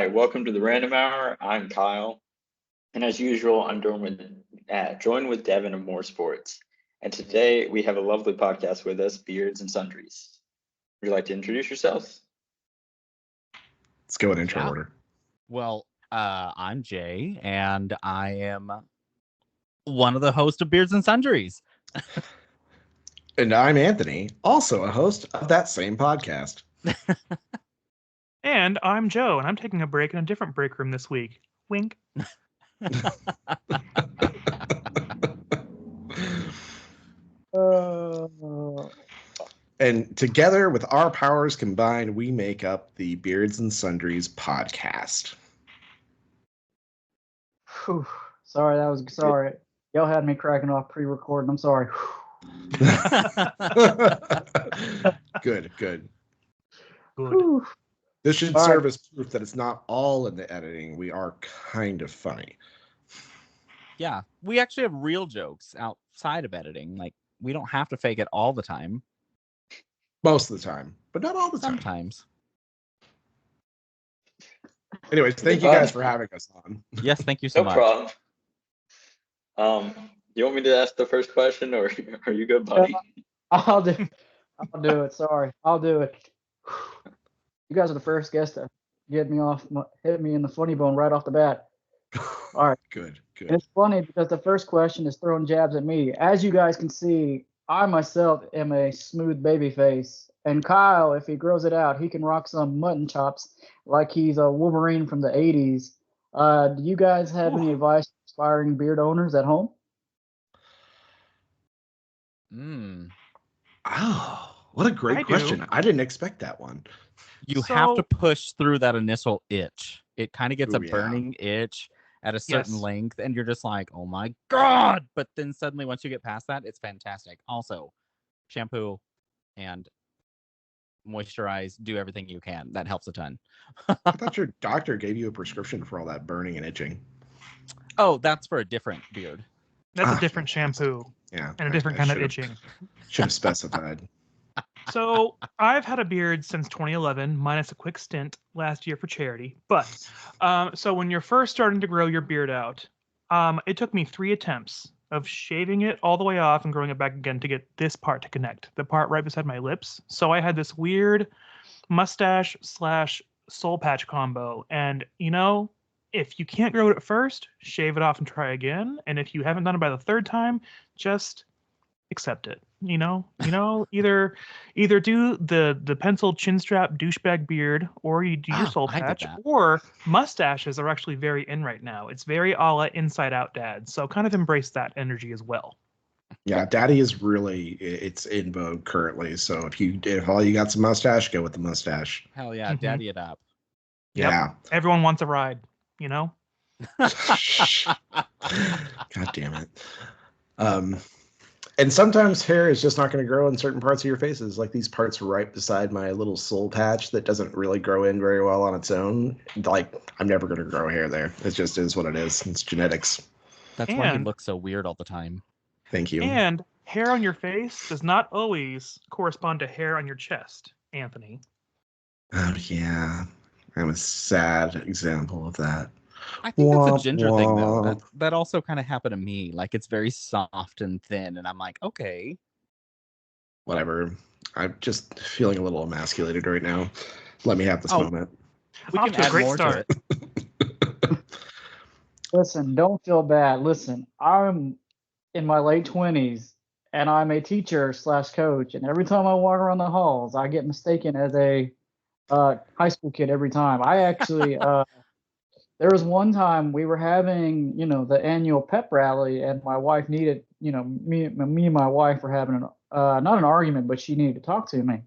Hi, welcome to the Random Hour. I'm Kyle, and as usual, I'm joined with Devin of More Sports. And today we have a lovely podcast with us, Beards and Sundries. Would you like to introduce yourselves? Let's go in intro order. Well, I'm Jay, and I am one of the hosts of Beards and Sundries. And I'm Anthony, also a host of that same podcast. And I'm Joe, and I'm taking a break in a different break room this week. Wink. And together with our powers combined, we make up the Beards and Sundries podcast. Whew. Sorry. Y'all had me cracking off pre-recording. I'm sorry. Good. Good. Whew. This should All serve right. as proof that it's not all in the editing. We are kind of funny. Yeah, we actually have real jokes outside of editing. Like, we don't have to fake it all the time. Most of the time, but not all the time. Sometimes. Anyways, thank you guys for having us on. Yes, thank you so No much. problem. You want me to ask the first question, or are you good, buddy? I'll do it. Sorry. I'll do it. You guys are the first guest to hit me in the funny bone right off the bat. All right. Good. And it's funny because the first question is throwing jabs at me. As you guys can see, I myself am a smooth baby face. And Kyle, if he grows it out, he can rock some mutton chops like he's a Wolverine from the 80s. Do you guys have any advice for aspiring beard owners at home? Oh, what a great I question. do. I didn't expect that one. You have to So- push through that initial itch. It kind of gets Ooh, a yeah. burning itch at a certain Yes. length, and you're just like, oh my God. But then suddenly, once you get past that, it's fantastic. Also, shampoo and moisturize, do everything you can. That helps a ton. I thought your doctor gave you a prescription for all that burning and itching. Oh, that's for a different beard. That's Ah. a different shampoo Yeah. and a different kind of itching. Should have specified. So I've had a beard since 2011, minus a quick stint last year for charity. But so when you're first starting to grow your beard out, it took me 3 attempts of shaving it all the way off and growing it back again to get this part to connect, the part right beside my lips. So I had this weird mustache / soul patch combo. And if you can't grow it at first, shave it off and try again. And if you haven't done it by the third time, just accept it. Either do the pencil chin strap douchebag beard, or you do your soul I did patch, that. or mustaches are actually very in right now. It's very a la Inside Out Dad, so kind of embrace that energy as well. Yeah, daddy is really, it's in vogue currently. So if all you got's a mustache, go with the mustache. Hell yeah, Mhm. daddy it up. Yep. Yeah. Everyone wants a ride, God damn it. And sometimes hair is just not going to grow in certain parts of your faces, like these parts right beside my little soul patch that doesn't really grow in very well on its own. Like, I'm never going to grow hair there. It just is what it is. It's genetics. That's why he And- looks so weird all the time. Thank you. and hair on your face does not always correspond to hair on your chest, Anthony. Oh, yeah. I'm a sad example of that. I think that's Womp a ginger thing, though. womp. That also kind of happened to me. Like, it's very soft and thin, and I'm like, okay. Whatever. I'm just feeling a little emasculated right now. Let me have this Oh. moment. We Off can to a add great more start. to it. Listen, don't feel bad. Listen, I'm in my late 20s and I'm a teacher / coach. And every time I walk around the halls, I get mistaken as a high school kid every time. I actually, there was one time we were having, the annual pep rally, and my wife needed, me and my wife were having not an argument, but she needed to talk to me.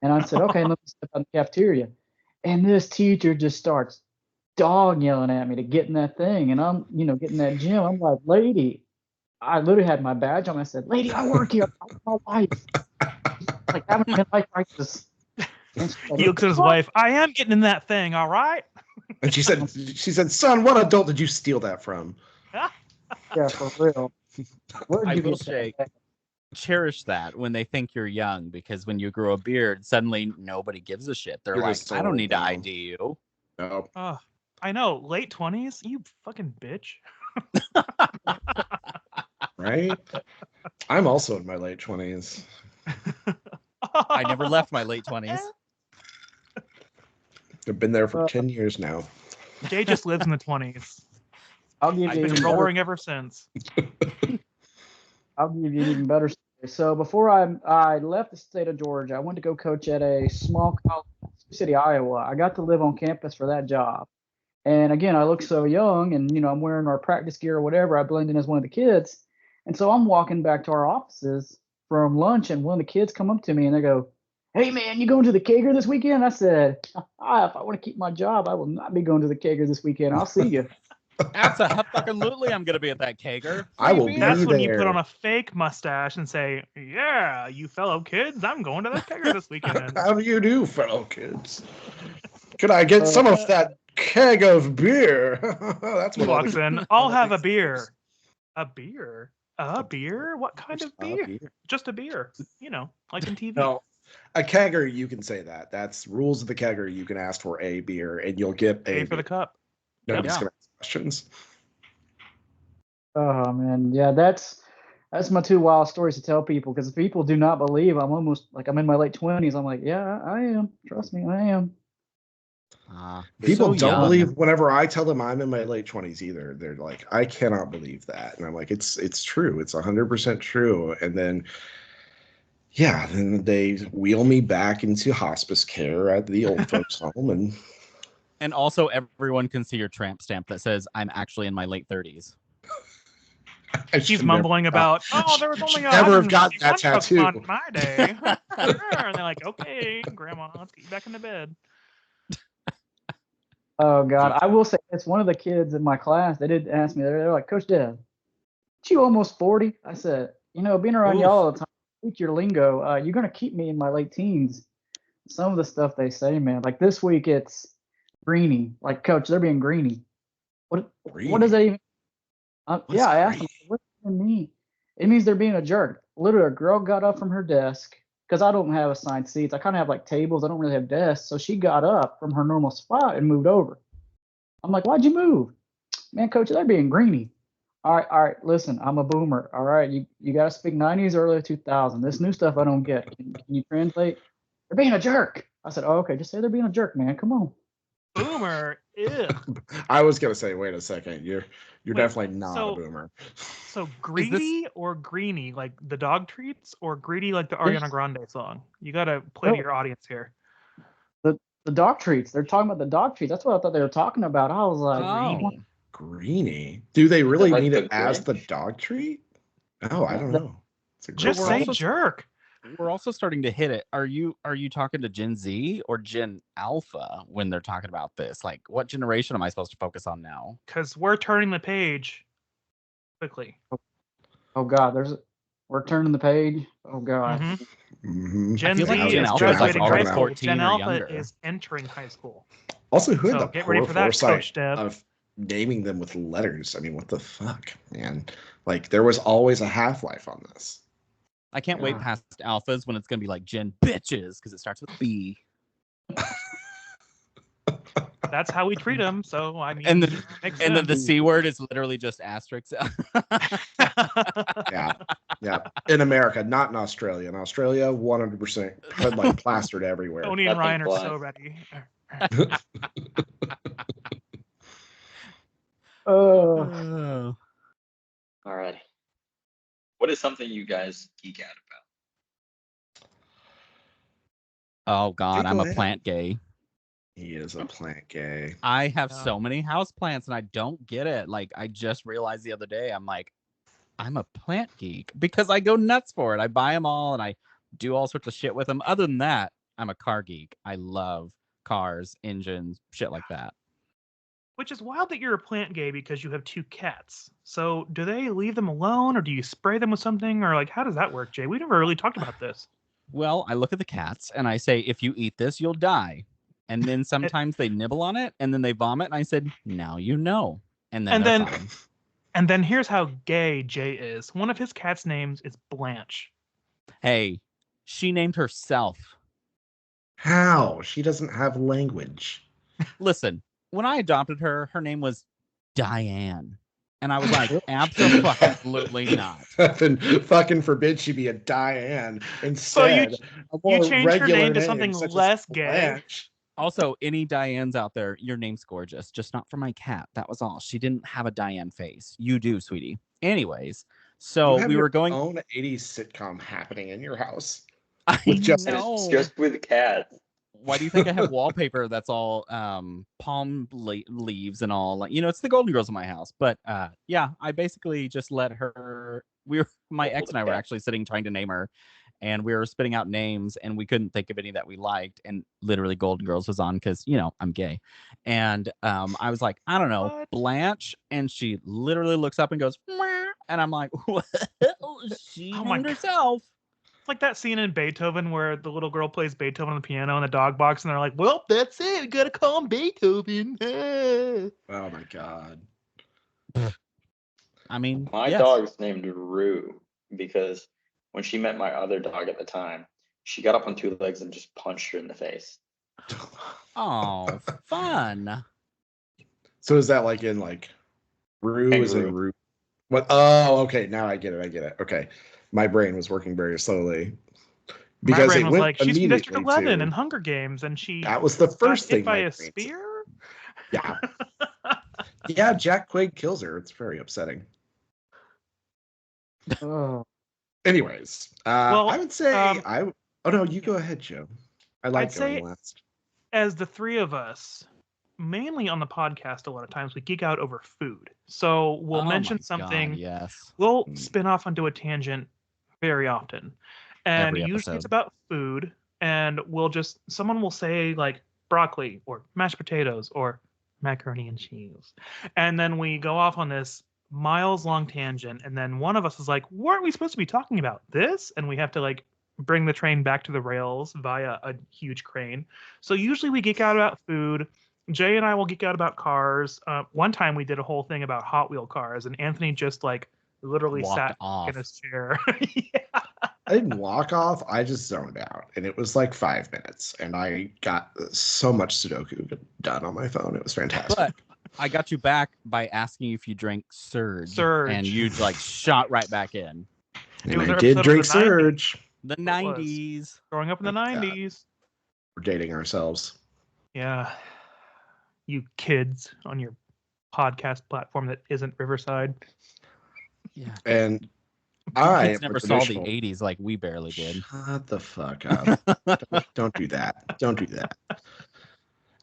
And I said, okay, let me step out in the cafeteria. And this teacher just starts dog yelling at me to get in that thing. And I'm, getting that gym. I'm like, lady, I literally had my badge on. I said, lady, I work here. I'm my wife. Like, having a midlife crisis. And she's like, He looks at his "What?" wife. I am getting in that thing, all right? And she said, son, what adult did you steal that from? Yeah, for real. Where'd I you will get say, that? cherish that when they think you're young, because when you grow a beard, suddenly nobody gives a shit. They're You're like, just I don't old need to now." ID you. No. Oh, I know. Late 20s? You fucking bitch. Right? I'm also in my late 20s. I never left my late 20s. I've been there for 10 years now. Jay just lives in the 20s. I'll give I've you been even better. roaring ever since. I'll give you an even better story. So before I left the state of Georgia, I went to go coach at a small college in Sioux City, Iowa. I got to live on campus for that job. And again, I look so young, and I'm wearing our practice gear or whatever. I blend in as one of the kids. And so I'm walking back to our offices from lunch, and one of the kids come up to me and they go, "Hey man, you going to the Kager this weekend?" I said, if I want to keep my job, I will not be going to the Kager this weekend. I'll see you. Absolutely, I'm gonna be at that Kager. I will be That's when you put there. on a fake mustache and say, "Yeah, you fellow kids, I'm going to the Kager this weekend." How do you do, fellow kids? Could I get some of that keg of beer? That's He what all walks the- in. I'll have a beer. A beer? A beer? What kind of A beer? beer. Just a beer. Like in TV. No, a kegger, you can say that. That's rules of the kegger. You can ask for a beer and you'll get a Pay for beer. the cup. Nobody's Yeah. going to ask questions. Oh man, yeah, that's my two wild stories to tell people, because people do not believe I'm almost like I'm in my late 20s. I'm like, yeah, I am. Trust me, I am. People so don't young. believe whenever I tell them I'm in my late 20s either. They're like, I cannot believe that. And I'm like, it's true. It's 100% true. And then, yeah, then they wheel me back into hospice care at the old folks home. And also, everyone can see your tramp stamp that says I'm actually in my late 30s. I He's should mumbling never about, got- there was only should never have gotten 151 that tattoo. Pokemon in my day. And they're like, okay, Grandma, let's get you back into bed. Oh God, I will say it's one of the kids in my class. They did ask me. They're like, "Coach Dev, aren't you almost 40?" I said, being around y'all all the time, I speak your lingo. You're gonna keep me in my late teens. Some of the stuff they say, man. Like this week, it's greeny. Like, Coach, they're being greeny. What does that even? What's I asked them, greeny? what does it mean? It means they're being a jerk. Literally, a girl got up from her desk, because I don't have assigned seats. I kind of have like tables. I don't really have desks. So she got up from her normal spot and moved over. I'm like, "Why'd you move?" "Man, Coach, they're being greeny." All right. Listen, I'm a boomer. All right, you got to speak 90s, early 2000. This new stuff I don't get. Can you translate? "They're being a jerk." I said, "Oh, okay. Just say they're being a jerk, man. Come on." Boomer. Ew. I was gonna say, wait a second. You're Wait, definitely not so- a boomer. So greedy or greeny, like the dog treats, or greedy like the Ariana Grande song? You got to play to No. your audience here. The dog treats. They're talking about the dog treats. That's what I thought they were talking about. I was like, Oh. Greeny. Do they really like mean the it as the Grinch? dog treat? Oh, I don't The- know. It's a great Just we're say also- jerk. We're also starting to hit it. Are you talking to Gen Z or Gen Alpha when they're talking about this? Like, what generation am I supposed to focus on now? Because we're turning the page quickly. "Oh God, we're turning the page." Oh God. Mhm. Mhm. Gen feel Z like Gen is Alpha is, like, graduating high already school. 14 Gen or Alpha younger. is entering high school. Also, who had So the get ready poor for that, Coach foresight Dev. of naming them with letters? I mean, what the fuck, man? Like, there was always a half-life on this. I can't wait God. past alphas when it's gonna be like Gen bitches because it starts with B. That's how we treat them. So I mean, And then makes and then the sense. C word is literally just asterisks. Yeah, yeah. In America, not in Australia. In Australia, 100% put like plastered everywhere. Tony and Nothing Ryan are so flies. ready. Oh, All right. What is something you guys geek out about? Oh God, Go I'm a ahead. plant gay. He is a plant gay. I have Yeah. so many house plants and I don't get it. Like I just realized the other day, I'm like, I'm a plant geek because I go nuts for it. I buy them all and I do all sorts of shit with them. Other than that, I'm a car geek. I love cars, engines, shit like that. Which is wild that you're a plant gay because you have 2 cats. So do they leave them alone, or do you spray them with something, or like how does that work, Jay? We never really talked about this. Well, I look at the cats and I say, if you eat this, you'll die. And then sometimes they nibble on it and then they vomit. And I said, now you know. And then And they're then- fine. And then here's how gay Jay is. One of his cats' names is Blanche. Hey, she named herself. How? She doesn't have language. Listen, when I adopted her, her name was Diane. And I was like, absolutely not. Then fucking forbid she be a Diane. Instead, a you more changed her regular name to something such as less gay. Blanche. Also, any Dianes out there, your name's gorgeous, just not for my cat. That was all. She didn't have a Diane face. You do, sweetie. Anyways, so You have we your won going. own 80s sitcom happening in your house. I with just- And know. it's just with cats. Why do you think I have wallpaper that's all palm leaves and all? Like, it's the Golden Girls in my house. But yeah, I basically just let her. My ex and I were actually sitting trying to name her, and we were spitting out names, and we couldn't think of any that we liked. And literally, Golden Girls was on because I'm gay, and I was like, I don't know, What? Blanche, and she literally looks up and goes, "Meow," and I'm like, what? She Oh my named God. herself. It's like that scene in Beethoven where the little girl plays Beethoven on the piano in the dog box, and they're like, "Well, that's it. We gotta call him Beethoven." Oh my god. I mean, My yes. dog's named Rue because when she met my other dog at the time, she got up on two legs and just punched her in the face. Oh, fun. So is that like in like Rue is in Kangaroo. Rue? What? Oh, okay. Now I get it. Okay. My brain was working very slowly. My Because brain it was went like, "She's from District immediately 11 to- in Hunger Games, and she That was the got first hit thing by my a brain said. spear." Yeah. Yeah, Jack Quaid kills her. It's very upsetting. Oh, Anyways, Well, I would say um, oh no, you go ahead, Joe. I like I'd going say- last. As the three of us, mainly on the podcast, a lot of times we geek out over food. So we'll Oh mention my something. God, yes. We'll Mm. spin off onto a tangent very often, and Every usually it's episode. about food. And someone will say like broccoli or mashed potatoes or macaroni and cheese, and then we go off on this miles-long tangent. And then one of us is like, "Weren't we supposed to be talking about this?" And we have to like bring the train back to the rails via a huge crane. So usually we geek out about food. Jay and I will geek out about cars. One time we did a whole thing about Hot Wheel cars, and Anthony just like literally Walked sat off. in his chair. Yeah. I didn't walk off. I just zoned out, and it was like 5 minutes, and I got so much Sudoku done on my phone. It was fantastic. But I got you back by asking if you drank Surge. And Surge. you like shot right back in. And was I our did episode of drink the 90s. Surge. The It was. 90s. Growing up in the Oh, God. 90s. We're dating ourselves. Yeah. You kids on your podcast platform that isn't Riverside. Yeah. And I Kids am a never saw the traditional- 80s like we barely did. Shut the fuck up. Don't do that. Don't do that.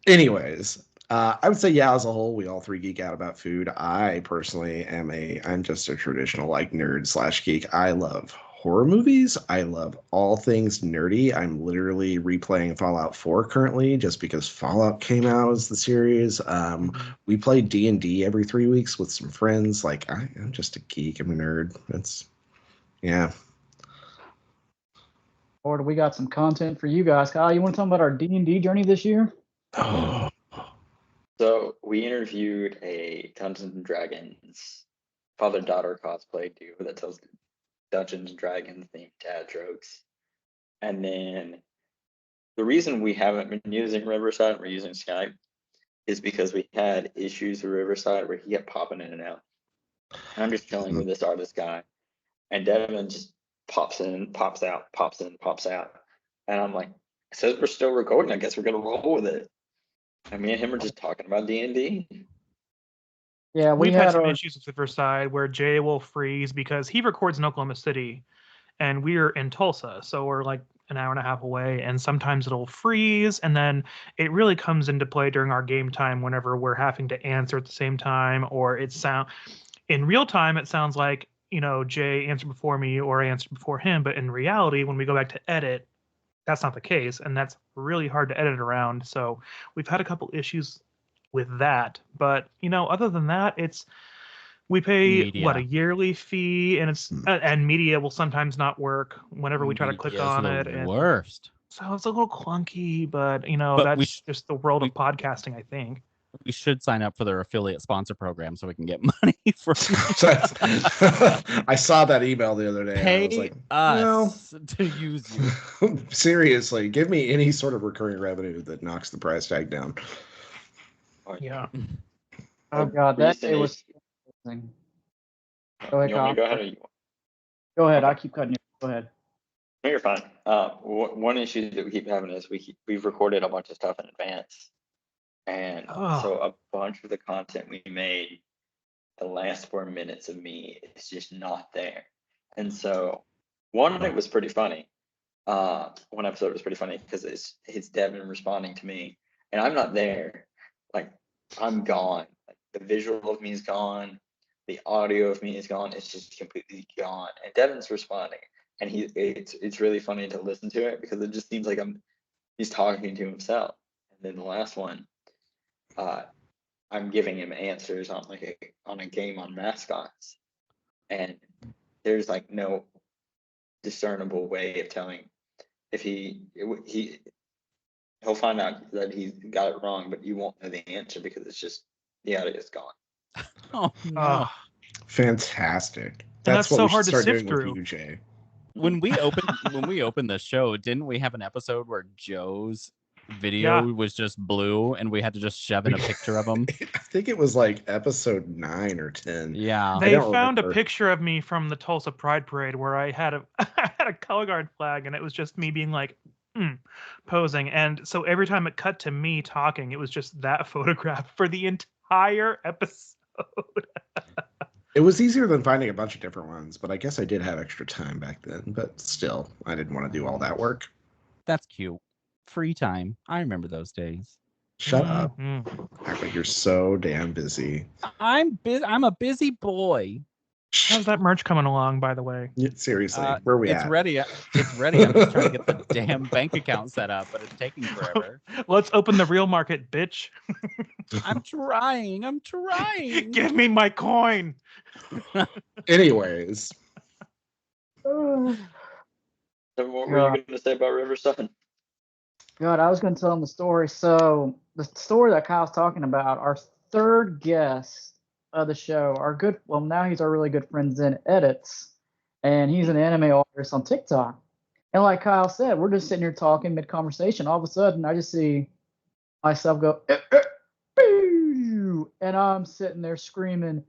Anyways, I would say, yeah, as a whole, we all three geek out about food. I personally I'm just a traditional like nerd / geek. I love horror movies. I love all things nerdy. I'm literally replaying Fallout 4 currently just because Fallout came out as the series. We play D&D every 3 weeks with some friends. Like I'm just a geek. I'm a nerd. Yeah. Lord, we got some content for you guys. Kyle, you want to talk about our D&D journey this year? Oh. So we interviewed a Dungeons and Dragons father-daughter cosplay dude that tells Dungeons and Dragons themed dad jokes. And then the reason we haven't been using Riverside, we're using Skype, is because we had issues with Riverside where he kept popping in and out. And I'm just chilling with this artist guy, and Devin just pops in, pops out, pops in, pops out. And I'm like, it says we're still recording. I guess we're gonna roll with it. And me and him are just talking about D&D. Yeah, we We've had had some our issues with Riverside where Jay will freeze because he records in Oklahoma City and we're in Tulsa. So we're like an hour and a half away, and sometimes it'll freeze. And then it really comes into play during our game time whenever we're having to answer at the same time, or in real time, it sounds like, Jay answered before me or I answered before him. But in reality, when we go back to edit, that's not the case. And that's really hard to edit around. So we've had a couple issues with that. But, other than that, we pay Media. a yearly fee, and and media will sometimes not work whenever we try to click Media's on the it. And worst. so it's a little clunky, but But we that's just the world of podcasting, I think. We should sign up for their affiliate sponsor program so we can get money from I saw that email the other day. And I was pay like, us to use you. seriously, give me any sort of recurring revenue that knocks the price tag down. Or Yeah. Oh a God, that day recent was issue. amazing. You Go ahead, want me to Kyle. go ahead or you? Go ahead. I Okay. keep cutting you. Go ahead. No, you're fine. One issue that we keep having is we've recorded a bunch of stuff in advance, and so a bunch of the content we made, the last 4 minutes of me is just not there. And so it was pretty funny. One episode was pretty funny because it's Devin responding to me, and I'm not there. Like I'm gone. Like the visual of me is gone, the audio of me is gone. It's just completely gone. And Devin's responding, and it's really funny to listen to it because it just seems like he's talking to himself. And then the last one, I'm giving him answers on on a game on mascots, and there's like no discernible way of telling if he'll find out that he got it wrong, but you won't know the answer because it's just the audio is gone. Oh no. Uh, Fantastic. And That's that's what so we should hard to start sift doing with through. you, Jay. When we opened the show, didn't we have an episode where Joe's video was just blue and we had to just shove in a picture of him? I think it was like episode 9 or 10. Yeah. They don't found a remember. picture of me from the Tulsa Pride Parade where I had I had a color guard flag, and it was just me being like, posing. And so every time it cut to me talking, it was just that photograph for the entire episode. It was easier than finding a bunch of different ones, but I guess I did have extra time back then. But still, I didn't want to do all that work. That's cute. Free time. I remember those days. Shut up. Mhm. Act like you're so damn busy. I'm a busy boy. How's that merch coming along, by the way? Yeah, seriously, where are we It's at? ready. It's ready. I'm just trying to get the damn bank account set up, but it's taking forever. Let's open the real market, bitch. I'm trying. I'm trying. Give me my coin. Anyways, So what were you going to say about Riverside? God, I was going to tell him the story. So the story that Kyle's talking about, our third guest of the show, now he's our really good friend Zen Edits, and he's an anime artist on TikTok. And like Kyle said, we're just sitting here talking mid-conversation. All of a sudden, I just see myself go, "Boo!" and I'm sitting there screaming,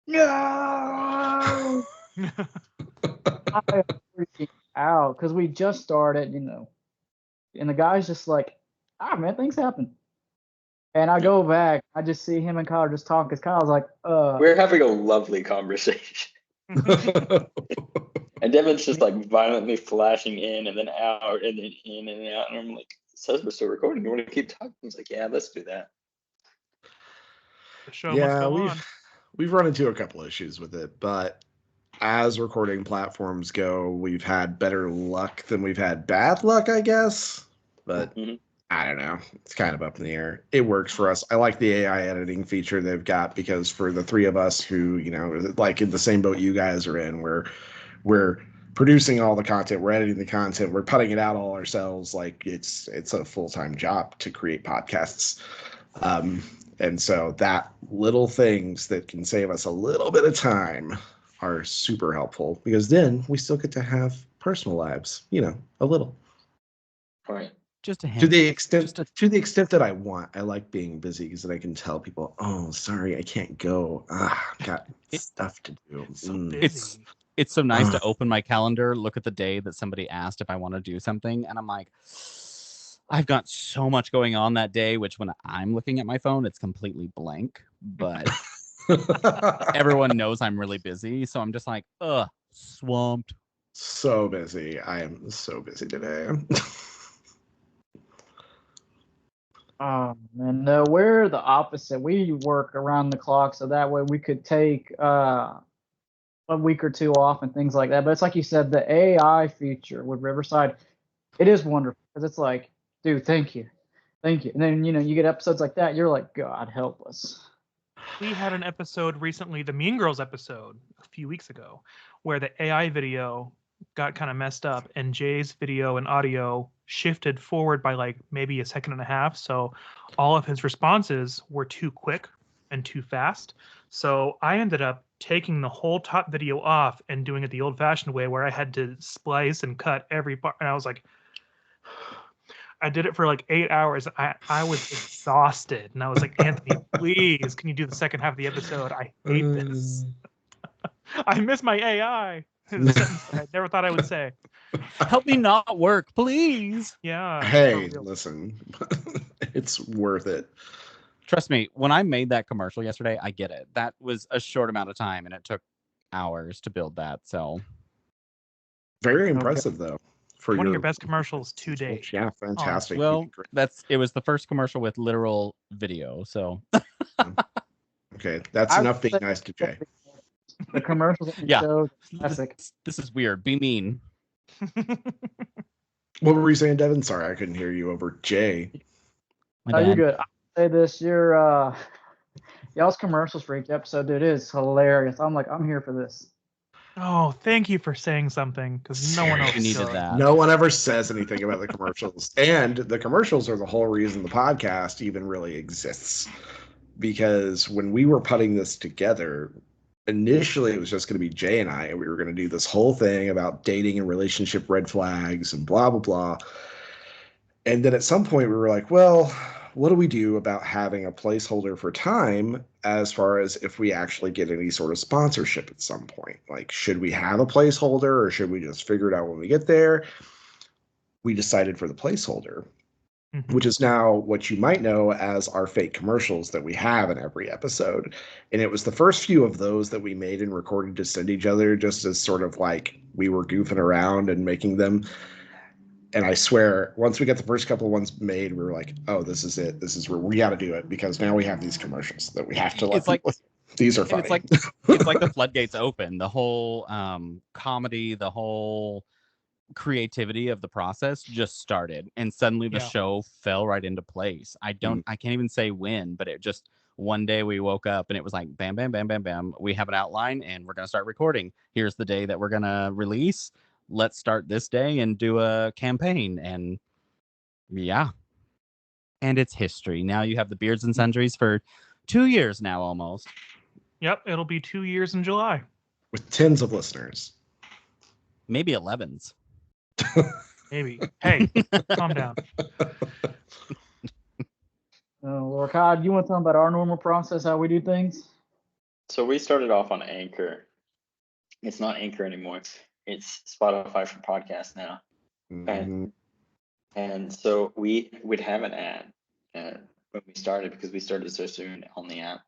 "No!" I am freaking out because we just started, and the guy's just like, man, things happen. And I go back, I just see him and Kyle just talking because Kyle's like, We're having a lovely conversation. And Devin's just like violently flashing in and then out and then in and out. And I'm like, it says we're still recording. You want to keep talking? He's like, yeah, let's do that. The show must go on. we've run into a couple issues with it, but as recording platforms go, we've had better luck than we've had bad luck, I guess. But I don't know. It's kind of up in the air. It works for us. I like the AI editing feature they've got because for the three of us who, like in the same boat you guys are in, we're producing all the content, we're editing the content, we're putting it out all ourselves. Like it's a full-time job to create podcasts. And so that little things that can save us a little bit of time are super helpful because then we still get to have personal lives, a little. Right. Just a hint. To the extent that I want. I like being busy because then I can tell people, oh, sorry, I can't go. Got stuff to do. So busy. It's so nice to open my calendar, look at the day that somebody asked if I want to do something, and I'm like, I've got so much going on that day, which when I'm looking at my phone, it's completely blank. But everyone knows I'm really busy, so I'm just like, swamped. So busy. I am so busy today. And we're the opposite. We work around the clock, so that way we could take a week or two off and things like that. But it's like you said, the AI feature with Riverside, it is wonderful because it's like, dude, thank you. And then you get episodes like that, you're like, God help us. We had an episode recently, the Mean Girls episode, a few weeks ago, where the AI video got kind of messed up and Jay's video and audio shifted forward by like maybe a second and a half. So all of his responses were too quick and too fast. So I ended up taking the whole top video off and doing it the old fashioned way where I had to splice and cut every part. And I was like, I did it for like 8 hours. I was exhausted, and I was like, Anthony, please, can you do the second half of the episode? I hate this. I miss my AI. Is a sentence I never thought I would say. Help me not work, please. Yeah. Hey, for real. listen, it's worth it. Trust me, when I made that commercial yesterday, I get it. That was a short amount of time, and it took hours to build that. So Very impressive, though. For One of your best commercials to date. Yeah, fantastic. You well, did great. it was the first commercial with literal video. So Okay, that's I enough would being say nice to Jay. the commercials that you Yeah. showed, classic. this is weird. Be mean. What were you saying, Devin? Sorry, I couldn't hear you over Jay. My Oh, you're bad. good. I'll say this: your y'all's commercials for each episode, dude, is hilarious. I'm like, I'm here for this. Oh, thank you for saying something, because no one else We needed does. that. No one ever says anything about the commercials. And the commercials are the whole reason the podcast even really exists. Because when we were putting this together, initially it was just going to be Jay and I, and we were going to do this whole thing about dating and relationship red flags and blah, blah, blah. And then at some point we were like, well, what do we do about having a placeholder for time as far as if we actually get any sort of sponsorship at some point? Like, should we have a placeholder or should we just figure it out when we get there? We decided for the placeholder, which is now what you might know as our fake commercials that we have in every episode. And it was the first few of those that we made and recorded to send each other just as sort of like we were goofing around and making them. And I swear, once we got the first couple of ones made, we were like, "Oh, this is it. This is where we got to do it because now we have these commercials that we have to let It's like- people. These are funny." It's like the floodgates open. The whole comedy, the whole creativity of the process just started, and suddenly the Yeah. show fell right into place. I can't even say when, but it just one day we woke up and it was like bam, bam, bam, bam, bam. We have an outline and we're gonna start recording. Here's the day that we're gonna release. Let's start this day and do a campaign. And yeah. And it's history. Now you have the Beards and Sundries for 2 years now almost. Yep, it'll be 2 years in July. With tens of listeners. Maybe 11s. Maybe. Hey, calm down. Lord God, you want to talk about our normal process, how we do things? So we started off on Anchor. It's not Anchor anymore. It's Spotify for podcasts now. Mhm. And so we would have an ad when we started, because we started so soon on the app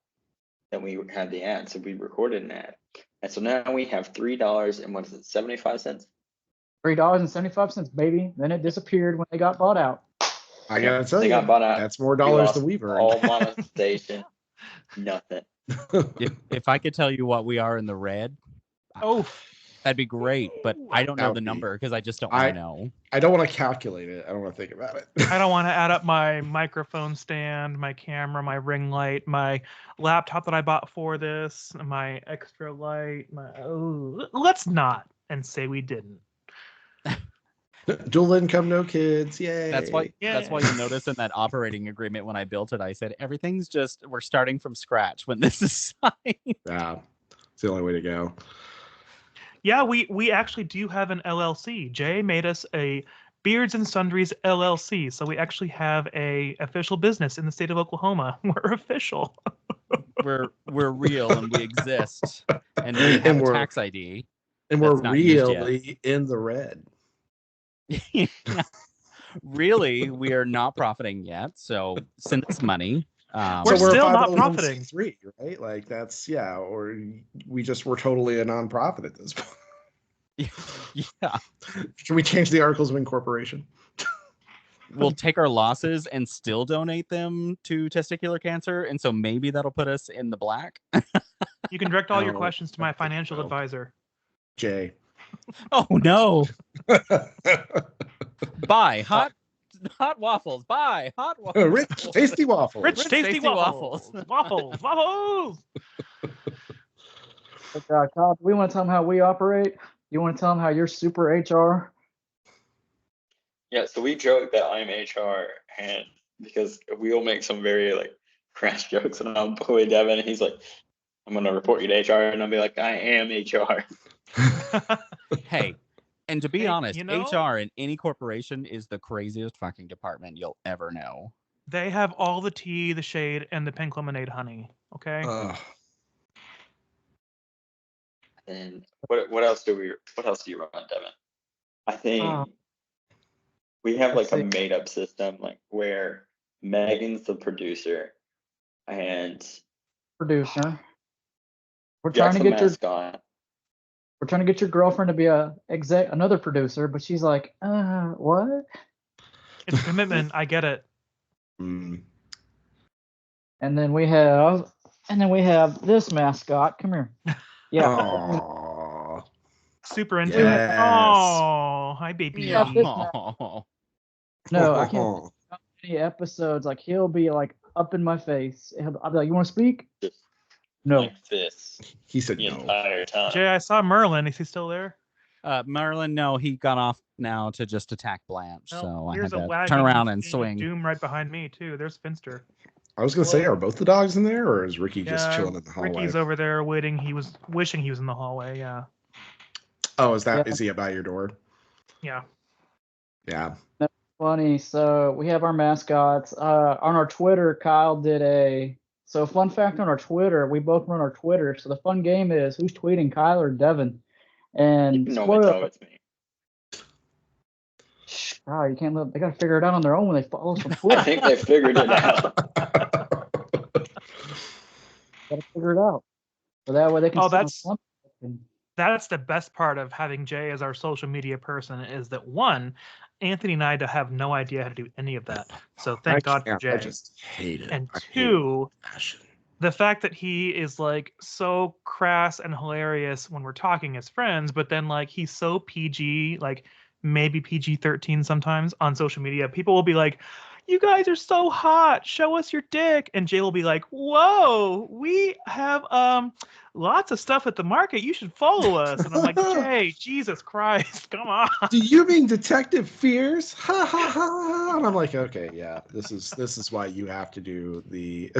that we had the ad. So we recorded an ad. And so now we have $3 and what is it, 75 cents? $3.75, baby. Then it disappeared when they got bought out. I gotta tell They you, got bought out. that's more We dollars lost than we've earned. all monetization. Nothing. If I could tell you what we are in the red, Oh, that'd be great. But I don't That know would the be- number because I just don't want to know. I don't want to calculate it. I don't want to think about it. I don't want to add up my microphone stand, my camera, my ring light, my laptop that I bought for this, my extra light. Let's not and say we didn't. Dual income, no kids. Yay. That's why Yeah. you notice in that operating agreement when I built it, I said everything's just we're starting from scratch when this is signed. Yeah, it's the only way to go. Yeah, we actually do have an LLC. Jay made us a Beards and Sundries LLC, so we actually have a official business in the state of Oklahoma. We're official. We're real and we exist and we have And a we're- tax ID. And we're That's not used yet. really in the red. Yeah. Really, we are not profiting yet. So send us money. We're So still a not 501c3, profiting. right? Like that's or we're totally a nonprofit at this point. Yeah, Should we change the articles of incorporation? we'll take our losses and still donate them to testicular cancer, and so maybe that'll put us in the black. You can direct all your No, questions to my I don't think financial so. advisor. Jay. Oh no! Buy hot waffles. Buy hot waffles. Rich, tasty waffles. Rich, Rich tasty, tasty waffles. Waffles. Waffles. But, Kyle, we want to tell them how we operate. You want to tell them how you're super HR? Yeah, so we joke that I'm HR, and because we'll make some very like crash jokes, and I'll bully Devin, and he's like, "I'm gonna report you to HR," and I'll be like, "I am HR." Hey, And to be Hey, honest, you know- HR in any corporation is the craziest fucking department you'll ever know. They have all the tea, the shade, and the pink lemonade honey. Okay. Ugh. And what else do you run, Devin? I think we have like a let's made up system like where Megan's the producer and producer. We're Jack's trying the to get your mascot. we're trying to get your girlfriend to be another producer, but she's like, what? It's a commitment. I get it. Mm. And then we have this mascot. Come here. Yeah. Aw. Super into Yes. it. Oh, hi, baby. Yeah, Yogi. this Oh, No, I can't. Any episodes like he'll be like up in my face. I'll be like, "You want to speak?" Just No. like this He said the no. entire time. Jay, I saw Merlin. Is he still there? Merlin, no, he got off now to just attack Blanche. Well, So I here's had a to wagging turn around and thing of swing. Doom right behind me too. There's Finster. I was gonna say, are both the dogs in there, or is Ricky just chilling in the hallway? Ricky's over there waiting. He was wishing he was in the hallway. Yeah. Oh, is Yeah. he by your door? Yeah. Yeah. Funny. So we have our mascots. On our Twitter, Kyle did so fun fact on our Twitter, we both run our Twitter. So the fun game is who's tweeting, Kyle or Devin? And You can always tell it's me. Wow, you can't let they gotta figure it out on their own when they follow us on I Twitter. think they figured it out. Gotta figure it out. So that way they can Oh, sit on that's- something. That's the best part of having Jay as our social media person is that one, Anthony and I have no idea how to do any of that. So thank God for Jay. I just hate it. And I hate it. two, Passion. the fact that he is like so crass and hilarious when we're talking as friends, but then like he's so PG, like maybe PG-13 sometimes on social media. People will be like, "You guys are so hot. Show us your dick." And Jay will be like, "Whoa, we have lots of stuff at the market. You should follow us." And I'm like, "Jay, Jesus Christ, come on." Do you mean Detective Fears? Ha ha ha ha! And I'm like, okay, yeah, this is why you have to do the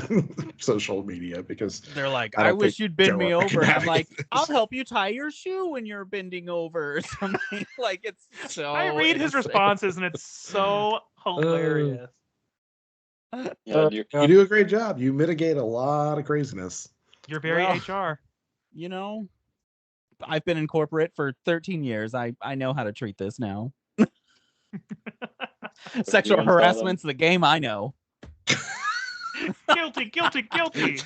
social media, because They're like, I I don't wish think you'd bend Joe me ever over. can And I'm like, navigate I'll this. help you tie your shoe when you're bending over or something. Like it's so. I read his innocent. responses and it's so hilarious. Yeah, you You do a great job. You mitigate a lot of craziness. You're very Well, HR. You know, I've been in corporate for 13 years. I know how to treat this now. Sexual install them? harassment's the game I know. Guilty, guilty, guilty.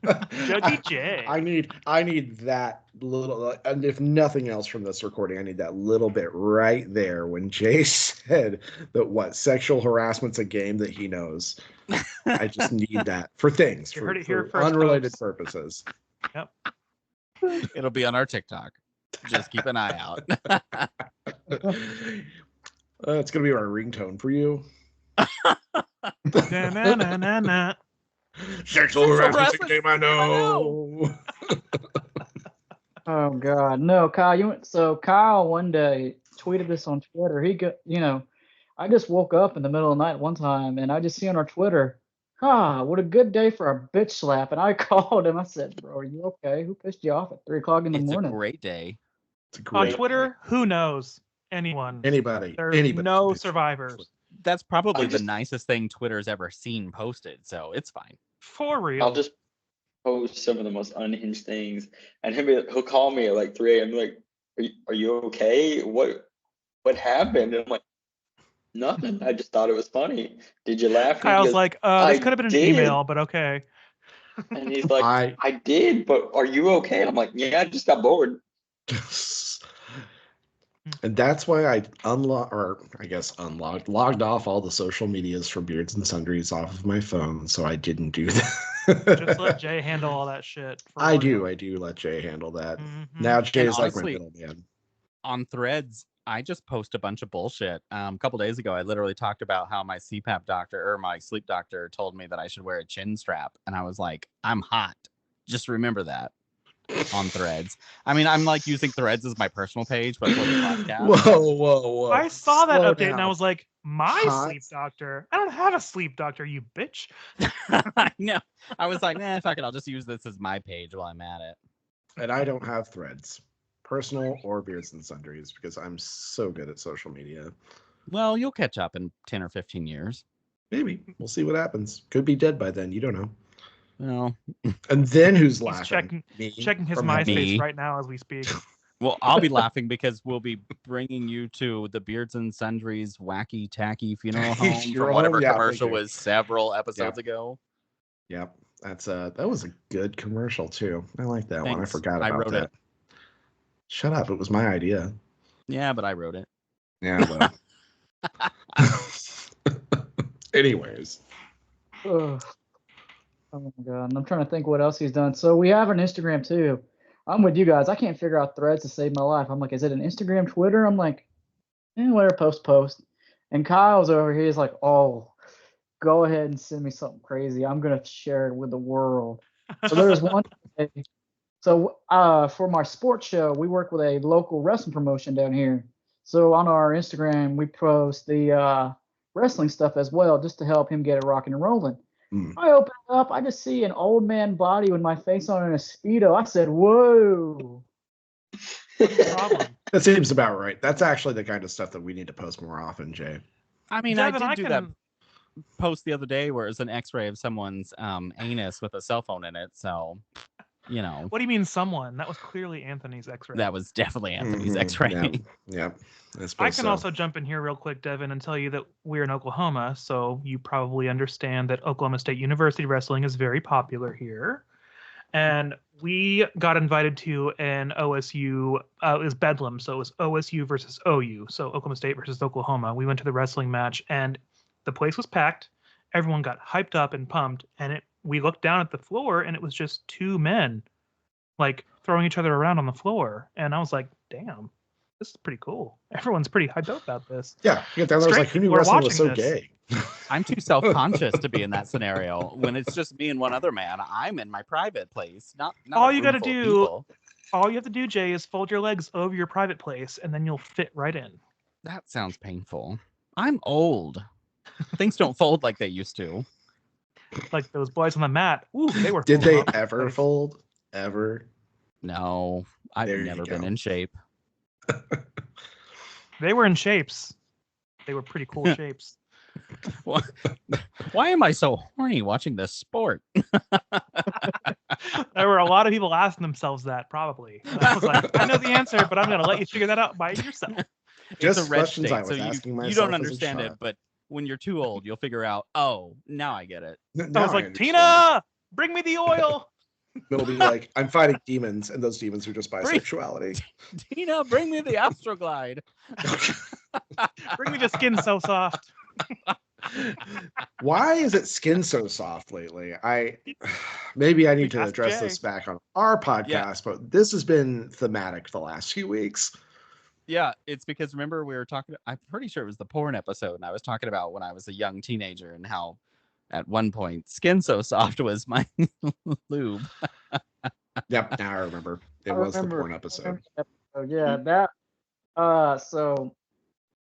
Judgy J. I need that little, and if nothing else from this recording, I need that little bit right there when Jay said that sexual harassment's a game that he knows. I just need that for things, You for, heard it here for first, unrelated folks. purposes. Yep. It'll be on our TikTok. Just keep an eye out. It's gonna be our ringtone for you. Na-na-na-na-na. Sexual harassment's a harassment game I know. Oh God, no, Kyle. So Kyle one day tweeted this on Twitter. I just woke up in the middle of the night one time, and I just see on our Twitter, what a good day for a bitch slap. And I called him. I said, "Bro, are you okay? Who pissed you off at 3:00 in the It's a morning?" great day. It's a On great Twitter, who knows? Anyone. anybody. There's Anybody. no survivors. That's probably just- the nicest thing Twitter's ever seen posted, so it's fine. For real. I'll just post some of the most unhinged things, and he'll call me at like 3 a.m. like, are you okay? What happened? And I'm like, nothing. I just thought it was funny. Did you laugh? And he Kyle's goes, like, this "I could have been an did." email, but okay. and he's like, I I did, but are you okay? And I'm like, yeah, I just got bored. and that's why I logged off all the social medias for Beards and Sundries off of my phone, so I didn't do that. Just let Jay handle all that shit. For I real. do let Jay handle that. Mhm. Now Jay is like my honestly- middleman. On Threads, I just post a bunch of bullshit. A couple days ago, I literally talked about how my CPAP doctor or my sleep doctor told me that I should wear a chin strap, and I was like, I'm hot. Just remember that. On Threads. I mean, I'm like using Threads as my personal page, but for the podcast. Whoa. I saw that Slow update and I down. was like, my Hot. sleep doctor? I don't have a sleep doctor, you bitch. I know. I was like, fuck it. I'll just use this as my page while I'm at it. And I don't have Threads. personal or Beards and Sundries, because I'm so good at social media. Well, you'll catch up in 10 or 15 years. Maybe. We'll see what happens. Could be dead by then. You don't know. Well, And then who's He's laughing? checking his From MySpace me. right now as we speak. well, I'll be laughing because we'll be bringing you to the Beards and Sundries wacky tacky funeral home Funeral from whatever home? Yeah, commercial thank you. was several episodes ago. Yep. That was a good commercial too. I like that one. I Thanks. forgot I about wrote that. it. Shut up. It was my idea. Yeah, but I wrote it. Yeah, well. Anyways. Ugh. Oh my god! And I'm trying to think what else he's done. So we have an Instagram too. I'm with you guys. I can't figure out threads to save my life. I'm like, is it an Instagram, Twitter? I'm like, whatever, post. And Kyle's over here. He's like, oh, go ahead and send me something crazy. I'm gonna share it with the world. So there's one. So for my sports show, we work with a local wrestling promotion down here. So on our Instagram, we post the wrestling stuff as well, just to help him get it rocking and rolling. Mm. I open it up, I just see an old man body with my face on in a Speedo. I said, whoa. What's the problem? That seems about right. That's actually the kind of stuff that we need to post more often, Jay. I mean, Devin, I did do that post the other day where it was an X-ray of someone's anus with a cell phone in it. So, you know, What do you mean, someone? That was clearly Anthony's X-ray. that was definitely Anthony's Mhm. X-ray. Yep. I can also jump in here real quick, Devin, and tell you that we're in Oklahoma, so you probably understand that Oklahoma State University wrestling is very popular here. And we got invited to an OSU, it was Bedlam, so it was OSU versus OU, so Oklahoma State versus Oklahoma. We went to the wrestling match, and the place was packed. Everyone got hyped up and pumped, and we looked down at the floor, and it was just two men, like, throwing each other around on the floor. And I was like, damn. This is pretty cool. Everyone's pretty hyped up about this. Yeah. You get down there, I was like, who knew We're wrestling was so watching this. gay? I'm too self-conscious to be in that scenario. When it's just me and one other man, I'm in my private place. Not All a you room gotta full of do- people. All you have to do, Jay, is fold your legs over your private place, and then you'll fit right in. That sounds painful. I'm old. Things don't fold like they used to. Like those boys on the mat. Ooh, they were. Did folding they all over the ever place. fold? Ever? No, I've There you never go. been in shape. They were in shapes. They were pretty cool shapes. Why am I so horny watching this sport? There were a lot of people asking themselves that, probably. And I was like, I know the answer, but I'm going to let you figure that out by yourself. Just It's a red questions state, I was so asking you myself don't as a understand it, child. but when you're too old, you'll figure out, oh, now I get it. I was like, Tina, bring me the oil. It'll be like, I'm fighting demons, and those demons are just Bring- bisexuality. Tina, bring me the Astroglide. Bring me the skin so soft. Why is it skin so soft lately? Maybe I need to Ask address Jay. this back on our podcast, but this has been thematic the last few weeks. Yeah, it's because remember we were talking, I'm pretty sure it was the porn episode, and I was talking about when I was a young teenager and how at one point Skin So Soft was my lube. Yep, now I remember. It I was the remember- porn episode. Yeah, that. So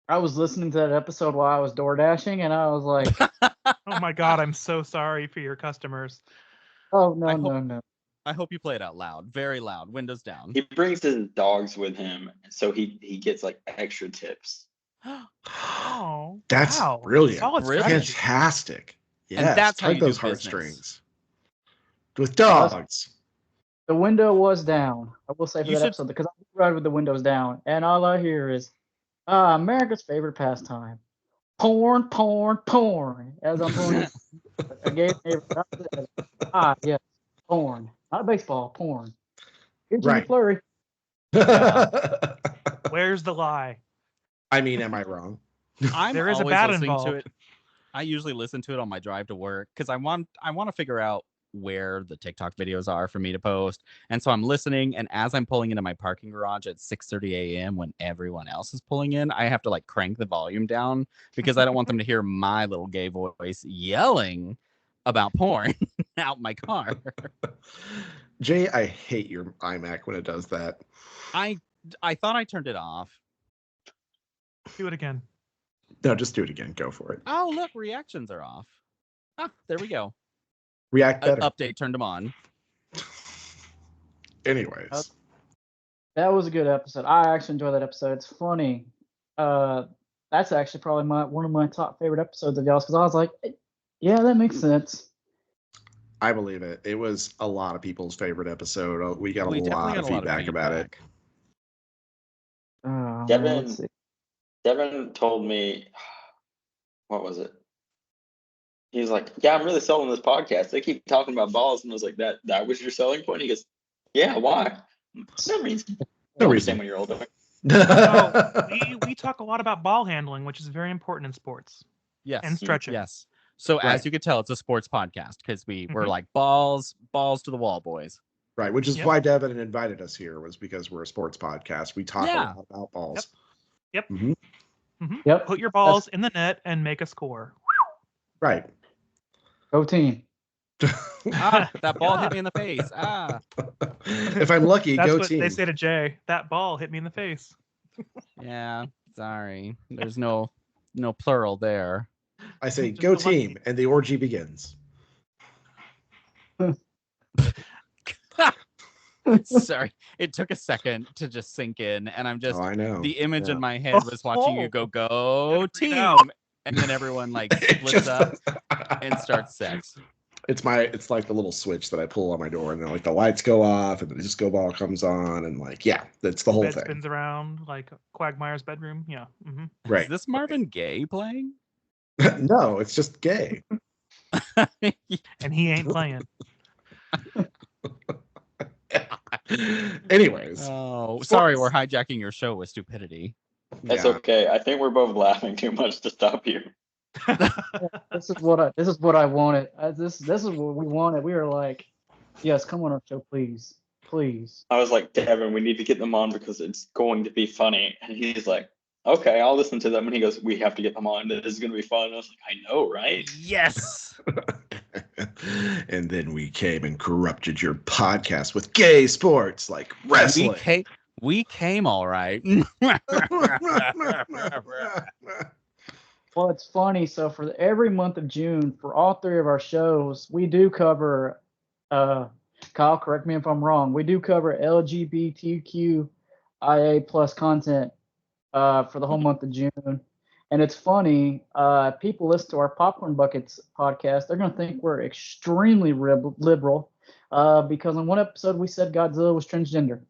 I was listening to that episode while I was door dashing, and I was like, Oh my God, I'm so sorry for your customers. oh no, I hope- no, no. I hope you play it out loud, very loud, windows down. He brings his dogs with him, so he gets like extra tips. Oh, That's wow. brilliant. Solid Really? strategy. Fantastic. Yes, And that's how tug you do those business. heartstrings. With dogs. The window was down. I will say for You that should- episode because I ride with the windows down, and all I hear is America's favorite pastime: porn, porn, porn. As I'm pulling a gay neighbor, yes, porn, not baseball, porn. Get Jimmy Right. Flurry. Where's the lie? I mean, am I wrong? I'm There is a always bat listening involved. to it. I usually listen to it on my drive to work because I want to figure out where the TikTok videos are for me to post. And so I'm listening, and as I'm pulling into my parking garage at 6:30 a.m. when everyone else is pulling in, I have to like crank the volume down because I don't want them to hear my little gay voice yelling about porn out my car. Jay, I hate your iMac when it does that. I thought I turned it off. Do it again. No, just do it again. Go for it. Oh, look, reactions are off. Ah, there we go. React better. Update turned them on. Anyways. That was a good episode. I actually enjoyed that episode. It's funny. That's actually probably one of my top favorite episodes of y'all's because I was like, yeah, that makes sense. I believe it. It was a lot of people's favorite episode. We got a lot of feedback about it. Oh, man, Devin, let's see. Devin told me, what was it? He was like, "Yeah, I'm really selling this podcast. They keep talking about balls," and I was like, "That was your selling point?" He goes, "Yeah, why?" No reason. No I'll reason. understand when you're older. No, we talk a lot about ball handling, which is very important in sports. Yes. And stretching. Yes. So Right. as you could tell, it's a sports podcast because we're Mhm. like balls to the wall, boys. Right, which is Yep. why Devin invited us here, was because we're a sports podcast. We talk Yeah. a lot about balls. Yep. Mhm. Yep. Put your balls in the net and make a score. Right. Go team. Ah, that ball hit me in the face. Ah. If I'm lucky, That's go what team. they say to Jay. That ball hit me in the face. Yeah. Sorry. There's no plural there. I say Just go the lucky. team, and the orgy begins. Sorry. It took a second to just sink in, and I'm just Oh, I know. the image Yeah. in my head was watching you go Gotta team, freak out. and then everyone like It splits just- up and starts sex. It's like the little switch that I pull on my door, and then like the lights go off, and the disco ball comes on, and like that's the whole Bed thing. spins around like Quagmire's bedroom. Yeah. Mm-hmm. Right. Is this Marvin Gaye playing? No, it's just gay. And he ain't playing. Anyways, Oh, sorry, we're Sports. hijacking your show with stupidity. That's yeah. okay. I think we're both laughing too much to stop you. This is what I wanted. This is what we wanted. We were like, yes, come on our show, please, please. I was like, "Devin, we need to get them on because it's going to be funny." And he's like, "Okay, I'll listen to them." And he goes, "We have to get them on. This is going to be fun." I was like, "I know, right?" Yes. And then we came and corrupted your podcast with gay sports like wrestling. We came all right. Well, it's funny. So for every month of June, for all three of our shows, we do cover. Kyle, correct me if I'm wrong. We do cover LGBTQIA plus content for the whole month of June. And it's funny. People listen to our Popcorn Buckets podcast. They're going to think we're extremely liberal because on one episode we said Godzilla was transgender.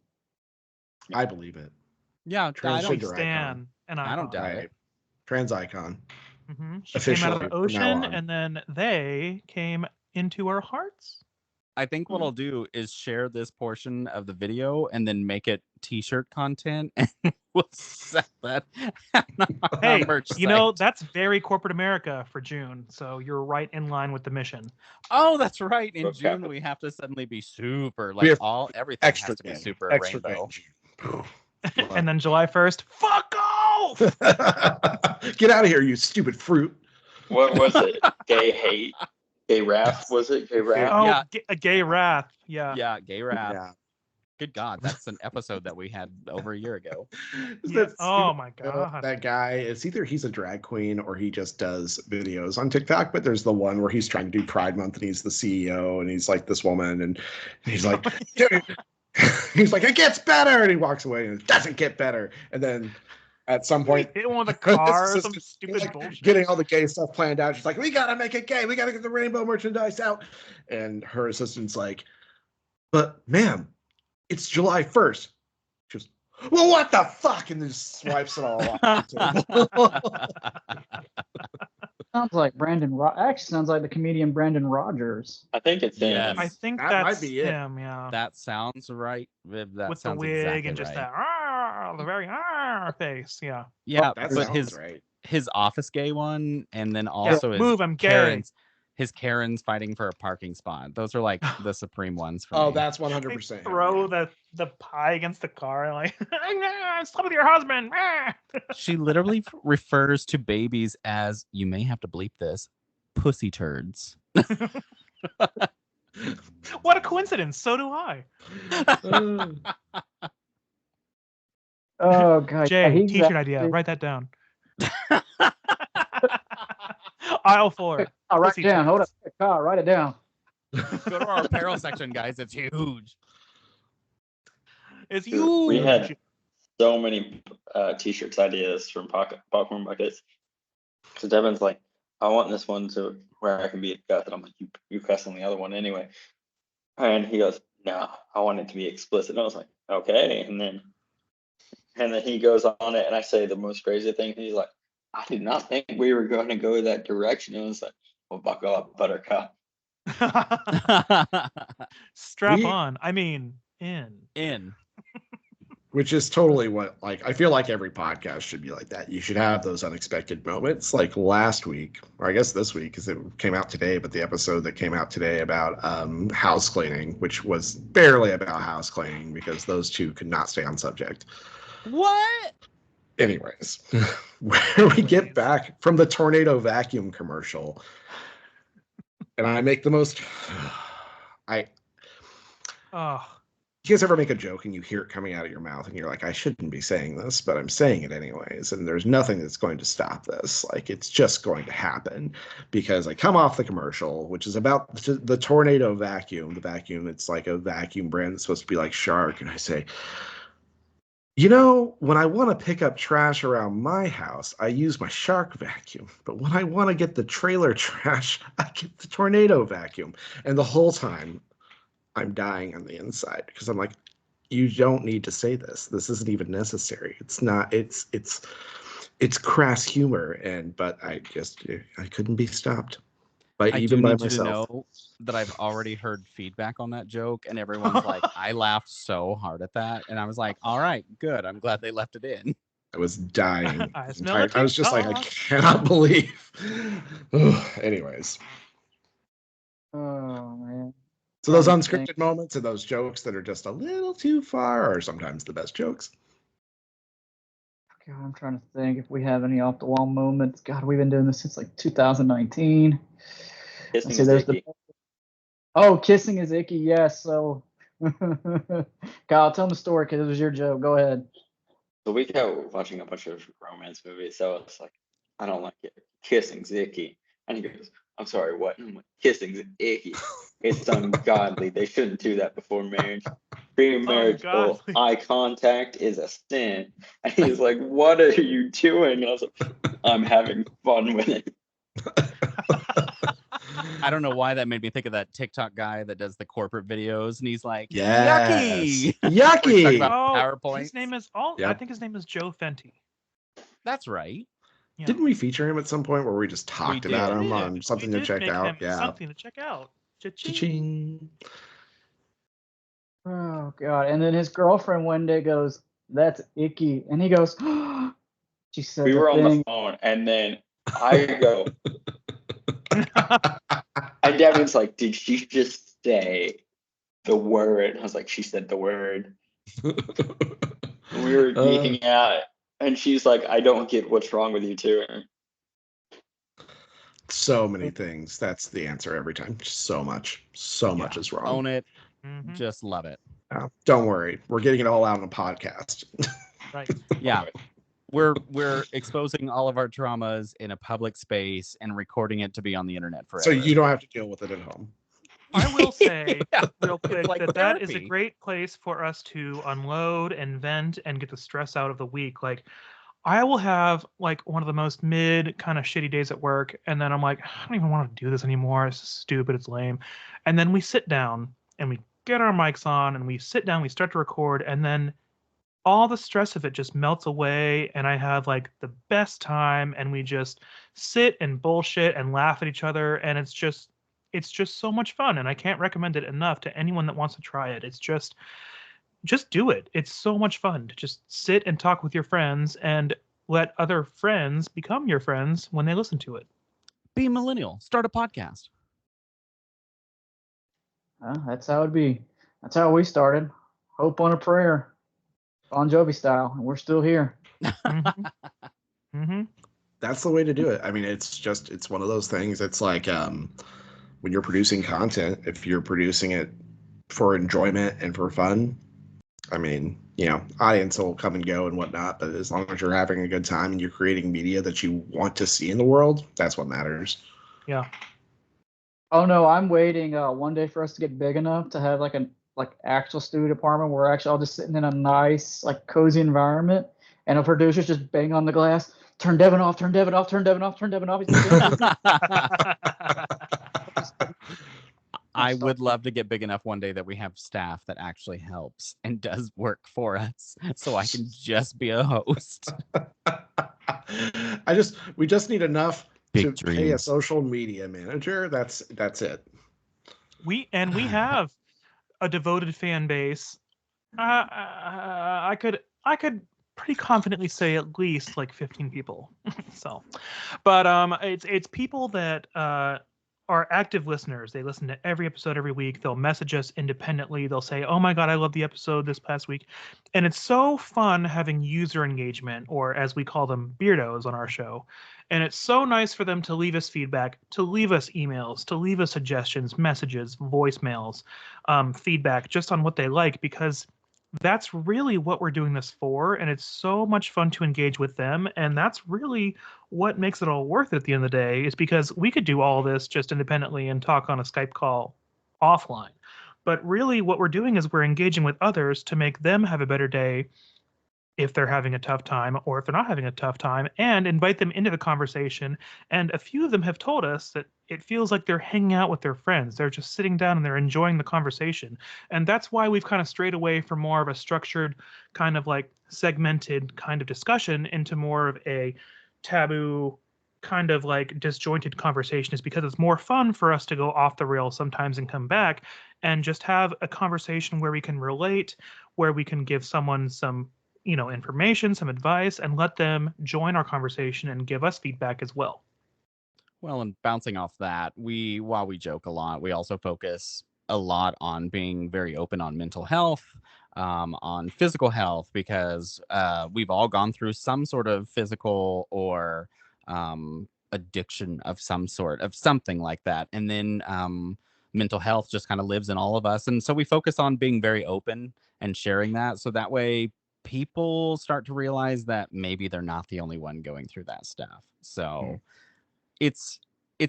I believe it. Yeah, Transgender Stan and I don't doubt Right. it. Trans icon. Mm-hmm. She came out of the Officially, from now ocean, on. and then they came into our hearts. I think what I'll do is share this portion of the video and then make it t-shirt content, and we'll sell that. on our Hey, merch you know, site. that's very corporate America for June, so you're right in line with the mission. Oh, that's right. In Okay. June, we have to suddenly be super We have everything Extra has to be gay. super Extra rainbow. gay. And then July 1st, fuck off! Get out of here, you stupid fruit. What was it? Gay hate? Gay wrath? Was it? Gay wrath? Oh, Yeah. a gay wrath. Yeah. Yeah, gay rap. Yeah. Good God, that's an episode that we had over a year ago. Is Yeah. that Oh stupid? my God. That guy, it's either he's a drag queen or he just does videos on TikTok, but there's the one where he's trying to do Pride Month and he's the CEO and he's like this woman and he's like, "Dude," he's like, it gets better. And he walks away and it doesn't get better. And then at some point, Hit one with a car or his some sister's, stupid like, bullshit. getting all the gay stuff planned out. She's like, we gotta make it gay. We gotta get the rainbow merchandise out. And her assistant's like, but ma'am, it's July 1st. She goes, well, what the fuck? And then just swipes it all off the table. Sounds like actually sounds like the comedian Brandon Rogers. I think it's him. Yes. I think That might that's be it. him, yeah. That sounds right. That With the sounds wig exactly and just right. that, the very face, yeah. Yeah, That but sounds right. his office gay one, and then also his Move, I'm gay. Karen's fighting for a parking spot. Those are like the supreme ones for Oh, me. that's They 100%. throw the pie against the car and like, stop with your husband. She literally refers to babies as, you may have to bleep this, pussy turds. What a coincidence. So do I. Oh god, Jay, he's t-shirt actually- idea. Write that down. Aisle 4. I'll write Pussy it down. turds. Hold up, Kyle, write it down. Go to our apparel section, guys. It's huge. It's Dude, huge. we had so many t-shirts ideas from popcorn buckets. So Devin's like, I want this one to where I can be a Gus, and I'm like, you cuss on the other one anyway. And he goes, no, I want it to be explicit. And I was like, okay. And then he goes on it, and I say the most crazy thing. He's like, I did not think we were going to go that direction. And I was like, well, buckle up, Buttercup. Strap We- on. I mean, in. Which is totally what, like, I feel like every podcast should be like that. You should have those unexpected moments. Like last week, or I guess this week, because it came out today, but the episode that came out today about house cleaning, which was barely about house cleaning because those two could not stay on subject. What? Anyways, where we get back from the tornado vacuum commercial, and I make the most. Oh, You guys ever make a joke and you hear it coming out of your mouth and you're like, I shouldn't be saying this, but I'm saying it anyways, and there's nothing that's going to stop this. Like, it's just going to happen because I come off the commercial, which is about the tornado vacuum. The vacuum, it's like a vacuum brand that's supposed to be like Shark, and I say, you know, when I want to pick up trash around my house, I use my Shark vacuum. But when I want to get the trailer trash, I get the tornado vacuum. And the whole time, I'm dying on the inside because I'm like, you don't need to say this. This isn't even necessary. It's not. It's crass humor, but I couldn't be stopped. By I even do by need you to myself. know that I've already heard feedback on that joke, and everyone's like, I laughed so hard at that. And I was like, all right, good. I'm glad they left it in. I was dying. I smell a I was just like, I TikTok. cannot believe. Anyways. Oh man. So those Trying to think. unscripted moments and those jokes that are just a little too far are sometimes the best jokes. God, I'm trying to think if we have any off the wall moments. God, we've been doing this since like 2019. Kissing See, is there's icky. kissing is icky. Yes. So, Kyle, tell them the story because it was your joke. Go ahead. So we go watching a bunch of romance movies. So it's like, I don't like it. Kissing's icky. And he goes, I'm sorry, what? And I'm like, kissing's icky. It's ungodly. They shouldn't do that before marriage. Premarital Ungodly. eye contact is a sin. And he's like, what are you doing? And I was like, I'm having fun with it. I don't know why that made me think of that TikTok guy that does the corporate videos, and he's like, Yes. yucky. Yucky. We're talking about Oh, PowerPoint. his name is I Yep. think his name is Joe Fenty. That's right. Yeah. Didn't we feature him at some point where we just talked We about did. him We on did. something We to did check make out? him Yeah. something to check out. Cha-ching. Cha-ching. Oh God! And then his girlfriend one day goes, "That's icky," and he goes, "She said We the were on the thing." phone, and then I go, and Devin's like, did she just say the word? I was like, she said the word. We were geeking out, and she's like, I don't get what's wrong with you two. So many things. That's the answer every time. So much. So much is wrong. Own it. Mhm. Just love it. Don't worry. We're getting it all out on a podcast. Right. Yeah. We're exposing all of our traumas in a public space and recording it to be on the internet forever. So you don't have to deal with it at home. I will say Yeah, real it's quick like that is a therapy. great place for us to unload and vent and get the stress out of the week. Like I will have like one of the most mid kind of shitty days at work, and then I'm like, I don't even want to do this anymore. It's stupid. It's lame. And then we sit down and we get our mics on and we sit down. We start to record, and then all the stress of it just melts away, and I have like the best time, and we just sit and bullshit and laugh at each other, and it's just so much fun, and I can't recommend it enough to anyone that wants to try it. It's just do it. It's so much fun to just sit and talk with your friends and let other friends become your friends when they listen to it. Be a millennial. Start a podcast. That's how it'd be. That's how we started. Hope on a prayer, Bon Jovi style, and we're still here. Mm-hmm. Mm-hmm. That's the way to do it. I mean, it's one of those things. It's like when you're producing content, if you're producing it for enjoyment and for fun, I mean, audience will come and go and whatnot, but as long as you're having a good time and you're creating media that you want to see in the world, that's what matters. Yeah. Oh no, I'm waiting one day for us to get big enough to have like like actual studio apartment where we're actually all just sitting in a nice, like cozy environment, and a producer's just banging on the glass, turn Devin off, turn Devin off, turn Devin off, turn Devin off. He's gonna I would love to get big enough one day that we have staff that actually helps and does work for us, so I can just be a host. We just need enough Big to pay a dreams. social media manager. That's it. We have a devoted fan base. I could pretty confidently say at least like 15 people. So, but it's people that are active listeners. They listen to every episode every week. They'll message us independently. They'll say, "Oh my god, I love the episode this past week," and it's so fun having user engagement, or as we call them, beardos, on our show. And it's so nice for them to leave us feedback, to leave us emails, to leave us suggestions, messages, voicemails, feedback just on what they like, because that's really what we're doing this for. And it's so much fun to engage with them. And that's really what makes it all worth it at the end of the day, is because we could do all this just independently and talk on a Skype call offline. But really, what we're doing is we're engaging with others to make them have a better day if they're having a tough time, or if they're not having a tough time, and invite them into the conversation. And a few of them have told us that it feels like they're hanging out with their friends. They're just sitting down and they're enjoying the conversation. And that's why we've kind of strayed away from more of a structured, kind of like segmented kind of discussion into more of a taboo, kind of like disjointed conversation, is because it's more fun for us to go off the rails sometimes and come back and just have a conversation where we can relate, where we can give someone some information, some advice, and let them join our conversation and give us feedback as well. Well, and bouncing off that, while we joke a lot, we also focus a lot on being very open on mental health, on physical health, because we've all gone through some sort of physical or addiction of some sort, of something like that. And then mental health just kind of lives in all of us. And so we focus on being very open and sharing that. So that way people start to realize that maybe they're not the only one going through that stuff. So it's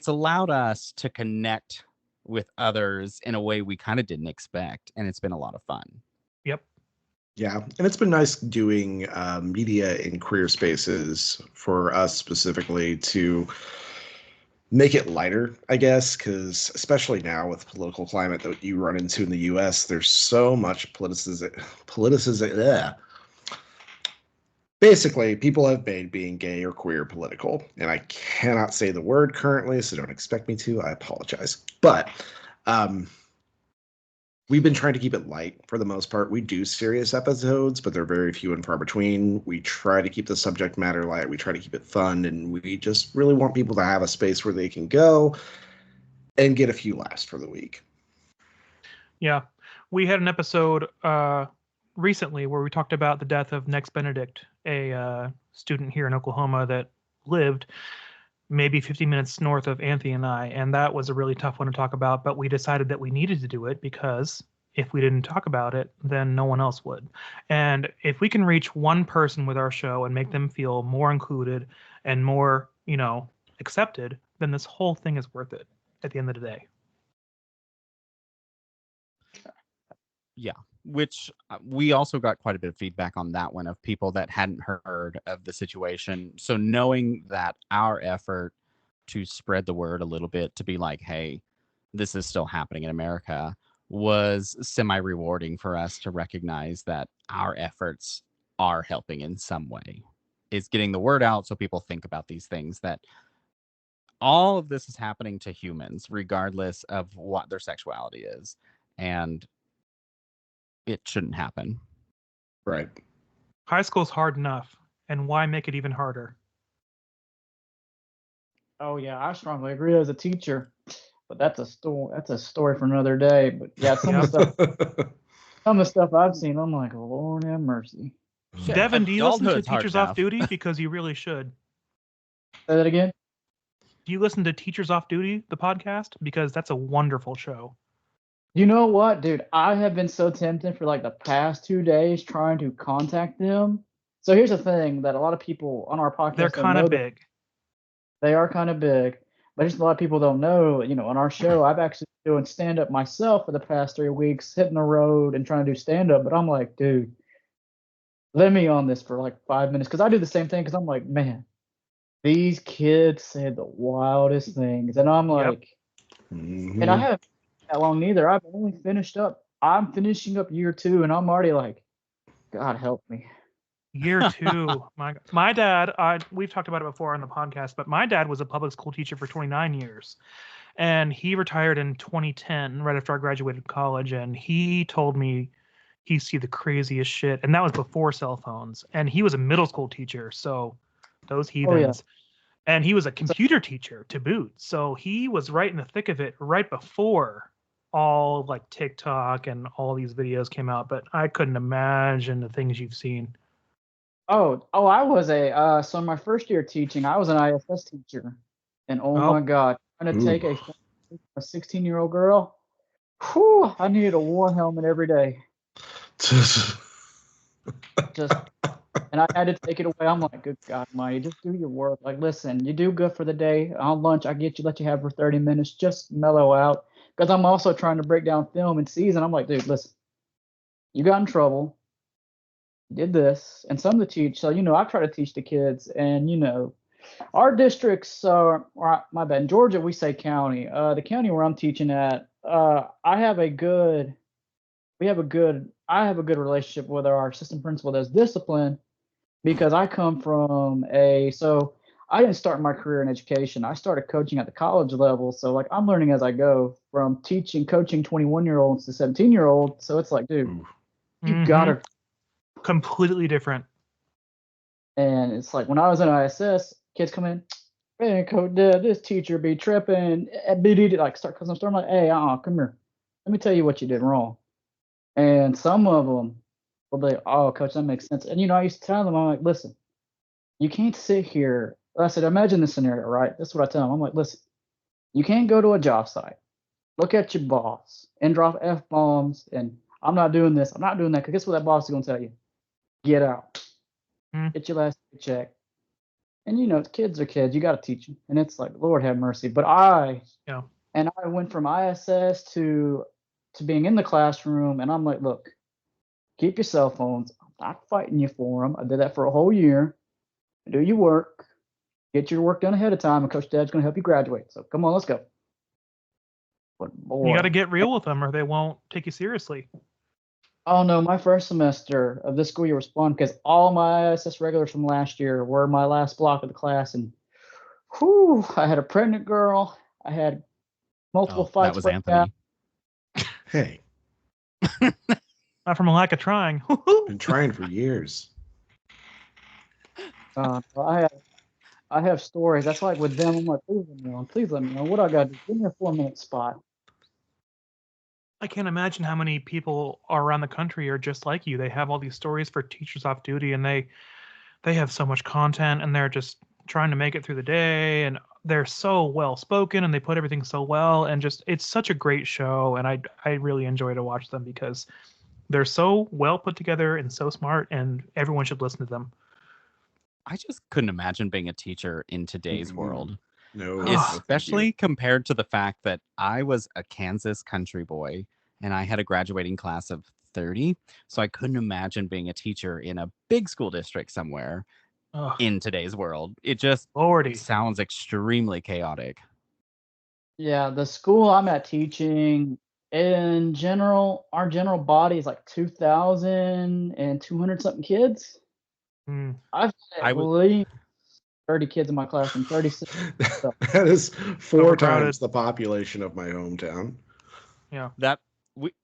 allowed us to connect with others in a way we kind of didn't expect, and it's been a lot of fun. Yep. Yeah, and it's been nice doing media in queer spaces for us specifically to make it lighter, I guess, because especially now with the political climate that you run into in the U.S., there's so much politicization. Basically, people have made being gay or queer political, and I cannot say the word currently, so don't expect me to. I apologize. But we've been trying to keep it light for the most part. We do serious episodes, but they're very few and far between. We try to keep the subject matter light. We try to keep it fun, and we just really want people to have a space where they can go and get a few laughs for the week. Yeah. We had an episode recently where we talked about the death of Next Benedict, a student here in Oklahoma that lived maybe 50 minutes north of Anthony and I, and that was a really tough one to talk about, but we decided that we needed to do it because if we didn't talk about it, then no one else would. And if we can reach one person with our show and make them feel more included and more, accepted, then this whole thing is worth it at the end of the day. Yeah, which we also got quite a bit of feedback on that one, of people that hadn't heard of the situation. So knowing that our effort to spread the word a little bit, to be like, hey, this is still happening in America, was semi-rewarding for us to recognize that our efforts are helping in some way. Is getting the word out so people think about these things, that all of this is happening to humans, regardless of what their sexuality is. And it shouldn't happen. Right. High school's hard enough, and why make it even harder? Oh yeah, I strongly agree as a teacher, but that's a story. That's a story for another day. But yeah, some of the stuff I've seen, I'm like, Lord have mercy. Shit, Devin, do you listen to adulthood's hard Teachers Off enough. Duty? Because you really should. Say that again. Do you listen to Teachers Off Duty, the podcast? Because that's a wonderful show. You know what, dude? I have been so tempted for like the past 2 days trying to contact them. So here's the thing that a lot of people on our podcast They're don't kind know of that big. they are kind of big. But just a lot of people don't know, on our show, I've actually been doing stand up myself for the past 3 weeks, hitting the road and trying to do stand up. But I'm like, dude, let me on this for like 5 minutes because I do the same thing because I'm like, man, these kids say the wildest things. And I'm Yep. like, and I haven't been that long neither. I've only finished up, I'm finishing up year 2 and I'm already like, God help me. Year 2. My dad, we've talked about it before on the podcast, but my dad was a public school teacher for 29 years. And he retired in 2010, right after I graduated college. And he told me he see the craziest shit. And that was before cell phones. And he was a middle school teacher. So those heathens. And he was a computer teacher to boot. So he was right in the thick of it right before all like TikTok and all these videos came out. But I couldn't imagine the things you've seen. Oh, I was so in my first year teaching, I was an ISS teacher. And oh my God, trying to take a 16-year-old girl, whew, I needed a war helmet every day. And I had to take it away. I'm like, good God Almighty, just do your work. Like, listen, you do good for the day. On lunch, let you have for 30 minutes, just mellow out. Because I'm also trying to break down film and season. I'm like, dude, listen, you got in trouble, did this, and some of the teach. So, I try to teach the kids, and our districts are, my bad. In Georgia, we say county. The county where I'm teaching at, I have a good relationship with our assistant principal that's disciplined because I come from so I didn't start my career in education. I started coaching at the college level. So like I'm learning as I go from coaching 21-year-olds to 17-year-olds. So it's like, dude, you gotta completely different. And it's like when I was in ISS, kids come in, man, coach, this teacher be tripping, like start cussing storm like, hey, come here. Let me tell you what you did wrong. And some of them will be, oh, coach, that makes sense. And I used to tell them, I'm like, listen, you can't sit here. I said, imagine this scenario, right? That's what I tell them. I'm like, listen, you can't go to a job site, look at your boss, and drop F-bombs, and I'm not doing this, I'm not doing that, because guess what that boss is going to tell you? Get out. Get your last paycheck. And, kids are kids. You got to teach them. And it's like, Lord have mercy. But I went from ISS to being in the classroom, and I'm like, look, keep your cell phones. I'm not fighting you for them. I did that for a whole year. Do your work. Get your work done ahead of time, and Coach Dad's going to help you graduate. So come on, let's go. But boy, you got to get real with them, or they won't take you seriously. Oh no, my first semester of this school year was fun because all my ISS regulars from last year were my last block of the class, and whew, I had a pregnant girl. I had multiple fights. That was Anthony. Hey, not from a lack of trying. Been trying for years. I have stories. That's like with them. I'm like, please let me know. What I got to do? Give me a 4-minute spot. I can't imagine how many people around the country are just like you. They have all these stories for teachers off duty, and they have so much content, and they're just trying to make it through the day, and they're so well spoken, and they put everything so well, and just it's such a great show, and I really enjoy to watch them because they're so well put together and so smart, and everyone should listen to them. I just couldn't imagine being a teacher in today's world. No, especially compared to the fact that I was a Kansas country boy and I had a graduating class of 30. So I couldn't imagine being a teacher in a big school district somewhere in today's world. It just sounds extremely chaotic. Yeah, the school I'm at teaching in general, our general body is like 2,200 something kids. I've had at least 30 kids in my classroom, 36. That is 4 times the population of my hometown. Yeah.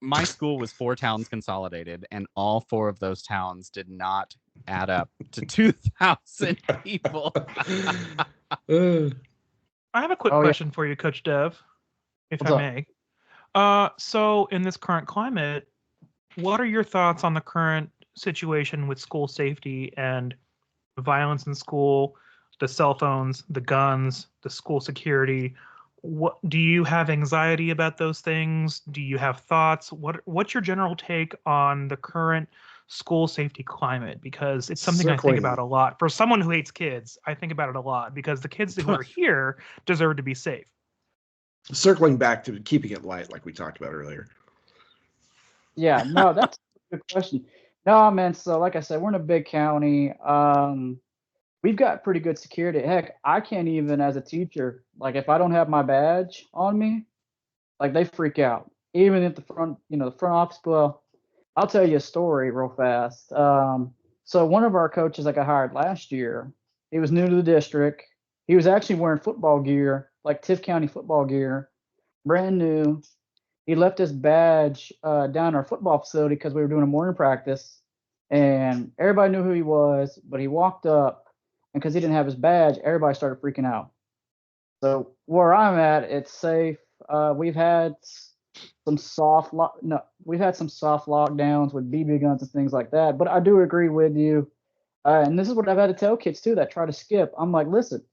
My school was 4 towns consolidated, and all 4 of those towns did not add up to 2,000 people. I have a quick question for you, Coach Dev, if I may. So in this current climate, what are your thoughts on the current situation with school safety and violence in school, the cell phones, the guns, the school security? What do you have anxiety about those things? Do you have thoughts? What's your general take on the current school safety climate, because it's something I think Circling- about a lot. For someone who hates kids, I think about it a lot because the kids who are here deserve to be safe. Circling back to keeping it light, like we talked about earlier. Yeah, no, that's a good question. No, man. So, like I said, we're in a big county. We've got pretty good security. Heck, I can't even, as a teacher, like if I don't have my badge on me, like they freak out. Even at the front, the front office. Well, I'll tell you a story real fast. So one of our coaches that got hired last year, he was new to the district. He was actually wearing football gear, like Tiff County football gear, brand new. He left his badge down in our football facility because we were doing a morning practice, and everybody knew who he was. But he walked up, and because he didn't have his badge, everybody started freaking out. So where I'm at, it's safe. We've had some we've had some soft lockdowns with BB guns and things like that. But I do agree with you, and this is what I've had to tell kids too that try to skip. I'm like, listen,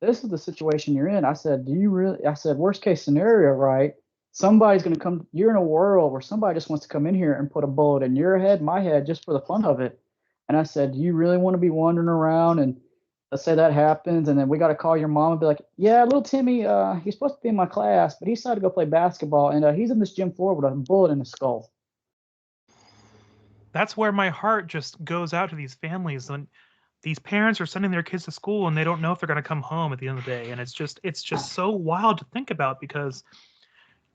this is the situation you're in. I said, do you really? I said, worst case scenario, right? Somebody's going to come. You're in a world where somebody just wants to come in here and put a bullet in your head, my head, just for the fun of it. And I said, do you really want to be wandering around? And let's say that happens, and then we got to call your mom and be like, yeah, little Timmy, he's supposed to be in my class, but he decided to go play basketball, and he's in this gym floor with a bullet in his skull. That's where my heart just goes out to these families, and these parents are sending their kids to school and they don't know if they're going to come home at the end of the day. And it's just so wild to think about, because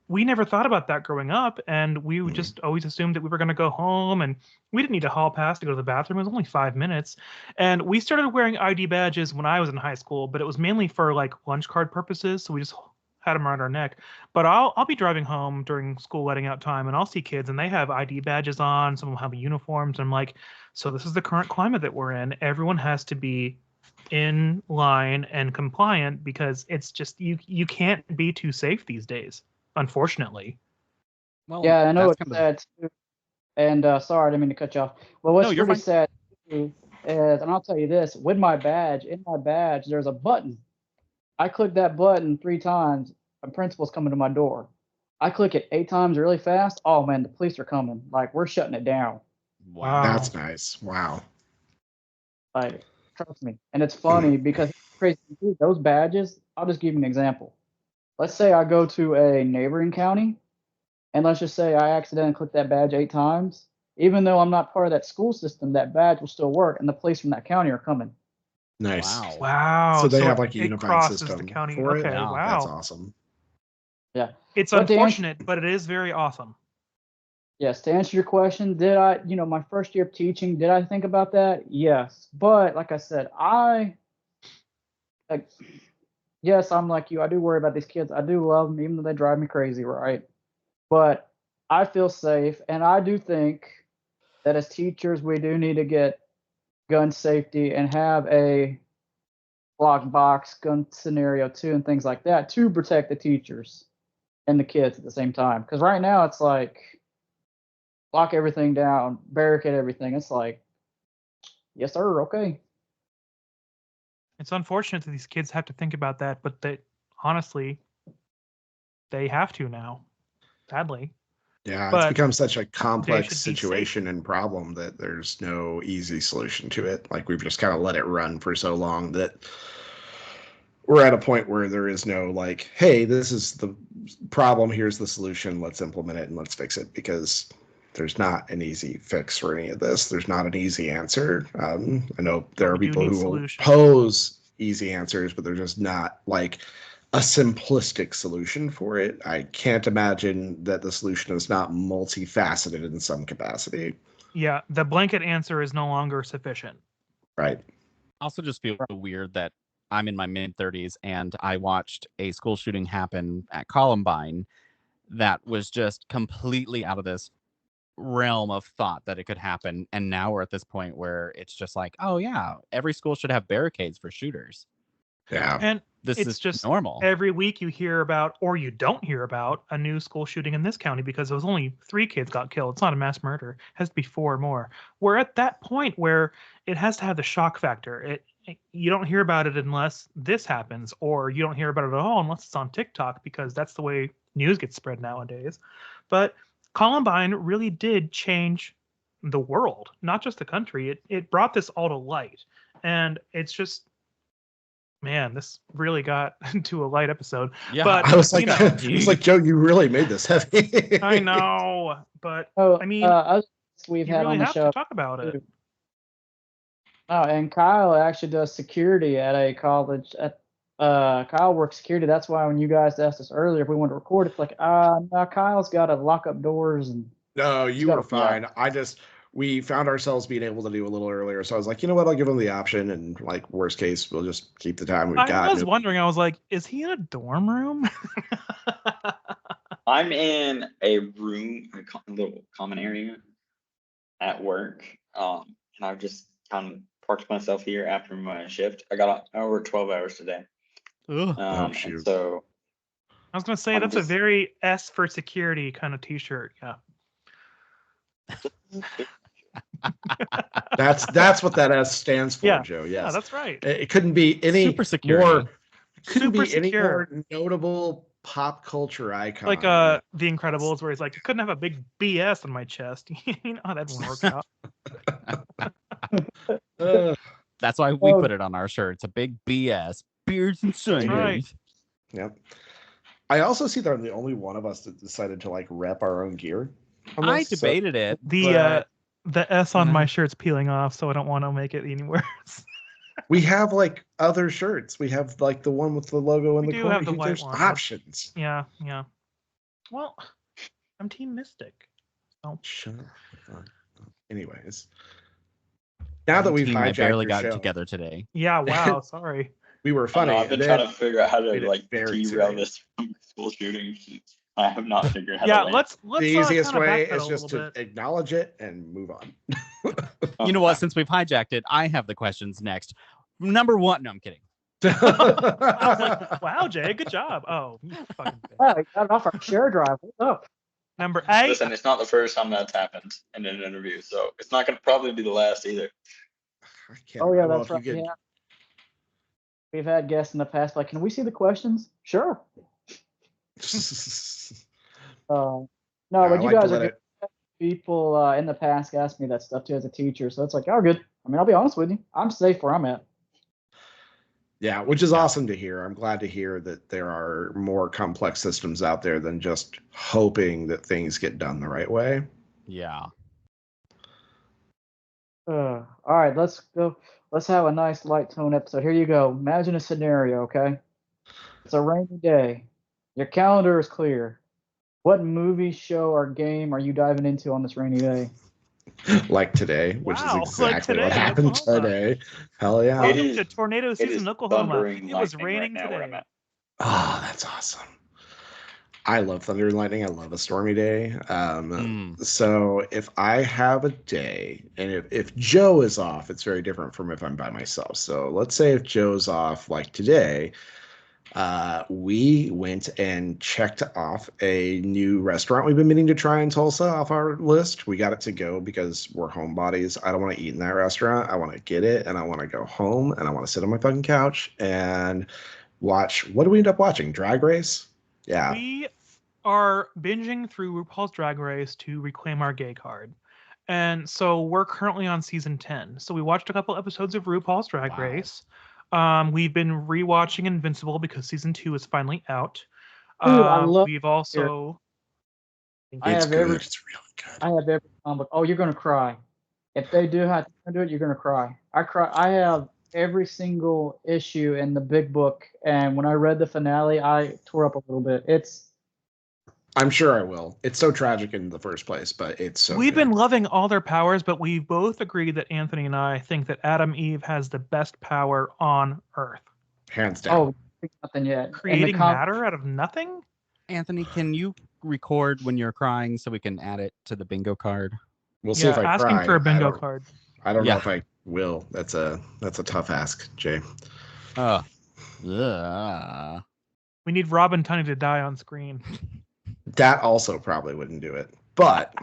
we never thought about that growing up, and we would just always assumed that we were going to go home, and we didn't need a hall pass to go to the bathroom. It was only 5 minutes. And we started wearing ID badges when I was in high school, but it was mainly for like lunch card purposes. So we just had them around our neck. But I'll be driving home during school letting out time, and I'll see kids and they have ID badges on. Some of them have uniforms. And I'm like, so this is the current climate that we're in. Everyone has to be in line and compliant, because it's just you can't be too safe these days, unfortunately. Well, Yeah, I know that's it's kind of- sad too. And sorry, I didn't mean to cut you off. Well, what's No, you're really fine. sad too is, and I'll tell you this: with my badge, in my badge, there's a button. I click that button 3 times, a principal's coming to my door. I click it 8 times really fast. Oh man, the police are coming. Like, we're shutting it down. Wow. That's nice. Wow. Like, trust me. And it's funny because crazy those badges. I'll just give you an example. Let's say I go to a neighboring county, and let's just say I accidentally click that badge 8 times. Even though I'm not part of that school system, that badge will still work, and the police from that county are coming. Nice. Wow. Wow. So they have it- like a it unified crosses system the county. for it. Okay, Yeah, wow. That's awesome. Yeah. It's But to answer- unfortunate, but it is very awesome. Yes, to answer your question, did I, my first year of teaching, did I think about that? Yes. But like I said, like, yes, I'm like you. I do worry about these kids. I do love them, even though they drive me crazy, right? But I feel safe, and I do think that as teachers, we do need to get gun safety and have a lock box gun scenario too, and things like that to protect the teachers and the kids at the same time. Because right now it's like lock everything down, barricade everything. It's like, yes, sir, okay. It's unfortunate that these kids have to think about that, but they honestly they have to now. Sadly. Yeah, it's But become such a complex should be safe. situation and problem that there's no easy solution to it. Like we've just kind of let it run for so long that we're at a point where there is no like, hey, this is the problem, here's the solution, let's implement it and let's fix it, because there's not an easy fix for any of this. There's not an easy answer. I know there are we do people need who will solutions. pose easy answers, but they're just not like a simplistic solution for it. I can't imagine that the solution is not multifaceted in some capacity. Yeah, the blanket answer is no longer sufficient. Right. I also just feel weird that I'm in my mid-30s and I watched a school shooting happen at Columbine that was just completely out of this realm of thought that it could happen. And now we're at this point where it's just like, oh yeah, every school should have barricades for shooters. Yeah. And This it's is just normal. every week you hear about, or you don't hear about, a new school shooting in this county because it was only 3 kids got killed. It's not a mass murder. It has to be 4 or more. We're at that point where it has to have the shock factor. You don't hear about it unless this happens, or you don't hear about it at all unless it's on TikTok, because that's the way news gets spread nowadays. But Columbine really did change the world, not just the country. It brought this all to light, and it's just, man, this really got into a light episode. Yeah, But I was like, you know, I was like, Joe, you really made this heavy. I know, but Oh, I mean, us we've you had really on the have show. to talk about it. too. Oh, and Kyle actually does security at a college. Kyle works security. That's why when you guys asked us earlier if we want to record, it's like, no, Kyle's got to lock up doors and. No, you got were a- fine. We found ourselves being able to do a little earlier, so I was like, you know what? I'll give him the option, and like worst case, we'll just keep the time we've I got. was wondering. I was like, is he in a dorm room? I'm in a room, a little common area at work, and I've just kind of parked myself here after my shift. I got over 12 hours today. Ugh. And shoot. so I was gonna say I'm that's just- a very S for security kind of T-shirt. Yeah. That's what that S stands for, Yeah. Joe. Yeah, Yes. that's right. It couldn't be any Super security. more. Couldn't Super be any secure. more notable pop culture icon. Like The Incredibles, where he's like, I couldn't have a big BS on my chest. You know how that one works out. That's why we put it on our shirts. A big BS. Beards and Sundries. right. Yep. I also see that I'm the only one of us that decided to like rep our own gear. on I this, so- debated it. The S on my shirt's peeling off, so I don't want to make it any worse. We have like other shirts. We have like the one with the logo in We the do corner. have the white There's one. options. Yeah. Well, I'm Team Mystic. So. Shut up. Anyways, now that My we've team, I hijacked barely your got show, it together today. Yeah. Wow. Sorry. we were I funny. know, I've been and trying then to figure out how to made it like very derail serious. this school shooting. I have not figured out how Yeah. to land. Let's The easiest kinda way backpedal is a just little to bit. acknowledge it and move on. You know what? Since we've hijacked it, I have the questions next. Number one. No, I'm kidding. I was like, wow, Jay, good job. Oh, you fucking bitch. Oh, we got it off our share drive. What's up? Number 8. Listen, it's not the first time that's happened in an interview, so it's not going to probably be the last either. I can't Oh yeah, remember that's if right. you get- Yeah. We've had guests in the past like, can we see the questions? Sure. No, I but you like to guys are let good. it- People in the past asked me that stuff too as a teacher, so it's like, oh, good. I mean, I'll be honest with you, I'm safe where I'm at. Yeah, which is awesome to hear. I'm glad to hear that there are more complex systems out there than just hoping that things get done the right way. Yeah. All right, let's go. Let's have a nice light tone episode. Here you go. Imagine a scenario, okay? It's a rainy day. Your calendar is clear. What movie, show, or game are you diving into on this rainy day? Like today, which is Wow, like exactly today what in happened Oklahoma. today. Hell yeah. It Welcome is- to tornado It season is in Oklahoma. thundering It was lightning raining right now where I'm today. at. Oh, that's awesome. I love thunder and lightning. I love a stormy day. So if I have a day, and if Joe is off, it's very different from if I'm by myself. So let's say if Joe's off, like today, we went and checked off a new restaurant we've been meaning to try in Tulsa off our list. We got it to go because we're homebodies. I don't want to eat in that restaurant. I want to get it, and I want to go home, and I want to sit on my fucking couch and watch. What do we end up watching? Drag Race? Yeah. We are binging through RuPaul's Drag Race to reclaim our gay card. And so we're currently on season 10. So we watched a couple episodes of RuPaul's Drag Wow. Race. We've been rewatching Invincible because season 2 is finally out. Dude, I love We've also I It's have good. every- It's really good. I have every comic book. Oh, you're gonna cry. If they do have to do it, you're gonna cry. I cry. I have every single issue in the big book, and when I read the finale, I tore up a little bit. I'm sure I will. It's so tragic in the first place, but it's so we've good. been loving all their powers, but we both agreed that Anthony and I think that Adam Eve has the best power on Earth. Hands down. Oh, nothing yet. And the Creating matter out of nothing? Anthony, can you record when you're crying so we can add it to the bingo card? We'll see Yeah, if I asking cry. for a bingo I don't, card. I don't Yeah. know if I will. That's a tough ask, Jay. Ugh. We need Rob and Tony to die on screen. That also probably wouldn't do it. But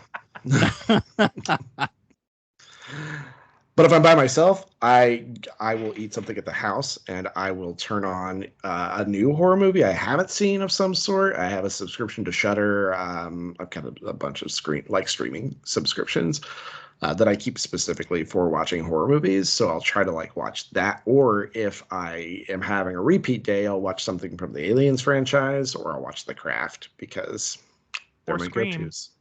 but if I'm by myself, I will eat something at the house and I will turn on a new horror movie I haven't seen of some sort. I have a subscription to Shudder. I've got a bunch of streaming subscriptions. that I keep specifically for watching horror movies. So I'll try to like watch that, or if I am having a repeat day, I'll watch something from the Aliens franchise, or I'll watch The Craft because they're Or my Scream. go-tos.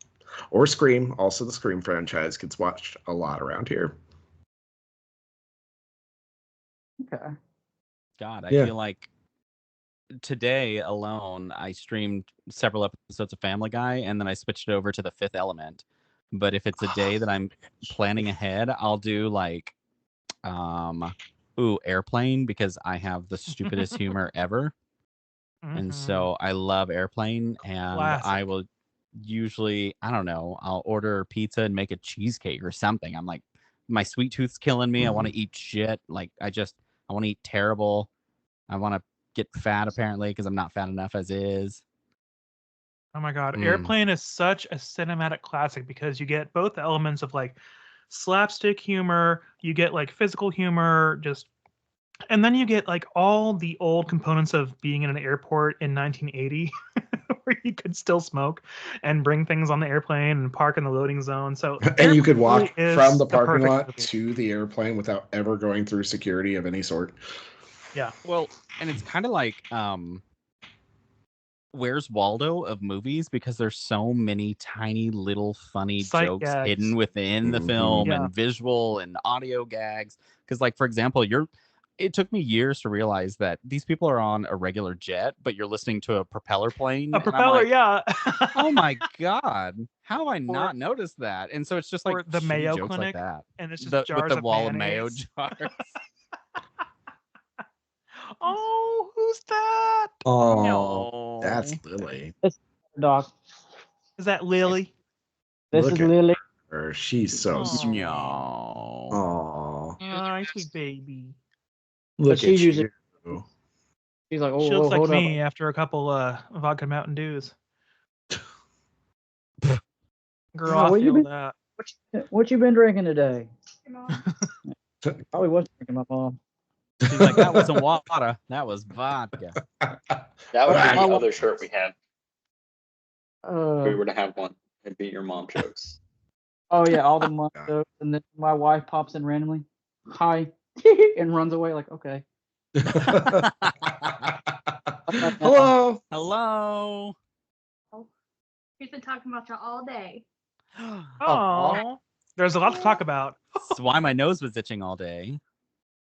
Or Scream. Also, the Scream franchise gets watched a lot around here. Okay. God, I Yeah. feel like today alone I streamed several episodes of Family Guy, and then I switched it over to The Fifth Element. But if it's a day that I'm planning ahead, I'll do like Airplane, because I have the stupidest humor ever. And Mhm. so I love Airplane, and Classic. I will usually, I don't know, I'll order pizza and make a cheesecake or something. I'm like, my sweet tooth's killing me. I want to eat shit. Like, I want to eat terrible. I want to get fat, apparently, because I'm not fat enough as is. Oh my God. Airplane is such a cinematic classic because you get both the elements of like slapstick humor, you get like physical humor, and then you get like all the old components of being in an airport in 1980 where you could still smoke and bring things on the airplane and park in the loading zone. So And you could Airplane walk really is from the parking perfect lot movie. to the airplane without ever going through security of any sort. Yeah. Well, and it's kind of like Where's Waldo of movies, because there's so many tiny little funny Sight jokes gags. hidden within the Mhm. film, Yeah. and visual and audio gags. Because, like, for example, it took me years to realize that these people are on a regular jet, but you're listening to a propeller plane. A and I'm propeller, like, yeah. oh my God, how have I not noticed that? And so it's just like Or the shitty Mayo jokes Clinic, like that. and it's just With jars the of wall of mayo mayonnaise. jars. Oh, who's that? Oh, No. that's Lily. Doc, Is that Lily? this Look is at Lily. her. She's so Aw. sweet. No. Aw. Ay, sweet baby. Look she's at usually- you. She's like, She oh, looks like hold me after a couple vodka Mountain Dews. Girl, Yeah, I what you feel been- that. up. What you been drinking today? Probably was drinking my mom. She's like, that wasn't water. That was vodka. That would Right. be the other shirt we had. If we Uh, were to have one, it'd be your mom jokes. oh yeah, all the month, and then my wife pops in randomly, hi, and runs away. Like, okay. Hello. Hello. He's been talking about you all day. Oh, there's a lot to talk about. That's why my nose was itching all day.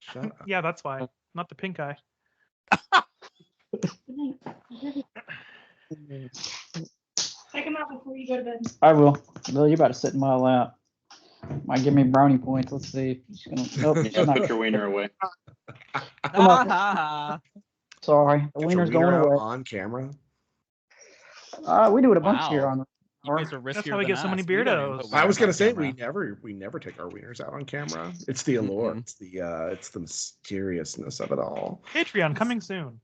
Shut up. Yeah, that's why. Not the pink eye. Take him out before you go to bed. I will. Lil, you about to sit in my lap. Might give me brownie points. Let's see. She's gonna. Nope. You she's know, not. put your wiener away. Sorry, the Get your wiener's wiener going out away. on camera. We do it a bunch here Wow. on the. You guys are That's riskier how we than get so many us. We don't even beardos. put I was wieners gonna on say camera. we never take our wieners out on camera. It's the allure. Mm-mm. It's the mysteriousness of it all. Patreon coming soon.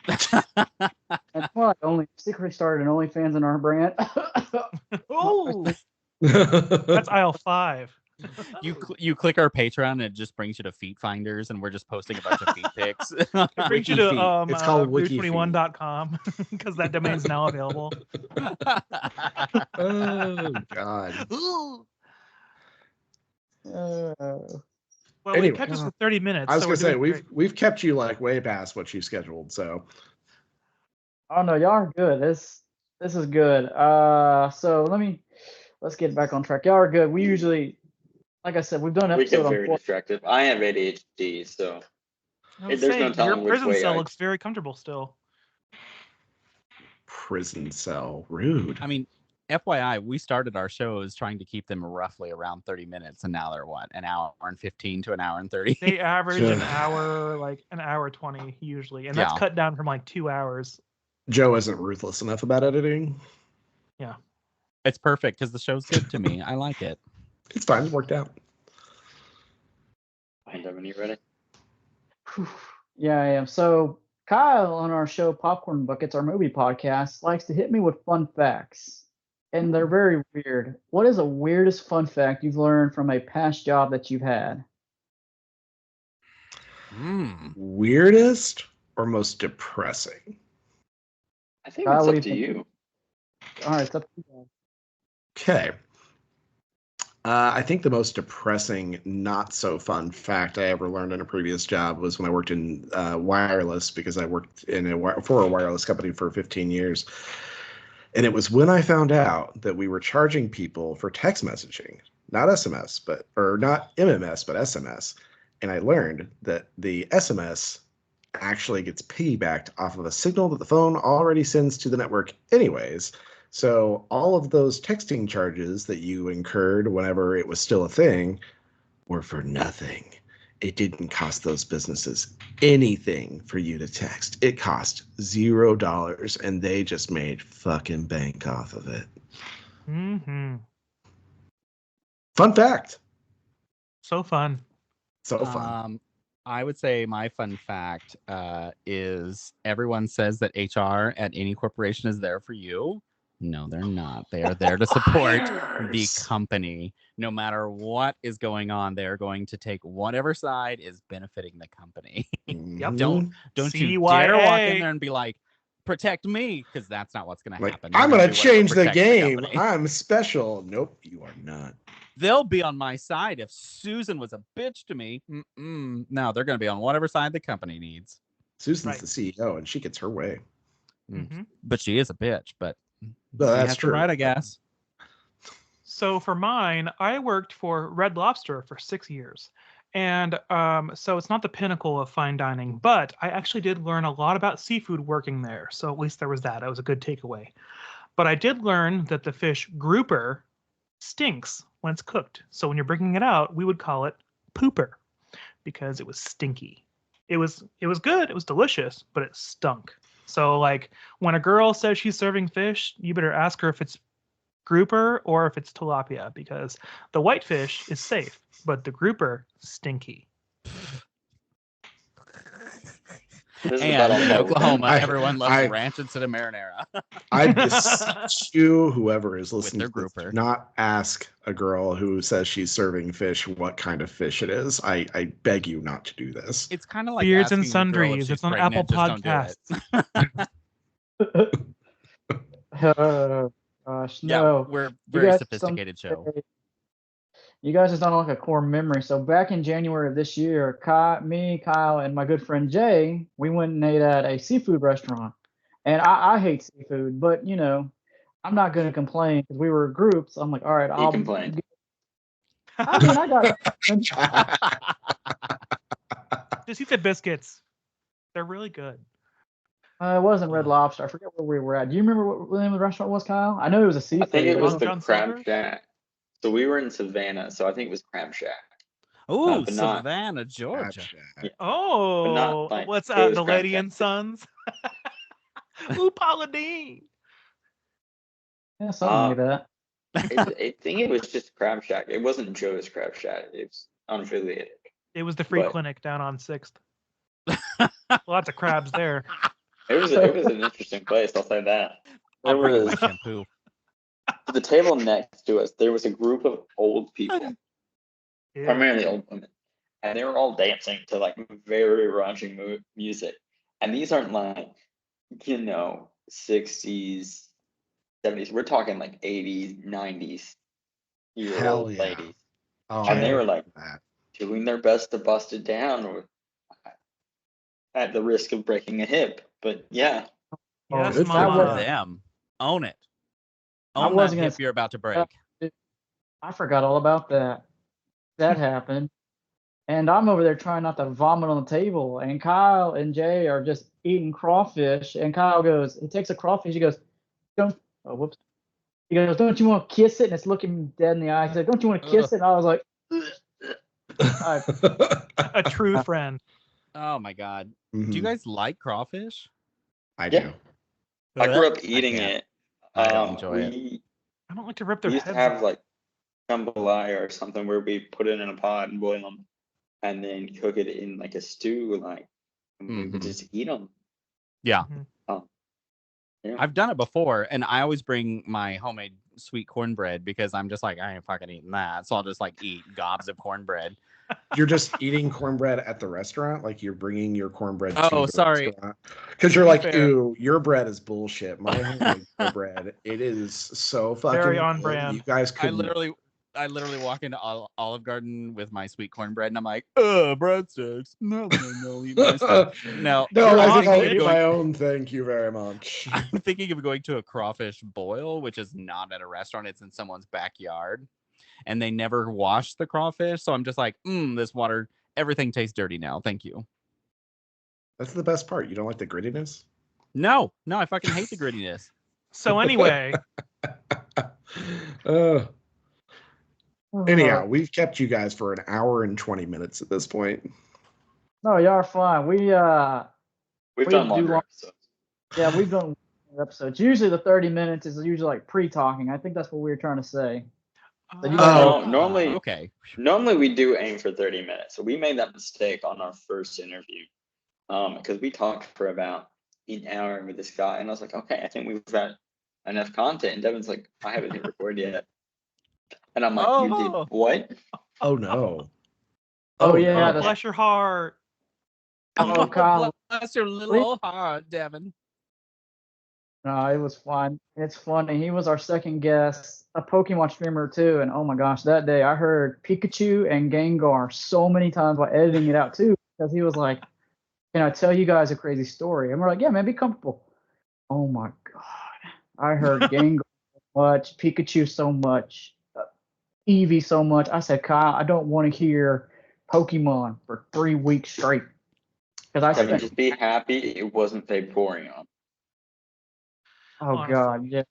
And well, I only secretly started an OnlyFans in our brand. Oh, that's aisle 5. You click our Patreon and it just brings you to Feet Finders, and we're just posting a bunch of feet pics. It brings you Wiki to feet. It's called Wiki feet. beer21.com because that domain's now available. Oh God. Well, Anyway. we kept us for 30 minutes. I was so gonna we're say doing we've kept you like way past what you scheduled. So Oh no, y'all are good. This is good. So let's get back on track. Y'all are good. We usually, like I said, we've done an We episode get on very distracted. I have ADHD, so I was there's no saying, telling your which prison way cell I- looks very comfortable still. prison cell, rude. I mean, FYI, we started our shows trying to keep them roughly around 30 minutes, and now they're what, an hour and 15 to an hour and 30. They average an Sure. hour, like an hour 20 usually, and that's Yeah. cut down from like 2 hours. Joe isn't ruthless enough about editing. It's perfect because the show's good to me. I like it. It's fine. It worked out. Find them when you're ready. Yeah, I am. So Kyle on our show Popcorn Buckets, our movie podcast, likes to hit me with fun facts. And they're very weird. What is the weirdest fun fact you've learned from a past job that you've had? Weirdest or most depressing? I think Kyle, it's what up do to you you. All right, it's up to you guys. Okay. I think the most depressing, not so fun fact I ever learned in a previous job was when I worked in wireless, because I worked for a wireless company for 15 years. And it was when I found out that we were charging people for text messaging, not SMS, or not MMS, but SMS. And I learned that the SMS actually gets piggybacked off of a signal that the phone already sends to the network anyways. So all of those texting charges that you incurred whenever it was still a thing were for nothing. It didn't cost those businesses anything for you to text. It cost $0, and they just made fucking bank off of it. Mm-hmm. Fun fact. So fun. So fun. I would say my fun fact is everyone says that HR at any corporation is there for you. No, they're not. They are there to support the company. No matter what is going on, they're going to take whatever side is benefiting the company. Yep. Don't you dare walk in there and be like, protect me, because that's not what's going to happen. I'm going to change the protects game. company. I'm special. Nope, you are not. They'll be on my side if Susan was a bitch to me. No, they're going to be on whatever side the company needs. Susan's the CEO, and she gets her way. Mm-hmm. But she is a bitch. But that's true. Right, I guess. So for mine, I worked for Red Lobster for 6 years. And so it's not the pinnacle of fine dining, but I actually did learn a lot about seafood working there. So at least there was that. That was a good takeaway. But I did learn that the fish grouper stinks when it's cooked. So when you're bringing it out, we would call it pooper because it was stinky. It was good. It was delicious, but it stunk. So like when a girl says she's serving fish, you better ask her if it's grouper or if it's tilapia, because the whitefish is safe, but the grouper stinky. And in Oklahoma, everyone loves ranch instead of marinara. I beseech you, whoever is listening to this, grouper, do not ask a girl who says she's serving fish what kind of fish it is. I beg you not to do this. It's kind of like Beards and Sundries. Sundries. It's on Apple Podcasts. Gosh, yeah, no. we're very sophisticated show. You guys just don't like a core memory. So back in January of this year, me, Kyle, and my good friend Jay, we went and ate at a seafood restaurant. And I hate seafood, but I'm not going to complain because we were groups. I'm like, all right, I'll complain. I mean, I got. Just eat the biscuits. They're really good. It wasn't Red Lobster. I forget where we were at. Do you remember what the name of the restaurant was, Kyle? I know it was a seafood. I think it was the John Crab Silver's? Shack. So we were in Savannah, so I think it was Crab Shack. Oh, but not- Savannah, Georgia. Yeah. Oh, like- what's it was the Crab Lady Shack. and Sons? Ooh, Paula Deen. Yeah, something like that. I think it was just Crab Shack. It wasn't Joe's Crab Shack. It's unaffiliated. It was the free But- clinic down on 6th. Lots of crabs there. It was an interesting place. I'll say that. I'll There bring you my was shampoo. the table next to us. There was a group of old people, Ew. primarily old women, and they were all dancing to like very raunchy music. And these aren't like 60s, 70s. We're talking like 80s, 90s year Hell old yeah. ladies. Oh, And they were like that. doing their best to bust it down at the risk of breaking a hip. But yeah, Yes, good for Good mama. for them. Own it. I Own that wasn't gonna hip you're about to break. I forgot all about that. That happened. And I'm over there trying not to vomit on the table. And Kyle and Jay are just eating crawfish. And Kyle he takes a crawfish. He goes, whoops. He goes, don't you want to kiss it? And it's looking dead in the eye. He said, don't you want to kiss it? And I was like, A true friend. Oh my god. Mhm. Do you guys like crawfish? I Yeah. do. I grew up eating can't. it. I don't enjoy it. We I don't like to rip their used to heads have off. like jambalaya or something where we put it in a pot and boil them, and then cook it in like a stew, and we would Mhm. just eat them. Yeah. Yeah. I've done it before, and I always bring my homemade sweet cornbread because I'm just like, I ain't fucking eating that. So I'll just like eat gobs of cornbread. You're just eating cornbread at the restaurant, like you're bringing your cornbread. Oh, to the sorry. restaurant. Because you're To be like, fair. ew, your bread is bullshit. My homemade bread, it is so fucking Very on good. brand. You guys I couldn't. literally I literally walk into Olive Garden with my sweet cornbread, and I'm like, breadsticks. No, eat my stuff. No, No, I think I'll Awesome. eat my own. Thank you very much. I'm thinking of going to a crawfish boil, which is not at a restaurant; it's in someone's backyard, and they never wash the crawfish. So I'm just like, this water, everything tastes dirty now. Thank you. That's the best part. You don't like the grittiness? No, I fucking hate the grittiness. So anyway, Anyhow, we've kept you guys for an hour and 20 minutes at this point. No, y'all are fine. We've We done do longer long- episodes. Yeah, we've done episodes. Usually the 30 minutes is usually like pre-talking. I think that's what we were trying to say. So you guys No, normally okay. Normally we do aim for 30 minutes. So we made that mistake on our first interview. Because we talked for about an hour with this guy, and I was like, okay, I think we've got enough content. And Devin's like, I haven't hit record yet. And I'm like, you did what? Oh no. Oh, yeah, no. that's- bless your heart. Oh, Kyle. Bless your little old heart, Devin. No, it was fun. It's funny. He was our second guest, a Pokemon streamer too. And oh my gosh, that day I heard Pikachu and Gengar so many times while editing it out too, because he was like, "Can I tell you guys a crazy story?" And we're like, "Yeah, man, be comfortable." Oh my god, I heard Gengar so much, Pikachu so much, Eevee so much. I said, Kyle, I don't want to hear Pokemon for 3 weeks straight. Because I Devin, spent, just be happy it wasn't Vaporeon. oh Honestly. god, yeah.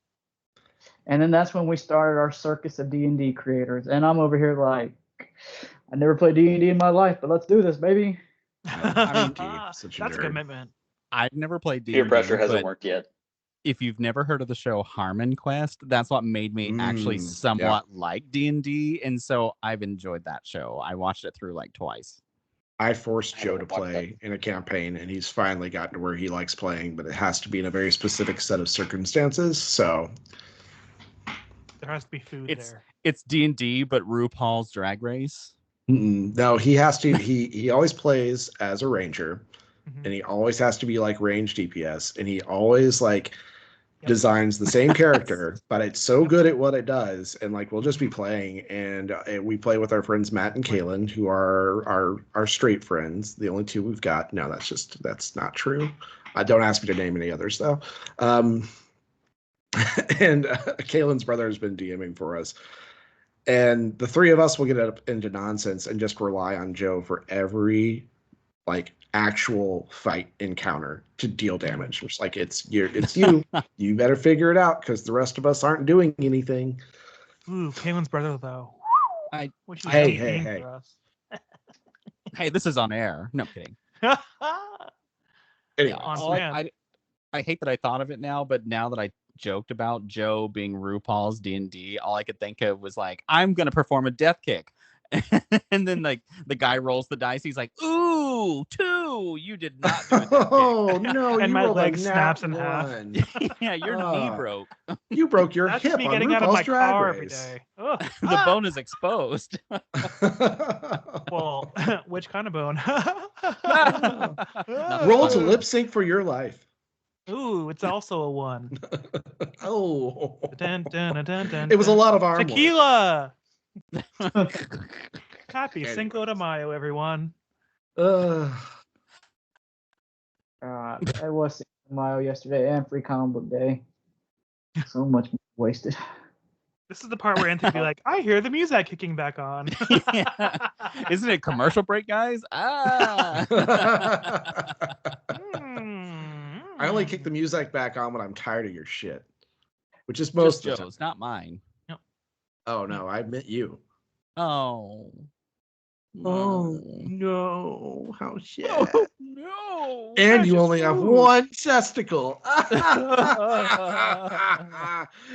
And then that's when we started our circus of D&D creators. And I'm over here like, I never played D&D in my life, but let's do this, baby. I mean, such a That's a nerd. commitment. I've never played D&D. Peer pressure hasn't but worked yet. if you've never heard of the show Harmon Quest, that's what made me actually somewhat like D&D, and so I've enjoyed that show. I watched it through like twice. I forced I Joe to haven't watched play in a campaign, and he's finally gotten to where he likes playing, but it has to be in a very specific set of circumstances. So There has to be food It's- there. It's D&D, but RuPaul's Drag Race. no, he has to. He always plays as a ranger, Mhm. and he always has to be like range DPS, and he always like Yep. designs the same character, but it's so good at what it does, and like we'll just be playing, and we play with our friends Matt and Kaylin, who are our straight friends, the only two we've got. No, that's not true. Don't ask me to name any others though. And Kaylin's brother has been DMing for us, and the three of us will get up into nonsense and just rely on Joe for every like actual fight encounter to deal damage. It's like it's you. You better figure it out because the rest of us aren't doing anything. Ooh, Kaylin's brother though. I- Wish he was Hey, DMing hey, for us. Hey, this is on air. No, I'm kidding. Anyway, On All brand. I hate that I thought of it now, but now that I joked about Joe being RuPaul's D&D, all I could think of was like, I'm gonna perform a death kick. And then like the guy rolls the dice, he's like, ooh, 2, you did not do a death oh no! And you my rolled a leg nat snaps in half. one. kick. Yeah, your knee Ah. broke. You broke your That's hip me on getting out of RuPaul's my Drag car every Race. day. Ugh. The bone is exposed. Well, which kind of bone? Not Roll to fun. lip sync for your life. Ooh, it's also a 1. Oh, Dun, dun, dun, dun, dun, it was a dun. lot of arm work. Tequila. Happy Anyways. Cinco de Mayo, everyone. It was Mayo yesterday and free comic book day. So much wasted. This is the part where Anthony be like, I hear the music kicking back on. Yeah. Isn't it commercial break, guys? Ah. I only kick the music back on when I'm tired of your shit, which is Just most of the time. Joe's, not mine. Oh no, I meant you. Oh. No, how shit. No. And you precious only have food. one testicle.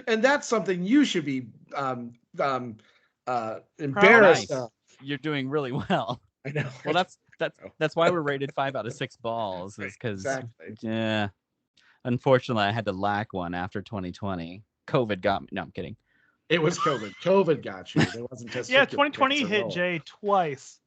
And that's something you should be embarrassed Nice. of. You're doing really well. I know. Well, that's why we're rated 5 out of 6 balls, is because Exactly. yeah. Unfortunately, I had to lack one after 2020. COVID got me. No, I'm kidding. It was COVID. COVID got you. There wasn't testicular Yeah, 2020 cancer hit at all. Jay twice.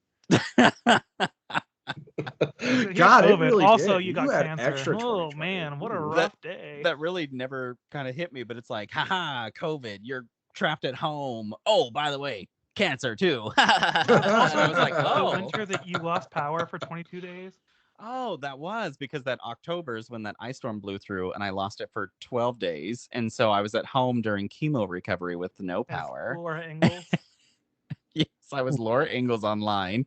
He God, had it COVID. really Also, did. you got had cancer. extra Oh 2020. man, what a Ooh. rough day. That really never kind of hit me, but it's like, haha, COVID, you're trapped at home. Oh, by the way, cancer too. And I was like, The oh. winter that you lost power for 22 days. Oh, that was because that October is when that ice storm blew through and I lost it for 12 days. And so I was at home during chemo recovery with no As power. Laura Ingalls. Yes, I was Laura Ingalls online.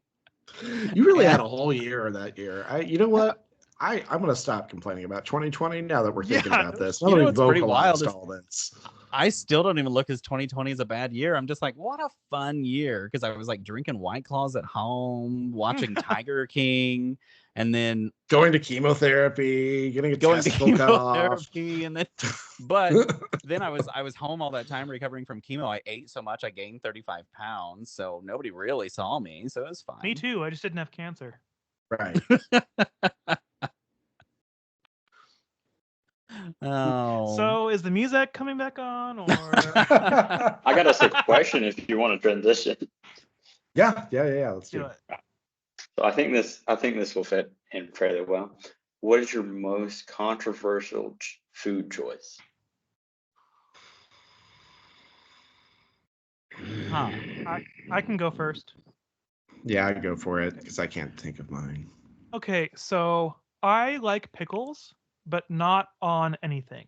You really had a whole year that year. You know what? I'm gonna stop complaining about 2020 now that we're thinking Yeah. about this. You Now that know we what's pretty wild vocalized is- all this. I still don't even look as 2020 is a bad year. I'm just like, what a fun year. Because I was like drinking White Claws at home, watching Tiger King, and then Going to chemotherapy, getting a going to testicle cut off. chemotherapy, and then but then I was home all that time recovering from chemo. I ate so much I gained 35 pounds, so nobody really saw me, so it was fine. Me too. I just didn't have cancer. Right. Oh, So is the music coming back on, or I got us a question if you want to transition. Yeah. Let's do do it. it? So I think this will fit in fairly well. What is your most controversial food choice? huh. I can go first. Yeah, I'd go for it because I can't think of mine. Okay, so I like pickles, but not on anything.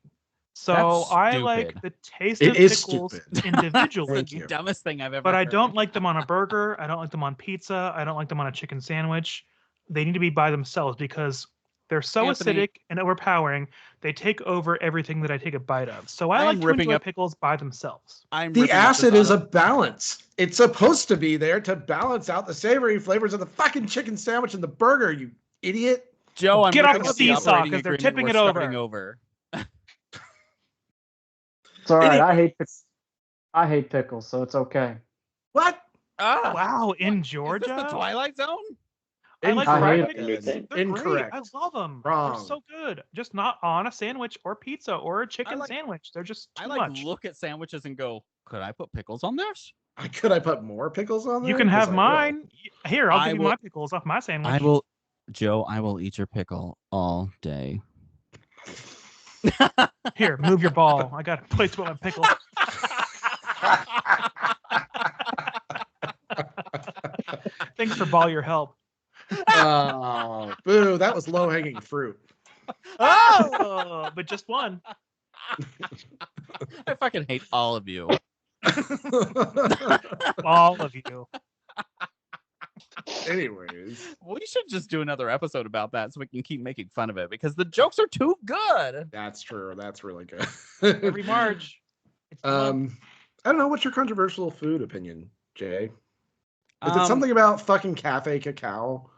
So That's I like stupid. the taste It of is pickles stupid. individually, Thank The you. dumbest thing I've ever but I heard. don't like them on a burger. I don't like them on pizza. I don't like them on a chicken sandwich. They need to be by themselves because they're so Anthony- acidic and overpowering. They take over everything that I take a bite of. So I I'm like to ripping enjoy up- pickles by themselves. I'm The ripping up this acid is a auto- balance. It's supposed to be there to balance out the savory flavors of the fucking chicken sandwich and the burger, you idiot. Joe. I'm Get off ripping the up the seesaw, operating 'cause they're agreement tipping we're it over. starting over. It's all right. Anyways. I hate pickles, so it's okay. What? Ah, Wow, in is this Georgia? the Twilight Zone? I like I fried hate pickles. New thing. They're Incorrect. great. I love them. Wrong. They're so good. Just not on a sandwich or pizza or a chicken like- sandwich. They're just I too like much. look at sandwiches and go, could I put pickles on this? Could I put more pickles on there? You can 'Cause have I will. mine. Here, I'll I give you will- my pickles off my sandwich. I will, Joe. I will eat your pickle all day. Here, move your ball. I got a place to put my pickle. Thanks for ball your help. Oh, boo. That was low hanging fruit. Oh, but just one. I fucking hate all of you. All of you. Anyways, We should just do another episode about that so we can keep making fun of it because the jokes are too good. that's true. That's really good. Every March. It's the month. I don't know. What's your controversial food opinion, Jay? Is it Um, something about fucking cafe cacao?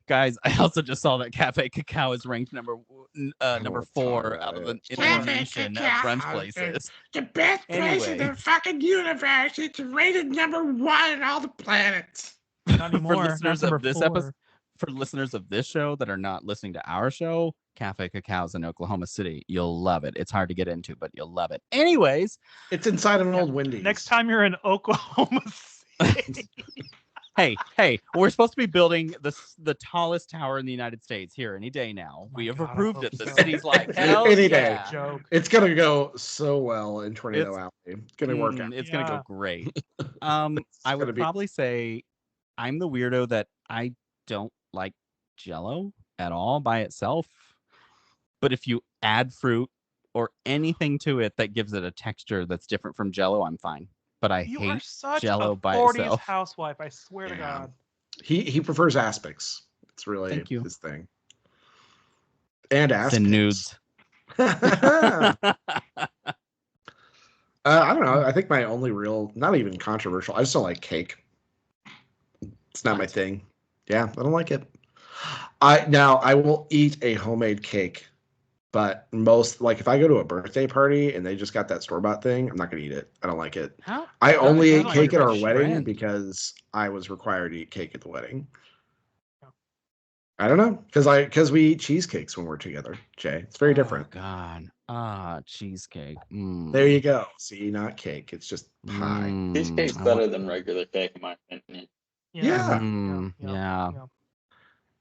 Guys, I also just saw that Cafe Cacao is ranked number talk 4 about out of the it. Indonesian brunch places. The best place in the fucking universe. It's rated number 1 on all the planets. Not anymore. For listeners That's of number this 4. episode, for listeners of this show that are not listening to our show, Cafe Cacao's in Oklahoma City. You'll love it. It's hard to get into, but you'll love it. Anyways, It's inside of an Yeah. old Wendy's. Next time you're in Oklahoma City. hey, we're supposed to be building the tallest tower in the United States here any day now. My We have God, I approved hope it. The so. city's like, hell Any day. yeah. Joke. It's gonna go so well in Tornado Alley. It's gonna work out. It's gonna Yeah. go great. It's I gonna would be- probably say I'm the weirdo that I don't like Jello at all by itself. But if you add fruit or anything to it that gives it a texture that's different from Jello, I'm fine. But I You are hate such Jell-O a by 40s itself. housewife. I swear to Yeah. God. He prefers aspics. It's really Thank you. his thing. And aspics. send nudes. I don't know. I think my only real, not even controversial. I just don't like cake. It's not my thing. Yeah, I don't like it. I will eat a homemade cake, but most like if I go to a birthday party and they just got that store-bought thing, I'm not gonna eat it. I don't like it. How? I only I ate like cake at your our wedding friend. because I was required to eat cake at the wedding. Yeah. I don't know because we eat cheesecakes when we're together, Jay. It's very different. Oh, God. Cheesecake. There you go. See, not cake. It's just pie. Cheesecake's I better want- than regular cake, in my opinion. Yeah. Yeah.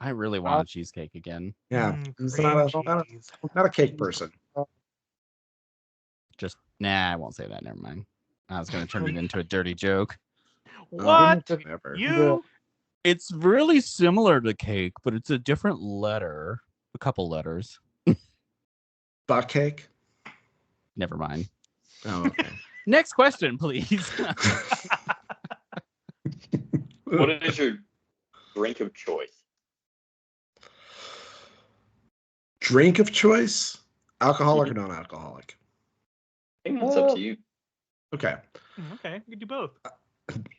I really want a cheesecake again. Yeah, Mm, it's cream not a cheese. not a cake person. Just Nah, I won't say that. Never mind. I was going to turn it into a dirty joke. What? Never. You? It's really similar to cake, but it's a different letter. A couple letters. Butt cake? Never mind. Oh, okay. Next question, please. What is your drink of choice? Drink of choice? Alcoholic or non-alcoholic? I think that's up to you. Okay. Okay, you can do both.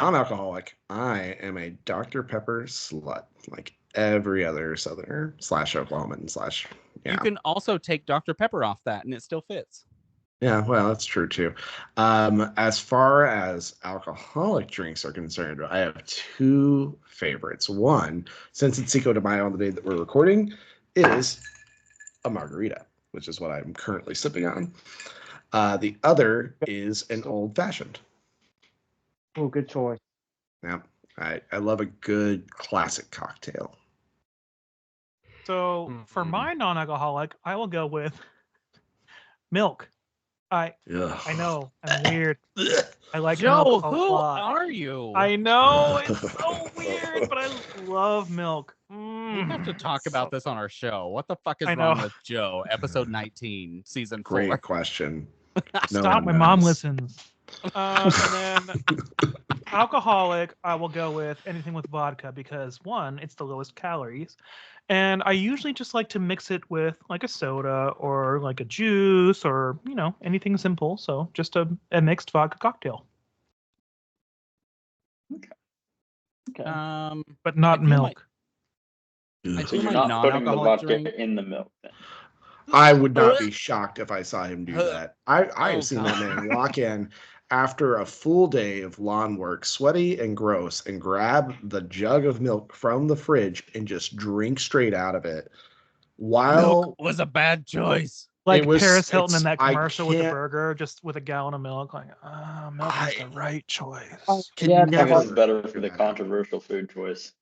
Non-alcoholic. I am a Dr. Pepper slut, like every other Southerner / Oklahoman / You can also take Dr. Pepper off that, and it still fits. Yeah, well, that's true too. As far as alcoholic drinks are concerned, I have two favorites. One, since it's Cinco de Mayo on the day that we're recording, is a margarita, which is what I'm currently sipping on. The other is an old fashioned. Oh, good choice. Yeah, I love a good classic cocktail. So for my non-alcoholic, I will go with milk. I know I'm weird. I like Joe, milk a who lot. are you? I know it's so weird, but I love milk. We have to talk about this on our show. What the fuck is I wrong know. with Joe? Episode 19, season 4. Great question. No Stop! one My mom knows. listens. And then alcoholic, I will go with anything with vodka because one, it's the lowest calories, and I usually just like to mix it with like a soda or like a juice or anything simple. So just a mixed vodka cocktail, Okay. but not I feel milk. I So feel you're my not putting the non-alcoholic vodka drink. in the milk then? I would not be shocked if I saw him do that. I Oh, have seen that God. man walk in after a full day of lawn work, sweaty and gross, and grab the jug of milk from the fridge and just drink straight out of it. While Milk was a bad choice. Like it was- Paris Hilton in it's- that I commercial with the can't- burger, just with a gallon of milk. Like, milk is the right choice. can Yeah, I think never this is better for figure the that out. controversial food choice.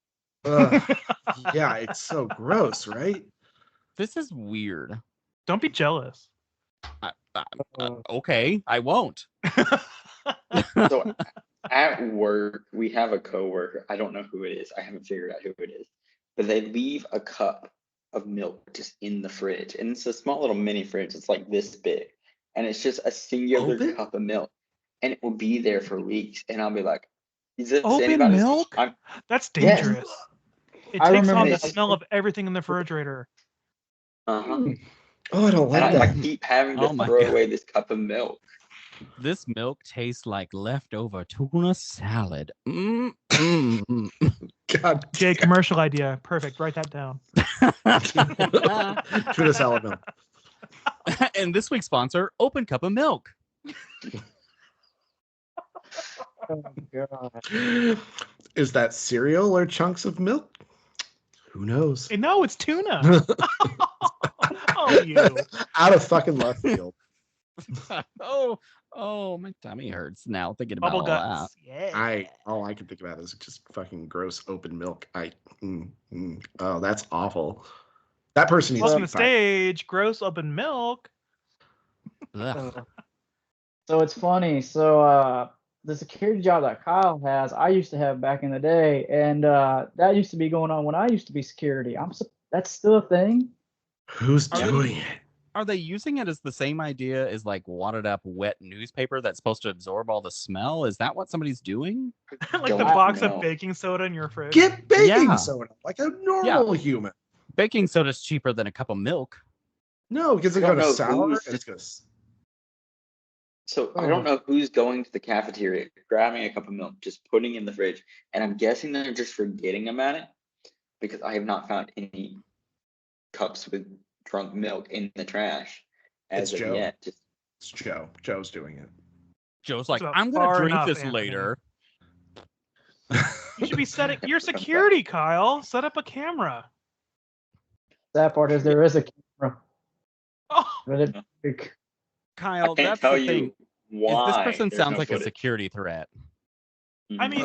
Ugh. Yeah, it's so gross, right? This is weird. Don't be jealous. Okay, I won't. So at work, we have a coworker. I don't know who it is. I haven't figured out who it is. But they leave a cup of milk just in the fridge. And it's a small little mini fridge. It's like this big. And it's just a singular Open? cup of milk. And it will be there for weeks. And I'll be like, is this Open anybody's milk? I'm That's Yes. dangerous. It I takes remember on the that. smell of everything in the refrigerator. uh-huh. Oh, I don't And like I that. keep having to Oh my throw God. away this cup of milk. This milk tastes like leftover tuna salad. Mm. God Jay, commercial idea. Perfect. Write that down. Tuna salad milk. And this week's sponsor, Open Cup of Milk. Oh, God. Is that cereal or chunks of milk? Who knows? No, it's tuna. Oh, you. Out of fucking left field. Oh, my tummy hurts now thinking about Bubble all that. guts. Yeah. All I can think about is just fucking gross open milk. Oh, that's awful. That person needs to Welcome be to fired. stage. Gross open milk. Ugh. So it's funny. So the security job that Kyle has, I used to have back in the day, and that used to be going on when I used to be security. That's still a thing. Who's Are they- doing it? Are they using it as the same idea as like wadded up wet newspaper that's supposed to absorb all the smell? Is that what somebody's doing? Like the Don't box know. of baking soda in your fridge. Get baking Yeah. soda like a normal human. Baking soda's cheaper than a cup of milk. No, because I they don't go to know sour who's and it's gonna. So I don't know who's going to the cafeteria, grabbing a cup of milk, just putting it in the fridge, and I'm guessing they're just forgetting about it because I have not found any cups with drunk milk in the trash as It's of Joe. yet. Just It's Joe. Joe's doing it. Joe's like, about I'm gonna far drink enough, this Anthony. later. You should be setting. You're security, Kyle. Set up a camera. That part is there is a camera. Oh, But Kyle, I can't that's tell the thing. you why. Is this person there's sounds no like a footage. security threat. I mean,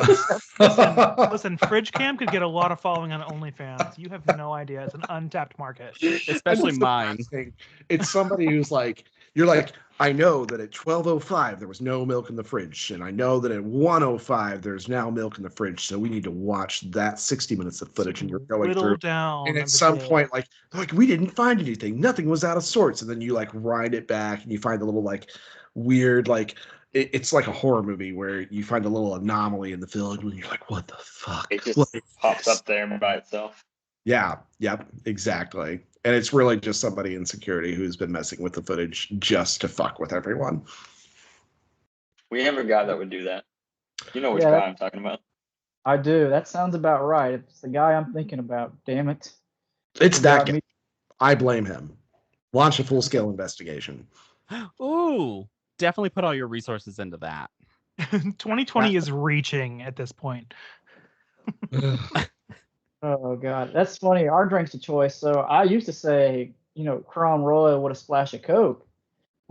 listen. Fridge Cam could get a lot of following on OnlyFans. You have no idea. It's an untapped market. Especially That's the mine. best thing. It's somebody who's like, You're like, I know that at 12:05 there was no milk in the fridge, and I know that at 1:05 there's now milk in the fridge, so we need to watch that 60 minutes of footage, and you're going Whittle through. down. And at the some day. point, like we didn't find anything, nothing was out of sorts, and then you like wind it back, and you find a little like weird it's like a horror movie where you find a little anomaly in the film, and you're like, what the fuck? It just What is pops this? up there by itself. Yeah, yep, exactly. And it's really just somebody in security who's been messing with the footage just to fuck with everyone. We have a guy that would do that. You know which Yeah, guy I'm talking about. I do. That sounds about right. It's the guy I'm thinking about. Damn it. It's You that got guy. me. I blame him. Launch a full-scale investigation. Ooh, definitely put all your resources into that. 2020 is reaching at this point. Oh God, that's funny. Our drink's a choice. So I used to say, Crown Royal with a splash of Coke.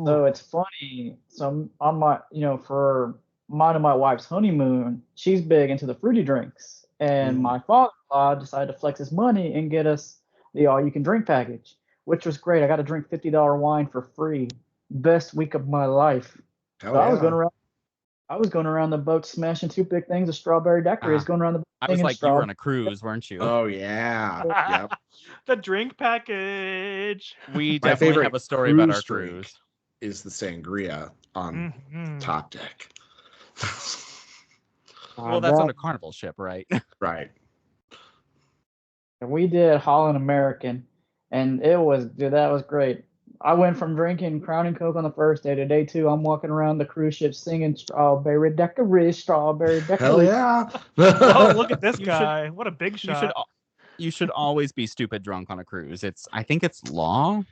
So it's funny. So on my, for mine and my wife's honeymoon, she's big into the fruity drinks, and my father-in-law decided to flex his money and get us the all-you-can-drink package, which was great. I got to drink $50 wine for free. Best week of my life. Hell So yeah. I was going around the boat smashing 2 big things of strawberry daiquiris, going around the boat I was singing like, you were on a cruise, weren't you? Oh yeah. Yep. The drink package. We My definitely favorite have a story about our cruise drink cruise. is the sangria on Mhm. top deck. Well, that's on a carnival ship, right? Right. And we did Holland American, and that was great. I went from drinking Crown and Coke on the first day to day 2. I'm walking around the cruise ship singing strawberry Hell daiquiri. yeah. Oh, look at this You should- guy. What a big shot. You should always be stupid drunk on a cruise. I think it's law.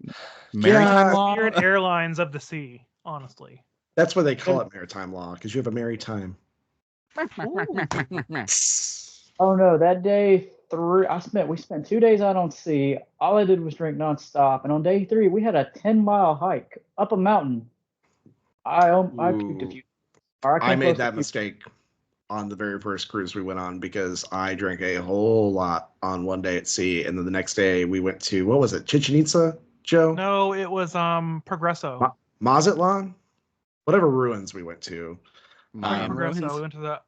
Yeah. Maritime law. Spirit Airlines of the Sea, honestly. That's why they call it maritime law, because you have a merry time. Oh no, that day 3, we spent 2 days out on sea. All I did was drink nonstop, and on day 3 we had a 10-mile hike up a mountain. I puked a few. I made that mistake on the very first cruise we went on because I drank a whole lot on one day at sea, and then the next day we went to, what was it, Chichen Itza, Joe? No, it was Progresso. Mazatlan? Whatever ruins we went to. Mayan Progresso. ruins. We went to the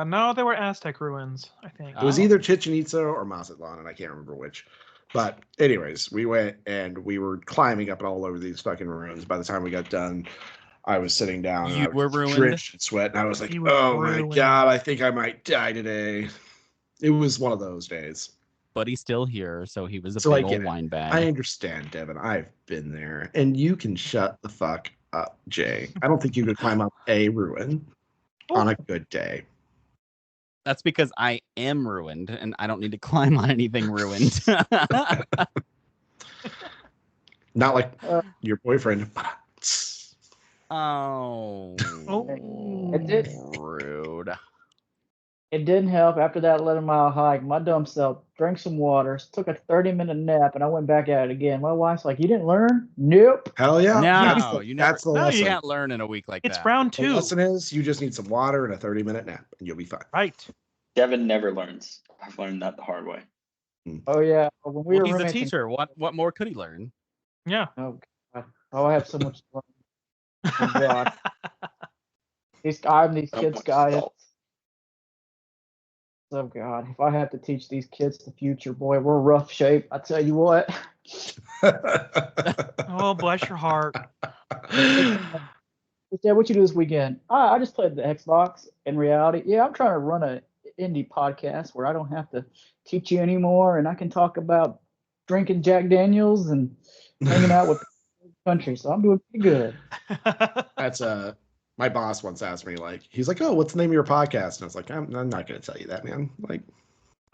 no, they were Aztec ruins, I think. It was Oh. either Chichen Itza or Mazatlan, and I can't remember which. But anyways, we went and we were climbing up and all over these fucking ruins. By the time we got done, I was sitting down and You I were was ruined? drenched in sweat, and I was like, He was "Oh my ruined. god, I think I might die today." It was one of those days. But he's still here, so he was a So I big get old it. wine bag. I understand, Devin. I've been there, and you can shut the fuck up, Jay. I don't think you could climb up a ruin on a good day. That's because I am ruined, and I don't need to climb on anything ruined. Not like your boyfriend. Oh, It did. rude. It didn't help after that 11-mile hike. My dumb self drank some water, took a 30-minute nap, and I went back at it again. My wife's like, "You didn't learn?" Nope. Hell yeah. No, That's the No, lesson. You can't learn in a week like It's that. round The 2. lesson is you just need some water and a 30-minute nap, and you'll be fine. Right. Devin never learns. I've learned that the hard way. Oh yeah. When we Well, were he's a roommates in- teacher. What more could he learn? Yeah. Oh God. Oh, I have so much to learn. Oh God. I'm these So kids' much guidance. salt. Oh God. If I have to teach these kids the future, boy, we're rough shape. I tell you what. Oh, bless your heart. Dad, what you do this weekend? I just played the Xbox. In reality, yeah, I'm trying to run a indie podcast where I don't have to teach you anymore, and I can talk about drinking Jack Daniels and hanging out with country. So I'm doing pretty good. That's my boss once asked me, like, he's like, "Oh, what's the name of your podcast?" And I was like, "I'm not going to tell you that, man. Like,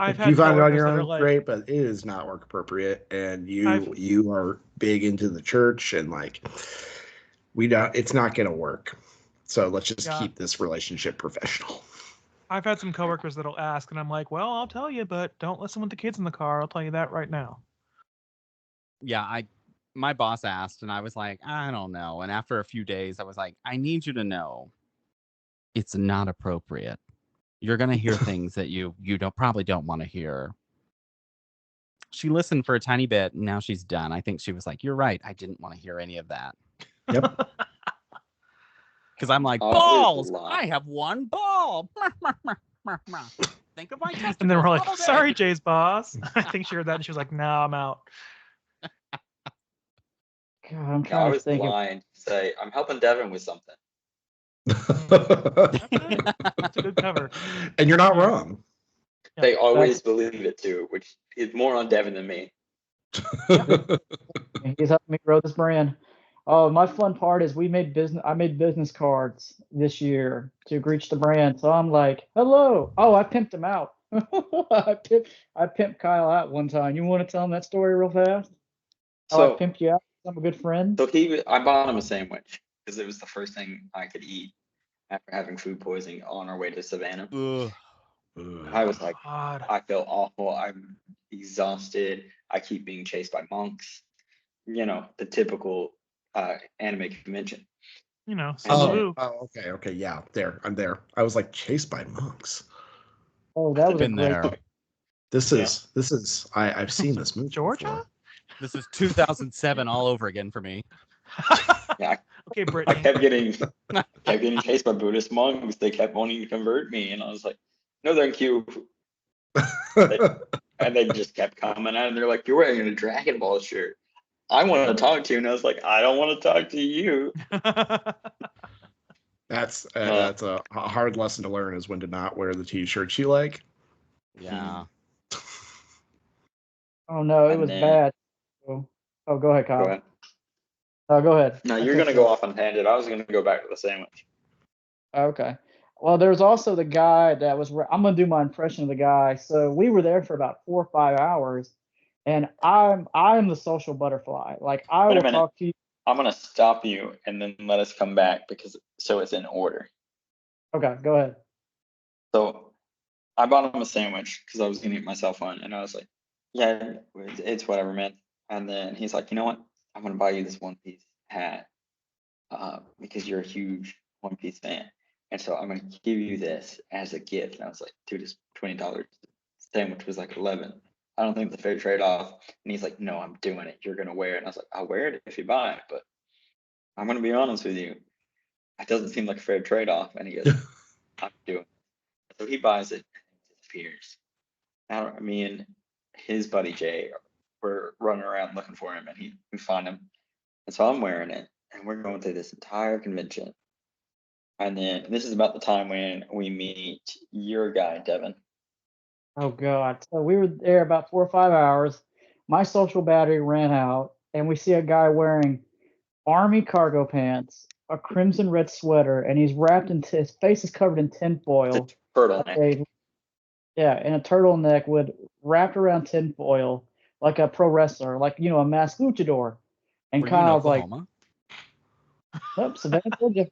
I've if had you find it on coworkers your that are own, like, great, but it is not work appropriate, and I've- you are big into the church, and like, it's not going to work. So let's just Yeah. keep this relationship professional." I've had some coworkers that'll ask, and I'm like, well, I'll tell you, but don't listen with the kids in the car. I'll tell you that right now. Yeah, my boss asked, and I was like, I don't know. And after a few days, I was like, I need you to know, it's not appropriate. You're gonna hear things that you probably don't want to hear. She listened for a tiny bit, and now she's done. I think she was like, "You're right. I didn't want to hear any of that." Yep. Because I'm like, Oh, balls. there's a lot. I have one ball. Think of my testicles. And then we're like, all day. sorry, Jay's boss. I think she heard that and she was like, no, I'm out. God, I'm I trying to was think. lying to say I'm helping Devin with something. That's a good cover. And you're not wrong. Yeah. They always believe it too, which is more on Devin than me. He's helping me grow this brand. Oh, my fun part is I made business cards this year to reach the brand. So I'm like, hello. Oh, I pimped him out. I pimped Kyle out one time. You want to tell him that story real fast? How I So, pimped you out? I'm a good friend. so I bought him a sandwich because it was the first thing I could eat after having food poisoning on our way to Savannah. Ugh. I was like, God. I feel awful. I'm exhausted. I keep being chased by monks. You know, the typical anime convention. You know, And some then- boo. Okay, yeah, I'm there. I was like chased by monks. Oh, that was a Been great. there. This Yeah. is I've seen this movie Georgia? before. This is 2007 all over again for me. Yeah, Okay, I Brittany. kept getting chased by Buddhist monks. They kept wanting to convert me, and I was like, "No, thank you." And they just kept coming out, and they're like, "You're wearing a Dragon Ball shirt. I want to talk to you." And I was like, "I don't want to talk to you." That's a hard lesson to learn, is when to not wear the t-shirts you like. Yeah. Oh no, it And was then- bad. Oh, go ahead, Kyle. Go ahead. Oh, go ahead. No, I you're cut gonna you go off. off on a tangent. I was gonna go back to the sandwich. Okay. Well, there's also the guy that was. I'm gonna do my impression of the guy. So we were there for about 4 or 5 hours, and I'm the social butterfly. Like I Wait a will minute. talk to you. I'm gonna stop you and then let us come back so it's in order. Okay, go ahead. So I bought him a sandwich because I was gonna eat myself one, and I was like, "Yeah, it's whatever, man." And then he's like, "You know what? I'm gonna buy you this One Piece hat because you're a huge One Piece fan, and so I'm gonna give you this as a gift." And I was like, "Dude, it's $20. Sandwich was like 11. I don't think it's a fair trade off." And he's like, "No, I'm doing it. You're gonna wear it." And I was like, "I'll wear it if you buy it, but I'm gonna be honest with you. It doesn't seem like a fair trade off." And he goes, "I'm doing it." So he buys it and it disappears. Now, me and his buddy Jay were running around looking for him, and we find him. And so I'm wearing it, and we're going through this entire convention. And then this is about the time when we meet your guy, Devin. Oh God. So we were there about 4 or 5 hours. My social battery ran out, and we see a guy wearing army cargo pants, a crimson red sweater, and he's wrapped in his face is covered in The tinfoil. turtleneck. Yeah, in a turtleneck with wrapped around tinfoil, like a pro wrestler, like a masked luchador. And Were you in Kyle's like, Oklahoma? nope, Savannah, Georgia.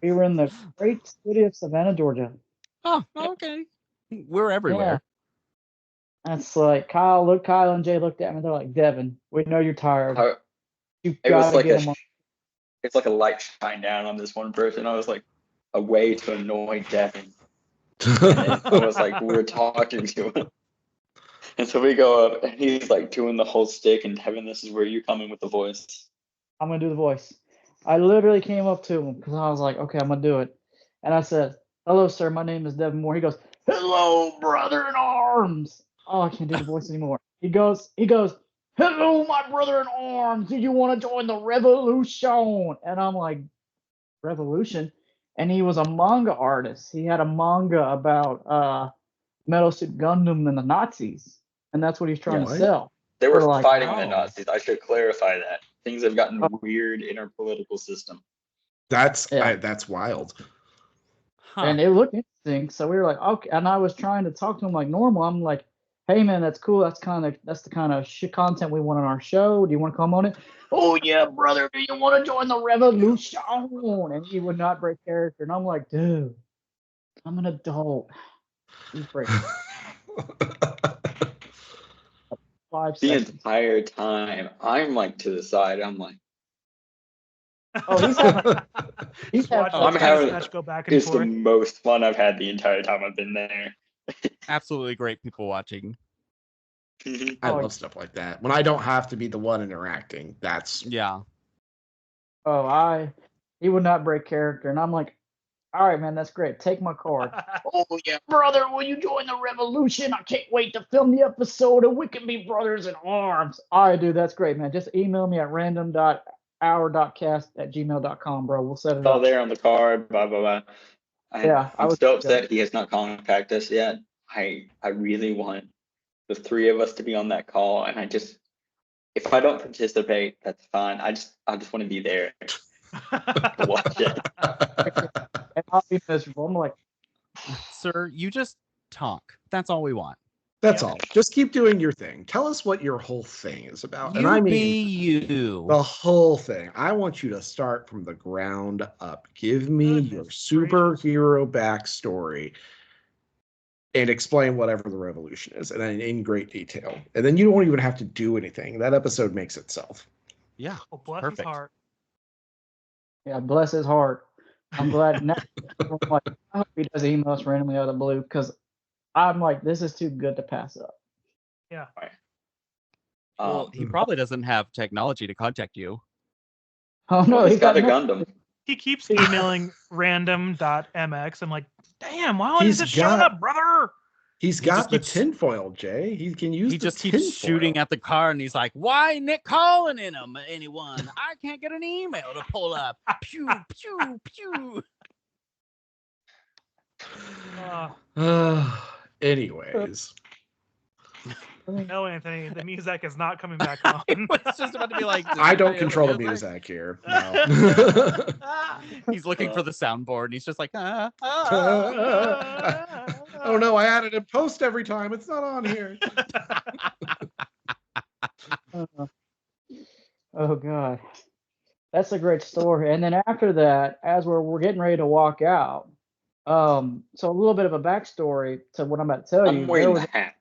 We were in the great city of Savannah, Georgia. Oh, okay. We're everywhere. That's like Kyle and Jay looked at me. They're like, Devin, we know you're tired. How- You It was gotta like get him on. it's like a light shine down on this one person. I was like a way to annoy Devin. And I was like, we were talking to him. And so we go up, and he's like doing the whole stick. And Devin, this is where you come in with the voice. I'm gonna do the voice. I literally came up to him because I was like, okay, I'm gonna do it. And I said, hello, sir. My name is Devin Moore. He goes, hello, brother in arms. Oh, I can't do the voice anymore. He goes, hello, my brother in arms. Do you want to join the revolution? And I'm like, revolution? And he was a manga artist. He had a manga about Metal Suit Gundam and the Nazis, and that's what he's trying to What? sell. They were We're like, fighting the oh. Nazis. I should clarify that. Things have gotten weird in our political system. That's Yeah. that's wild. Huh. And it looked interesting. So we were like, okay. And I was trying to talk to him like normal. I'm like, hey man, that's cool. That's the kind of shit content we want on our show. Do you want to come on it? Oh yeah, brother. Do you want to join the revolution? And he would not break character. And I'm like, dude, I'm an adult. Please break 5 The seconds. entire time, I'm like to the side. I'm like, Oh, he's Just watch having- the I'm having- match go back and it's the forth. most fun I've had the entire time I've been there. Absolutely great people watching. I Oh, love stuff like that. When I don't have to be the one interacting, that's Yeah. he would not break character, and I'm like, all right, man, that's great. Take my card. Oh yeah, brother, will you join the revolution? I can't wait to film the episode of We Can Be Brothers in Arms. All right, dude, that's great, man. Just email me at random.hour.cast@gmail.com, bro. We'll set it It's all up. there on the card, blah, blah, blah. Yeah, I I'm was so upset he has not contacted us yet. I really want the three of us to be on that call, and if I don't participate, that's fine. I just want to be there to watch it. and I'll be miserable. I'm like, Sir, you just talk. That's all we want. That's Yep. all. Just keep doing your thing. Tell us what your whole thing is about. You And I be mean you. the whole thing. I want you to start from the ground up. Give me your Goodness superhero backstory and explain whatever the revolution is, and then in great detail. And then you don't even have to do anything. That episode makes itself. Yeah. Oh, bless Perfect. his heart. yeah, bless his heart. I'm glad now. I'm like, I hope he does email us randomly out of the blue because I'm like, this is too good to pass up. Well, he probably doesn't have technology to contact you. Oh no, He's got a no- Gundam. He keeps emailing random.mx. I'm like, damn, why He's isn't this showing got- up, brother? He's He got just the keeps- tinfoil, Jay. He can use He the just keeps tinfoil. shooting at the car and he's like, why Nick calling in him? Anyone? I can't get an email to pull up. Pew, pew, pew. Anyways. No, Anthony, the music is not coming back on. I was just about to be like, I don't "Disappear control the music here. No. He's looking for the soundboard and he's just like, Oh no, I added a post every time. It's not on here. Oh god, that's a great story. And then after that, as we're getting ready to walk out, so a little bit of a backstory to what I'm about to tell you. I'm wearing There the was, hat.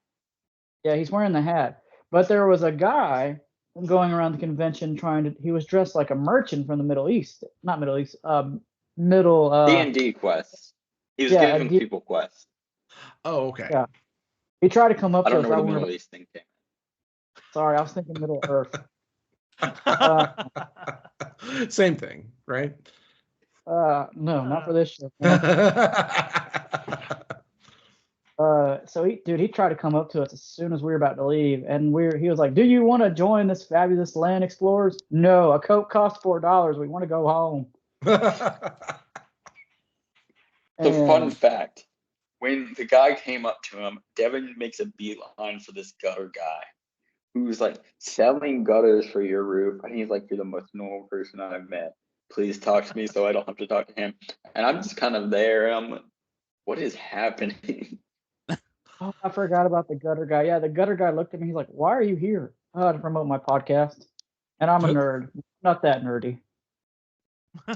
yeah, he's wearing the hat, but there was a guy going around the convention he was dressed like a merchant from the Middle East, not Middle East, middle. D&D quests. He was yeah, giving people quests. Oh, okay. Yeah. He tried to come up I to don't us. know where I the wanted Middle East thing came. Sorry, I was thinking Middle Earth. Same thing, right? No, not for this shit. So he tried to come up to us as soon as we were about to leave, and he was like, "Do you want to join this fabulous land explorers?" No, a Coke costs $4. We want to go home. So, fun And fact, when the guy came up to him, Devin makes a beeline for this gutter guy who's like selling gutters for your roof. And he's like, "You're the most normal person I've met. Please talk to me so I don't have to talk to him." And I'm just kind of there. I'm like, what is happening? oh, I forgot about the gutter guy. Yeah, the gutter guy looked at me. He's like, "Why are you here?" To promote my podcast. And I'm a nerd, not that nerdy.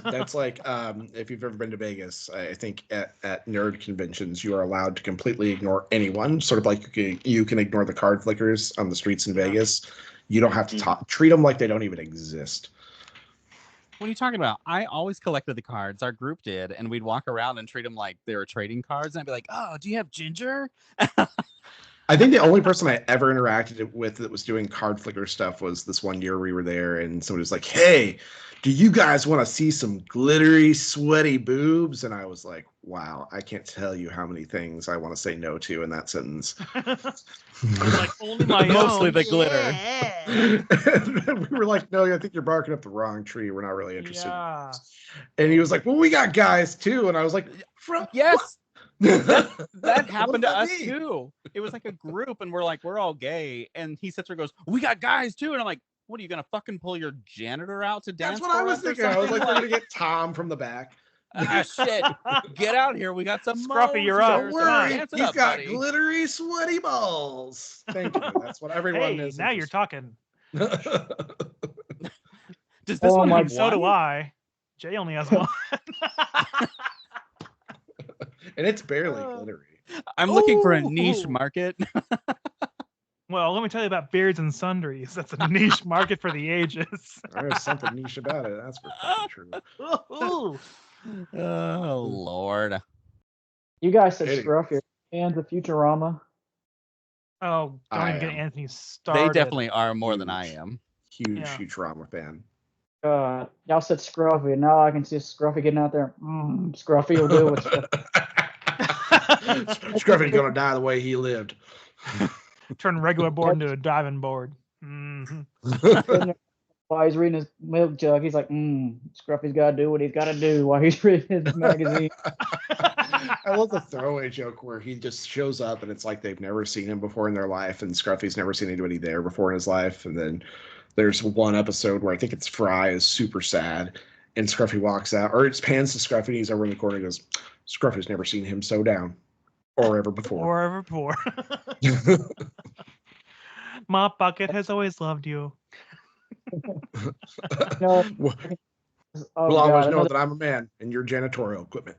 That's like if you've ever been to Vegas, I think at nerd conventions you are allowed to completely ignore anyone. Sort of like you can ignore the card flickers on the streets in Vegas. You don't have to treat them like they don't even exist. What are you talking about? I always collected the cards. Our group did, and we'd walk around and treat them like they were trading cards. And I'd be like, "Oh, do you have ginger?" I think the only person I ever interacted with that was doing card flicker stuff was this one year we were there, and somebody was like, "Hey, do you guys want to see some glittery, sweaty boobs?" And I was like, "Wow, I can't tell you how many things I want to say no to in that sentence." Like, only my Mostly own. the glitter. And we were like, "No, I think you're barking up the wrong tree. We're not really interested." Yeah. And he was like, "Well, we got guys too." And I was like, Yes, that What happened does to that us mean? too. It was like a group, and we're like, we're all gay, and he sits there and goes, "We got guys too," and I'm like, "What are you gonna fucking pull your janitor out to dance?" That's what I for was us or thinking. I was something? like, "We're gonna get Tom from the back." Ah, shit, get out here. We got some Scruffy, you're up. Don't Moses. Come on. worry, Dance it he's up, got buddy. glittery, sweaty balls. Thank you. That's what everyone Hey, is. now you're talking. Does this Oh one my- have So do one? I. Jay only has one. And it's barely glittery. I'm looking for a niche Ooh. market. Well, let me tell you about beards and sundries. That's a niche market for the ages. There's something niche about it. That's for fucking true. Ooh. Oh Lord. You guys said Anyways. Scruff, your fans of Futurama. Oh, don't I even get am. Anthony They started. definitely are more than I Huge. am. Huge, Yeah. huge Rama fan. Y'all said Scruffy, and now I can see Scruffy getting out there. Scruffy will do what's Scruffy's gonna die the way he lived. Turn regular board into a diving board. Hmm. while he's reading his milk jug. He's like, Scruffy's got to do what he's got to do while he's reading his magazine. I love the throwaway joke where he just shows up and it's like they've never seen him before in their life, and Scruffy's never seen anybody there before in his life. And then there's one episode where I think it's Fry is super sad, and Scruffy walks out, or it pans to Scruffy, and he's over in the corner and goes, Scruffy's never seen him so down, or ever before. Or ever poor. Mop Bucket has always loved you. No, We'll oh always God, know that I'm a man and you're janitorial equipment.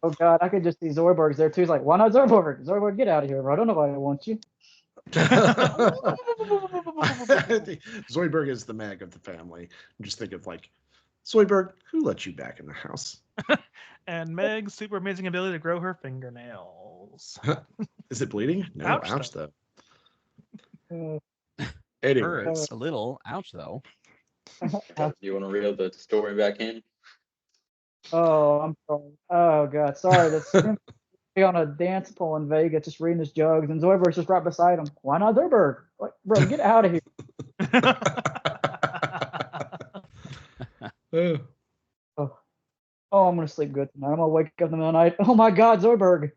oh God, I could just see Zoidberg's there too. He's like, why not Zoidberg? Zoidberg, get out of here, bro. I don't know why I want you. Zoidberg is the mag of the family. Just think of like, Zoidberg, who let you back in the house? And Meg's super amazing ability to grow her fingernails. Is it bleeding? No, Ouch, ouch though. Uh, Anyways, Hurts a little. Ouch, though. Do you want to reel the story back in? oh, I'm sorry. Oh God, sorry. This on a dance pole in Vegas, just reading his jugs, and Zoidberg's just right beside him. Why not Zoidberg? Like, bro, get out of here. Oh, I'm gonna sleep good tonight. I'm gonna wake up in the middle of the night. Oh my God, Zoidberg.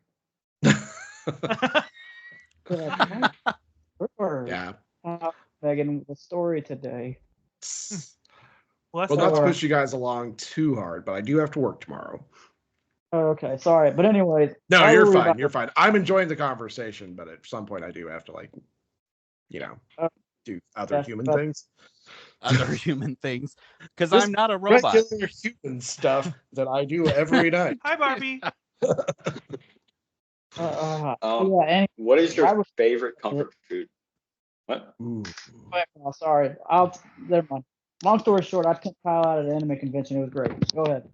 Zoidberg. yeah. Megan, the story today. Well, Well, not to Or- push you guys along too hard, but I do have to work tomorrow. Oh, okay, sorry, but anyways. No, why you're were we fine. about- You're fine. I'm enjoying the conversation, but at some point I do have to, like, you know, do other Yes, human but- things. Other human things. Because Just I'm not a robot. Regular human stuff that I do every night. Hi, Barbie. Um, yeah, anyway, What is I your was- favorite comfort food? What? Ooh. sorry. Never mind. Long story short, I took Kyle out at an anime convention. It was great. Go ahead.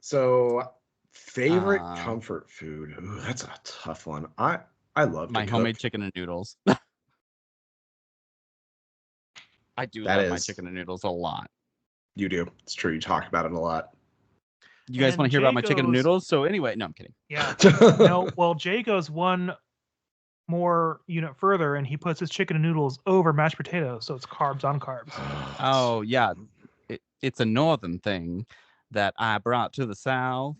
So, favorite Uh, comfort food? Ooh, that's a tough one. I love My to homemade cook. chicken and noodles. I do That love my is- chicken and noodles a lot. You do. It's true. You talk about it a lot. You guys And want to hear about my chicken and Jayco's- noodles? So anyway, no, I'm kidding. Yeah. No, well, Jay goes one more unit further and he puts his chicken and noodles over mashed potatoes. So it's carbs on carbs. Oh yeah, it's a northern thing that I brought to the south.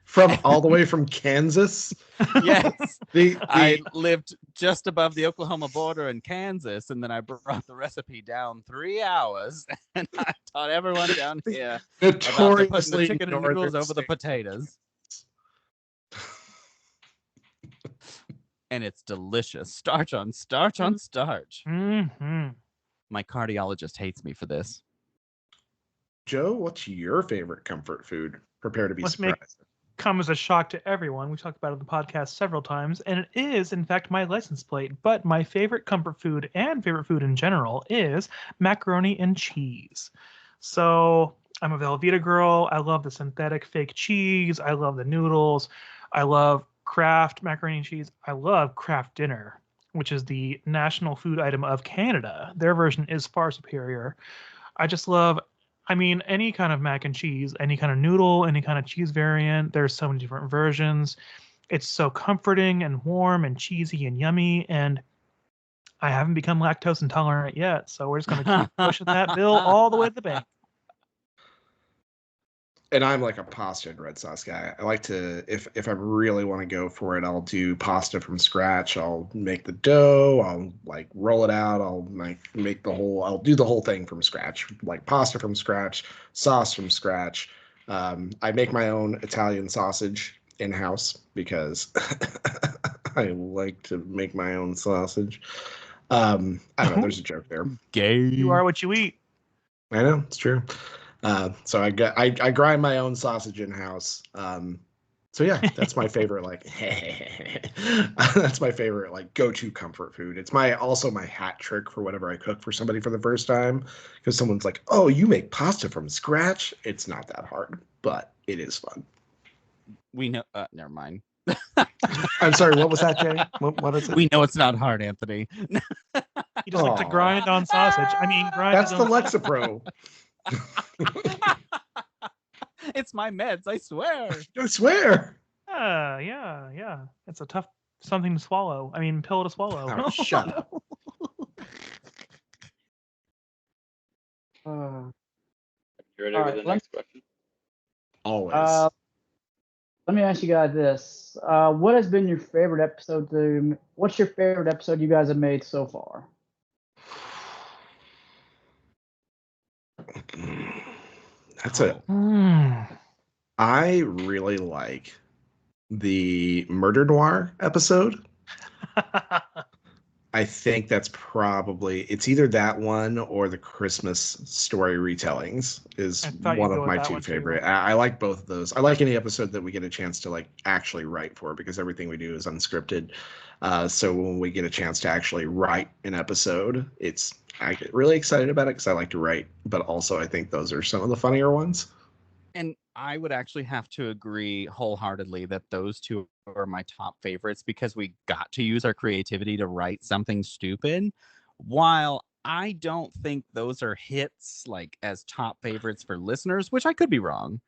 From all the way from Kansas. Yes, The I lived just above the Oklahoma border in Kansas, and then I brought the recipe down 3 hours, and I taught everyone down here about putting the notoriously chicken and northern noodles over the state. potatoes. And it's delicious. Starch on starch on starch. Mm-hmm. My cardiologist hates me for this. Joe, what's your favorite comfort food? Prepare to be Let's make- surprised. Come as a shock to everyone. We've talked about it on the podcast several times, and it is, in fact, my license plate. But my favorite comfort food and favorite food in general is macaroni and cheese. So I'm a Velveeta girl. I love the synthetic fake cheese. I love the noodles. I love Kraft macaroni and cheese. I love Kraft Dinner, which is the national food item of Canada. Their version is far superior. I just love, I mean, any kind of mac and cheese, any kind of noodle, any kind of cheese variant. There's so many different versions. It's so comforting and warm and cheesy and yummy. And I haven't become lactose intolerant yet. So we're just going to keep pushing that bill all the way to the bank. And I'm like a pasta and red sauce guy. I like to, if I really want to go for it, I'll do pasta from scratch. I'll make the dough. I'll like roll it out. I'll like I'll do the whole thing from scratch, like pasta from scratch, sauce from scratch. I make my own Italian sausage in house because I like to make my own sausage. I don't know. There's a joke there. Gay. You are what you eat. I know it's true. So I grind my own sausage in house. So yeah, that's my favorite. Like that's my favorite like go-to comfort food. It's also my hat trick for whenever I cook for somebody for the first time, because someone's like, "Oh, you make pasta from scratch?" It's not that hard, but it is fun. We know. Never mind. I'm sorry, what was that, Jay? What is it? We know it's not hard, Anthony. You just like to Aw. grind on sausage. I mean, grind. That's his the own sausage. Lexapro. It's my meds, I swear. I swear. Yeah. It's a tough something to swallow. I mean, pill to swallow. Oh, shut up. Uh, You ready All for right, the let- next question? Always. let me ask you guys this: what has been your favorite episode? What's your favorite episode you guys have made so far? That's it. I really like the Murder Noir episode. I think that's probably, it's either that one or the Christmas story retellings is I thought you'd one go of with my that two one, too. favorite. I like both of those. I like any episode that we get a chance to like actually write for, because everything we do is unscripted. So when we get a chance to actually write an episode, I get really excited about it because I like to write, but also I think those are some of the funnier ones. And I would actually have to agree wholeheartedly that those two are my top favorites because we got to use our creativity to write something stupid. While I don't think those are hits like as top favorites for listeners, which I could be wrong.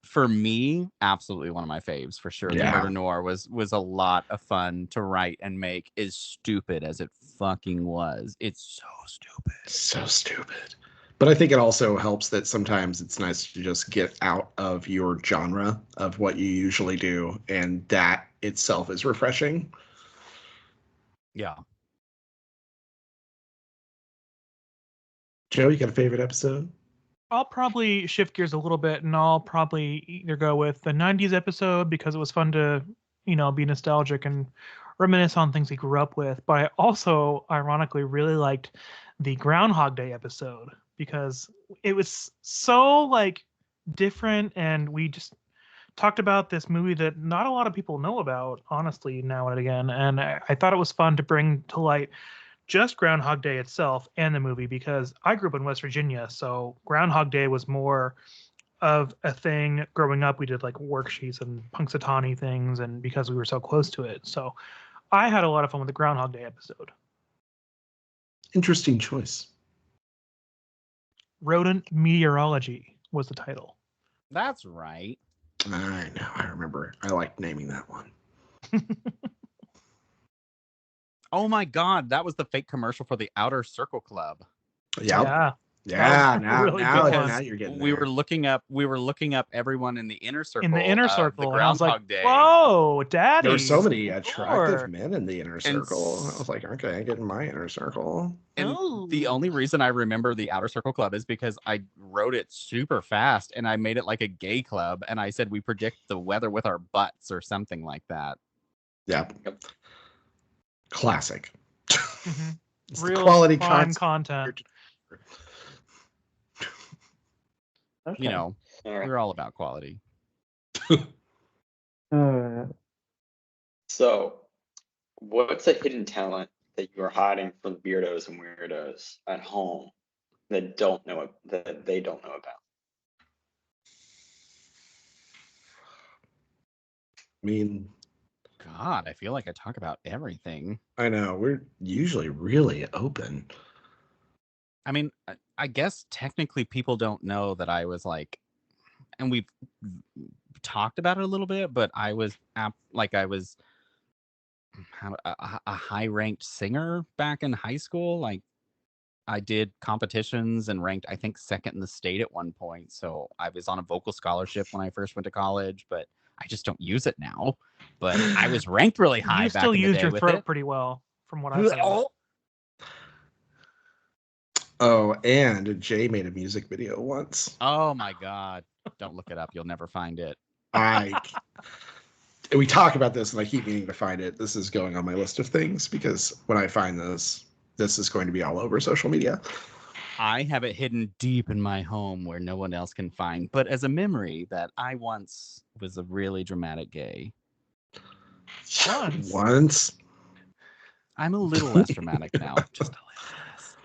For me, absolutely one of my faves for sure. Yeah. The Murder Noir was a lot of fun to write and make, as stupid as it fucking was. It's so stupid. So stupid. But I think it also helps that sometimes it's nice to just get out of your genre of what you usually do, and that itself is refreshing. Yeah. Joe, you got a favorite episode? I'll probably shift gears a little bit, and I'll probably either go with the '90s episode because it was fun to, be nostalgic and reminisce on things we grew up with. But I also, ironically, really liked the Groundhog Day episode because it was so like different, and we just talked about this movie that not a lot of people know about, honestly, now and again. And I thought it was fun to bring to light just Groundhog Day itself and the movie because I grew up in West Virginia, so Groundhog Day was more of a thing growing up. We did like worksheets and Punxsutawney things, and because we were so close to it, so I had a lot of fun with the Groundhog Day episode. Interesting choice. Rodent Meteorology was the title. That's right. I know. I remember. I like naming that one. Oh my god, that was the fake commercial for the Outer Circle Club. Yeah. That was a Now, really now, good one. now you're getting We there. were looking up everyone in the inner circle. In the inner of circle, the and I was Groundhog like, Day. "Whoa, Daddy!" There were so many attractive Lord. men in the inner circle. I was like, okay, I get in my inner circle. And Oh. the only reason I remember the Outer Circle Club is because I wrote it super fast and I made it like a gay club, and I said we predict the weather with our butts or something like that. Yeah. Yep. Classic. Mhm. It's the Real quality fun content. content. Okay. You know, All right. we're all about quality. Uh, So, what's a hidden talent that you are hiding from beardos and weirdos at home that they don't know about? I mean, God, I feel like I talk about everything. I know we're usually really open. I mean, I guess technically people don't know that I was like, and we've talked about it a little bit, but I was a high-ranked singer back in high school. Like, I did competitions and ranked, I think, second in the state at one point. So I was on a vocal scholarship when I first went to college, but I just don't use it now. But I was ranked really high You back still in the used day your with throat it. pretty well, from what I've heard. Oh, and Jay made a music video once. Oh my God. Don't look it up. You'll never find it. We talk about this and I keep meaning to find it. This is going on my list of things because when I find this is going to be all over social media. I have it hidden deep in my home where no one else can find, but as a memory that I once was a really dramatic gay. Once. I'm a little less dramatic now. Just a little less.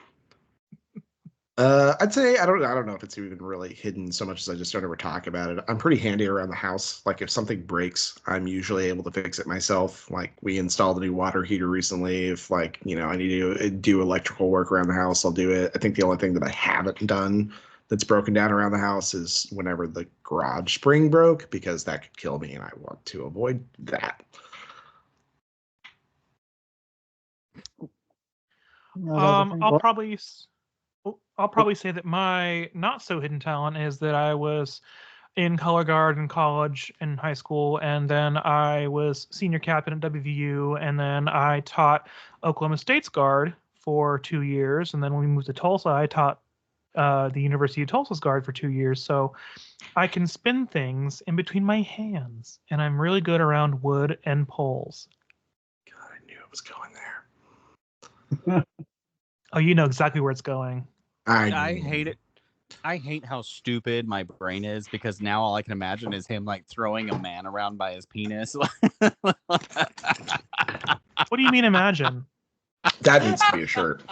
I'd say I don't know if it's even really hidden so much as I just don't ever talk about it. I'm pretty handy around the house. Like if something breaks, I'm usually able to fix it myself. Like we installed a new water heater recently. If like, I need to do electrical work around the house, I'll do it. I think the only thing that I haven't done that's broken down around the house is whenever the garage spring broke, because that could kill me and I want to avoid that. I'll probably say that my not so hidden talent is that I was in color guard in college and high school, and then I was senior captain at WVU, and then I taught Oklahoma State's guard for 2 years, and then when we moved to Tulsa, I taught the University of Tulsa's guard for 2 years. So I can spin things in between my hands, and I'm really good around wood and poles. God, I knew it was going there. Oh, you know exactly where it's going. I hate it. I hate how stupid my brain is, because now all I can imagine is him like throwing a man around by his penis. What do you mean imagine? That needs to be a shirt.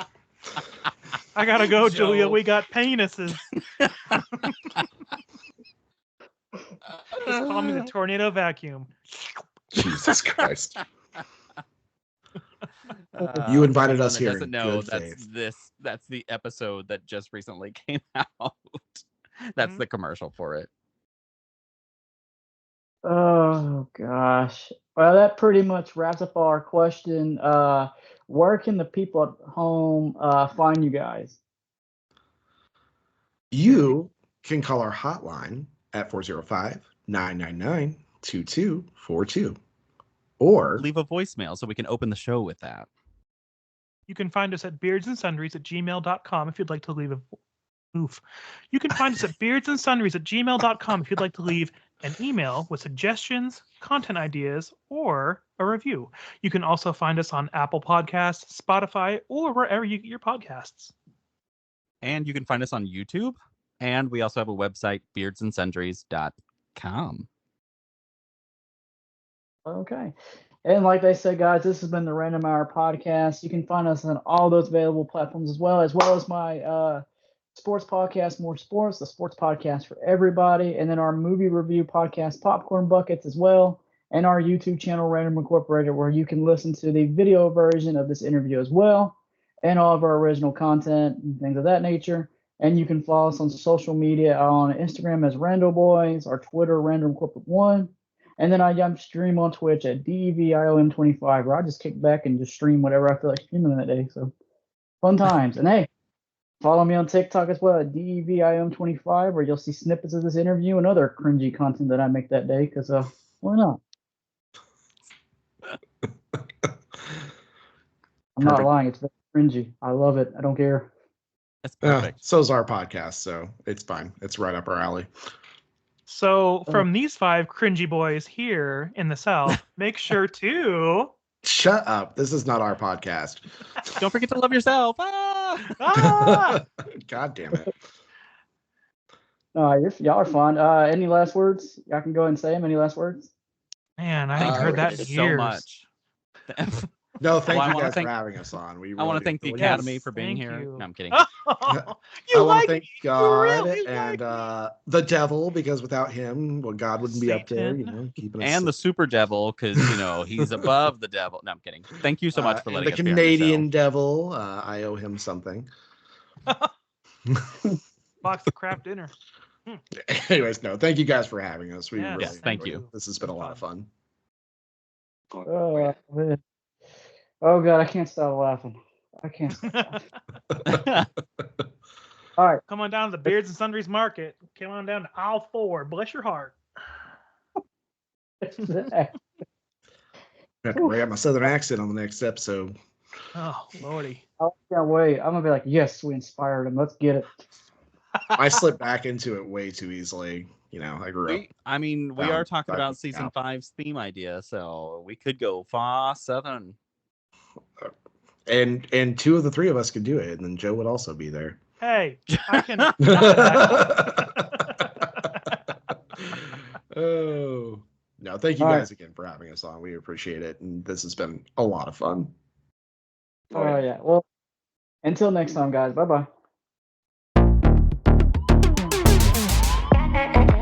I gotta go, Joe. Julia. We got penises. Just call me the tornado vacuum. Jesus Christ. You invited for anyone us that here doesn't in know, good that's the episode that just recently came out. That's Mhm. the commercial for it. Oh gosh. Well, that pretty much wraps up our question. Where can the people at home find you guys? You can call our hotline at 405-999-2242. Or Leave a voicemail so we can open the show with that. You can find us at beardsandsundries@gmail.com if you'd like to leave a oof. You can find us at beardsandsundries@gmail.com if you'd like to leave an email with suggestions, content ideas, or a review. You can also find us on Apple Podcasts, Spotify, or wherever you get your podcasts. And you can find us on YouTube. And we also have a website, beardsandsundries.com. Okay. And like they said, guys, this has been the Random Hour Podcast. You can find us on all those available platforms as well as my sports podcast, More Sports, the sports podcast for everybody, and then our movie review podcast, Popcorn Buckets, as well, and our YouTube channel, Random Incorporated, where you can listen to the video version of this interview as well, and all of our original content and things of that nature. And you can follow us on social media on Instagram as Rando Boys, our Twitter, Random Corporate One. And then I stream on Twitch at DEVIOM25, where I just kick back and just stream whatever I feel like streaming that day. So fun times. And hey, follow me on TikTok as well at DEVIOM25, where you'll see snippets of this interview and other cringy content that I make that day. Because why not? I'm not lying. It's very cringy. I love it. I don't care. That's perfect. so's our podcast, so it's fine. It's right up our alley. So from these 5 cringy boys here in the South, make sure to Shut up. This is not our podcast. Don't forget to love yourself. Ah! God damn it. Y'all are fun. Any last words? Y'all can go ahead and say them. Any last words? Man, I haven't heard that in so years. much. No, thank Well, I you wanna guys thank- for having us on. We I want really to thank the do. Academy for being Thank here. you. No, I'm kidding. you I want like to thank me? God really and like the devil, because without him, well, God wouldn't be up there, Satan. keeping us And the safe. super devil, because he's above the devil. No, I'm kidding. Thank you so much for and letting the us be on your Canadian show. devil. I owe him something. Box of crap dinner. Anyways, no, thank you guys for having us. We Yes, really Yes, thank enjoyed you. it. This has been a lot of fun. Oh, man. Oh, God, I can't stop laughing. I can't stop laughing. All right. Come on down to the Beards and Sundries Market. Come on down to aisle 4. Bless your heart. I have to bring out my southern accent on the next episode. Oh, Lordy. I can't wait. I'm going to be like, yes, we inspired him. Let's get it. I slipped back into it way too easily. I grew up. We are talking Back about with season Cal. 5's theme idea, so we could go far southern. And 2 of the 3 of us could do it, and then Joe would also be there. Hey, I can. Oh no, thank you All right. guys again for having us on. We appreciate it, and this has been a lot of fun. Oh, yeah. Well, until next time, guys. Bye-bye. Bye.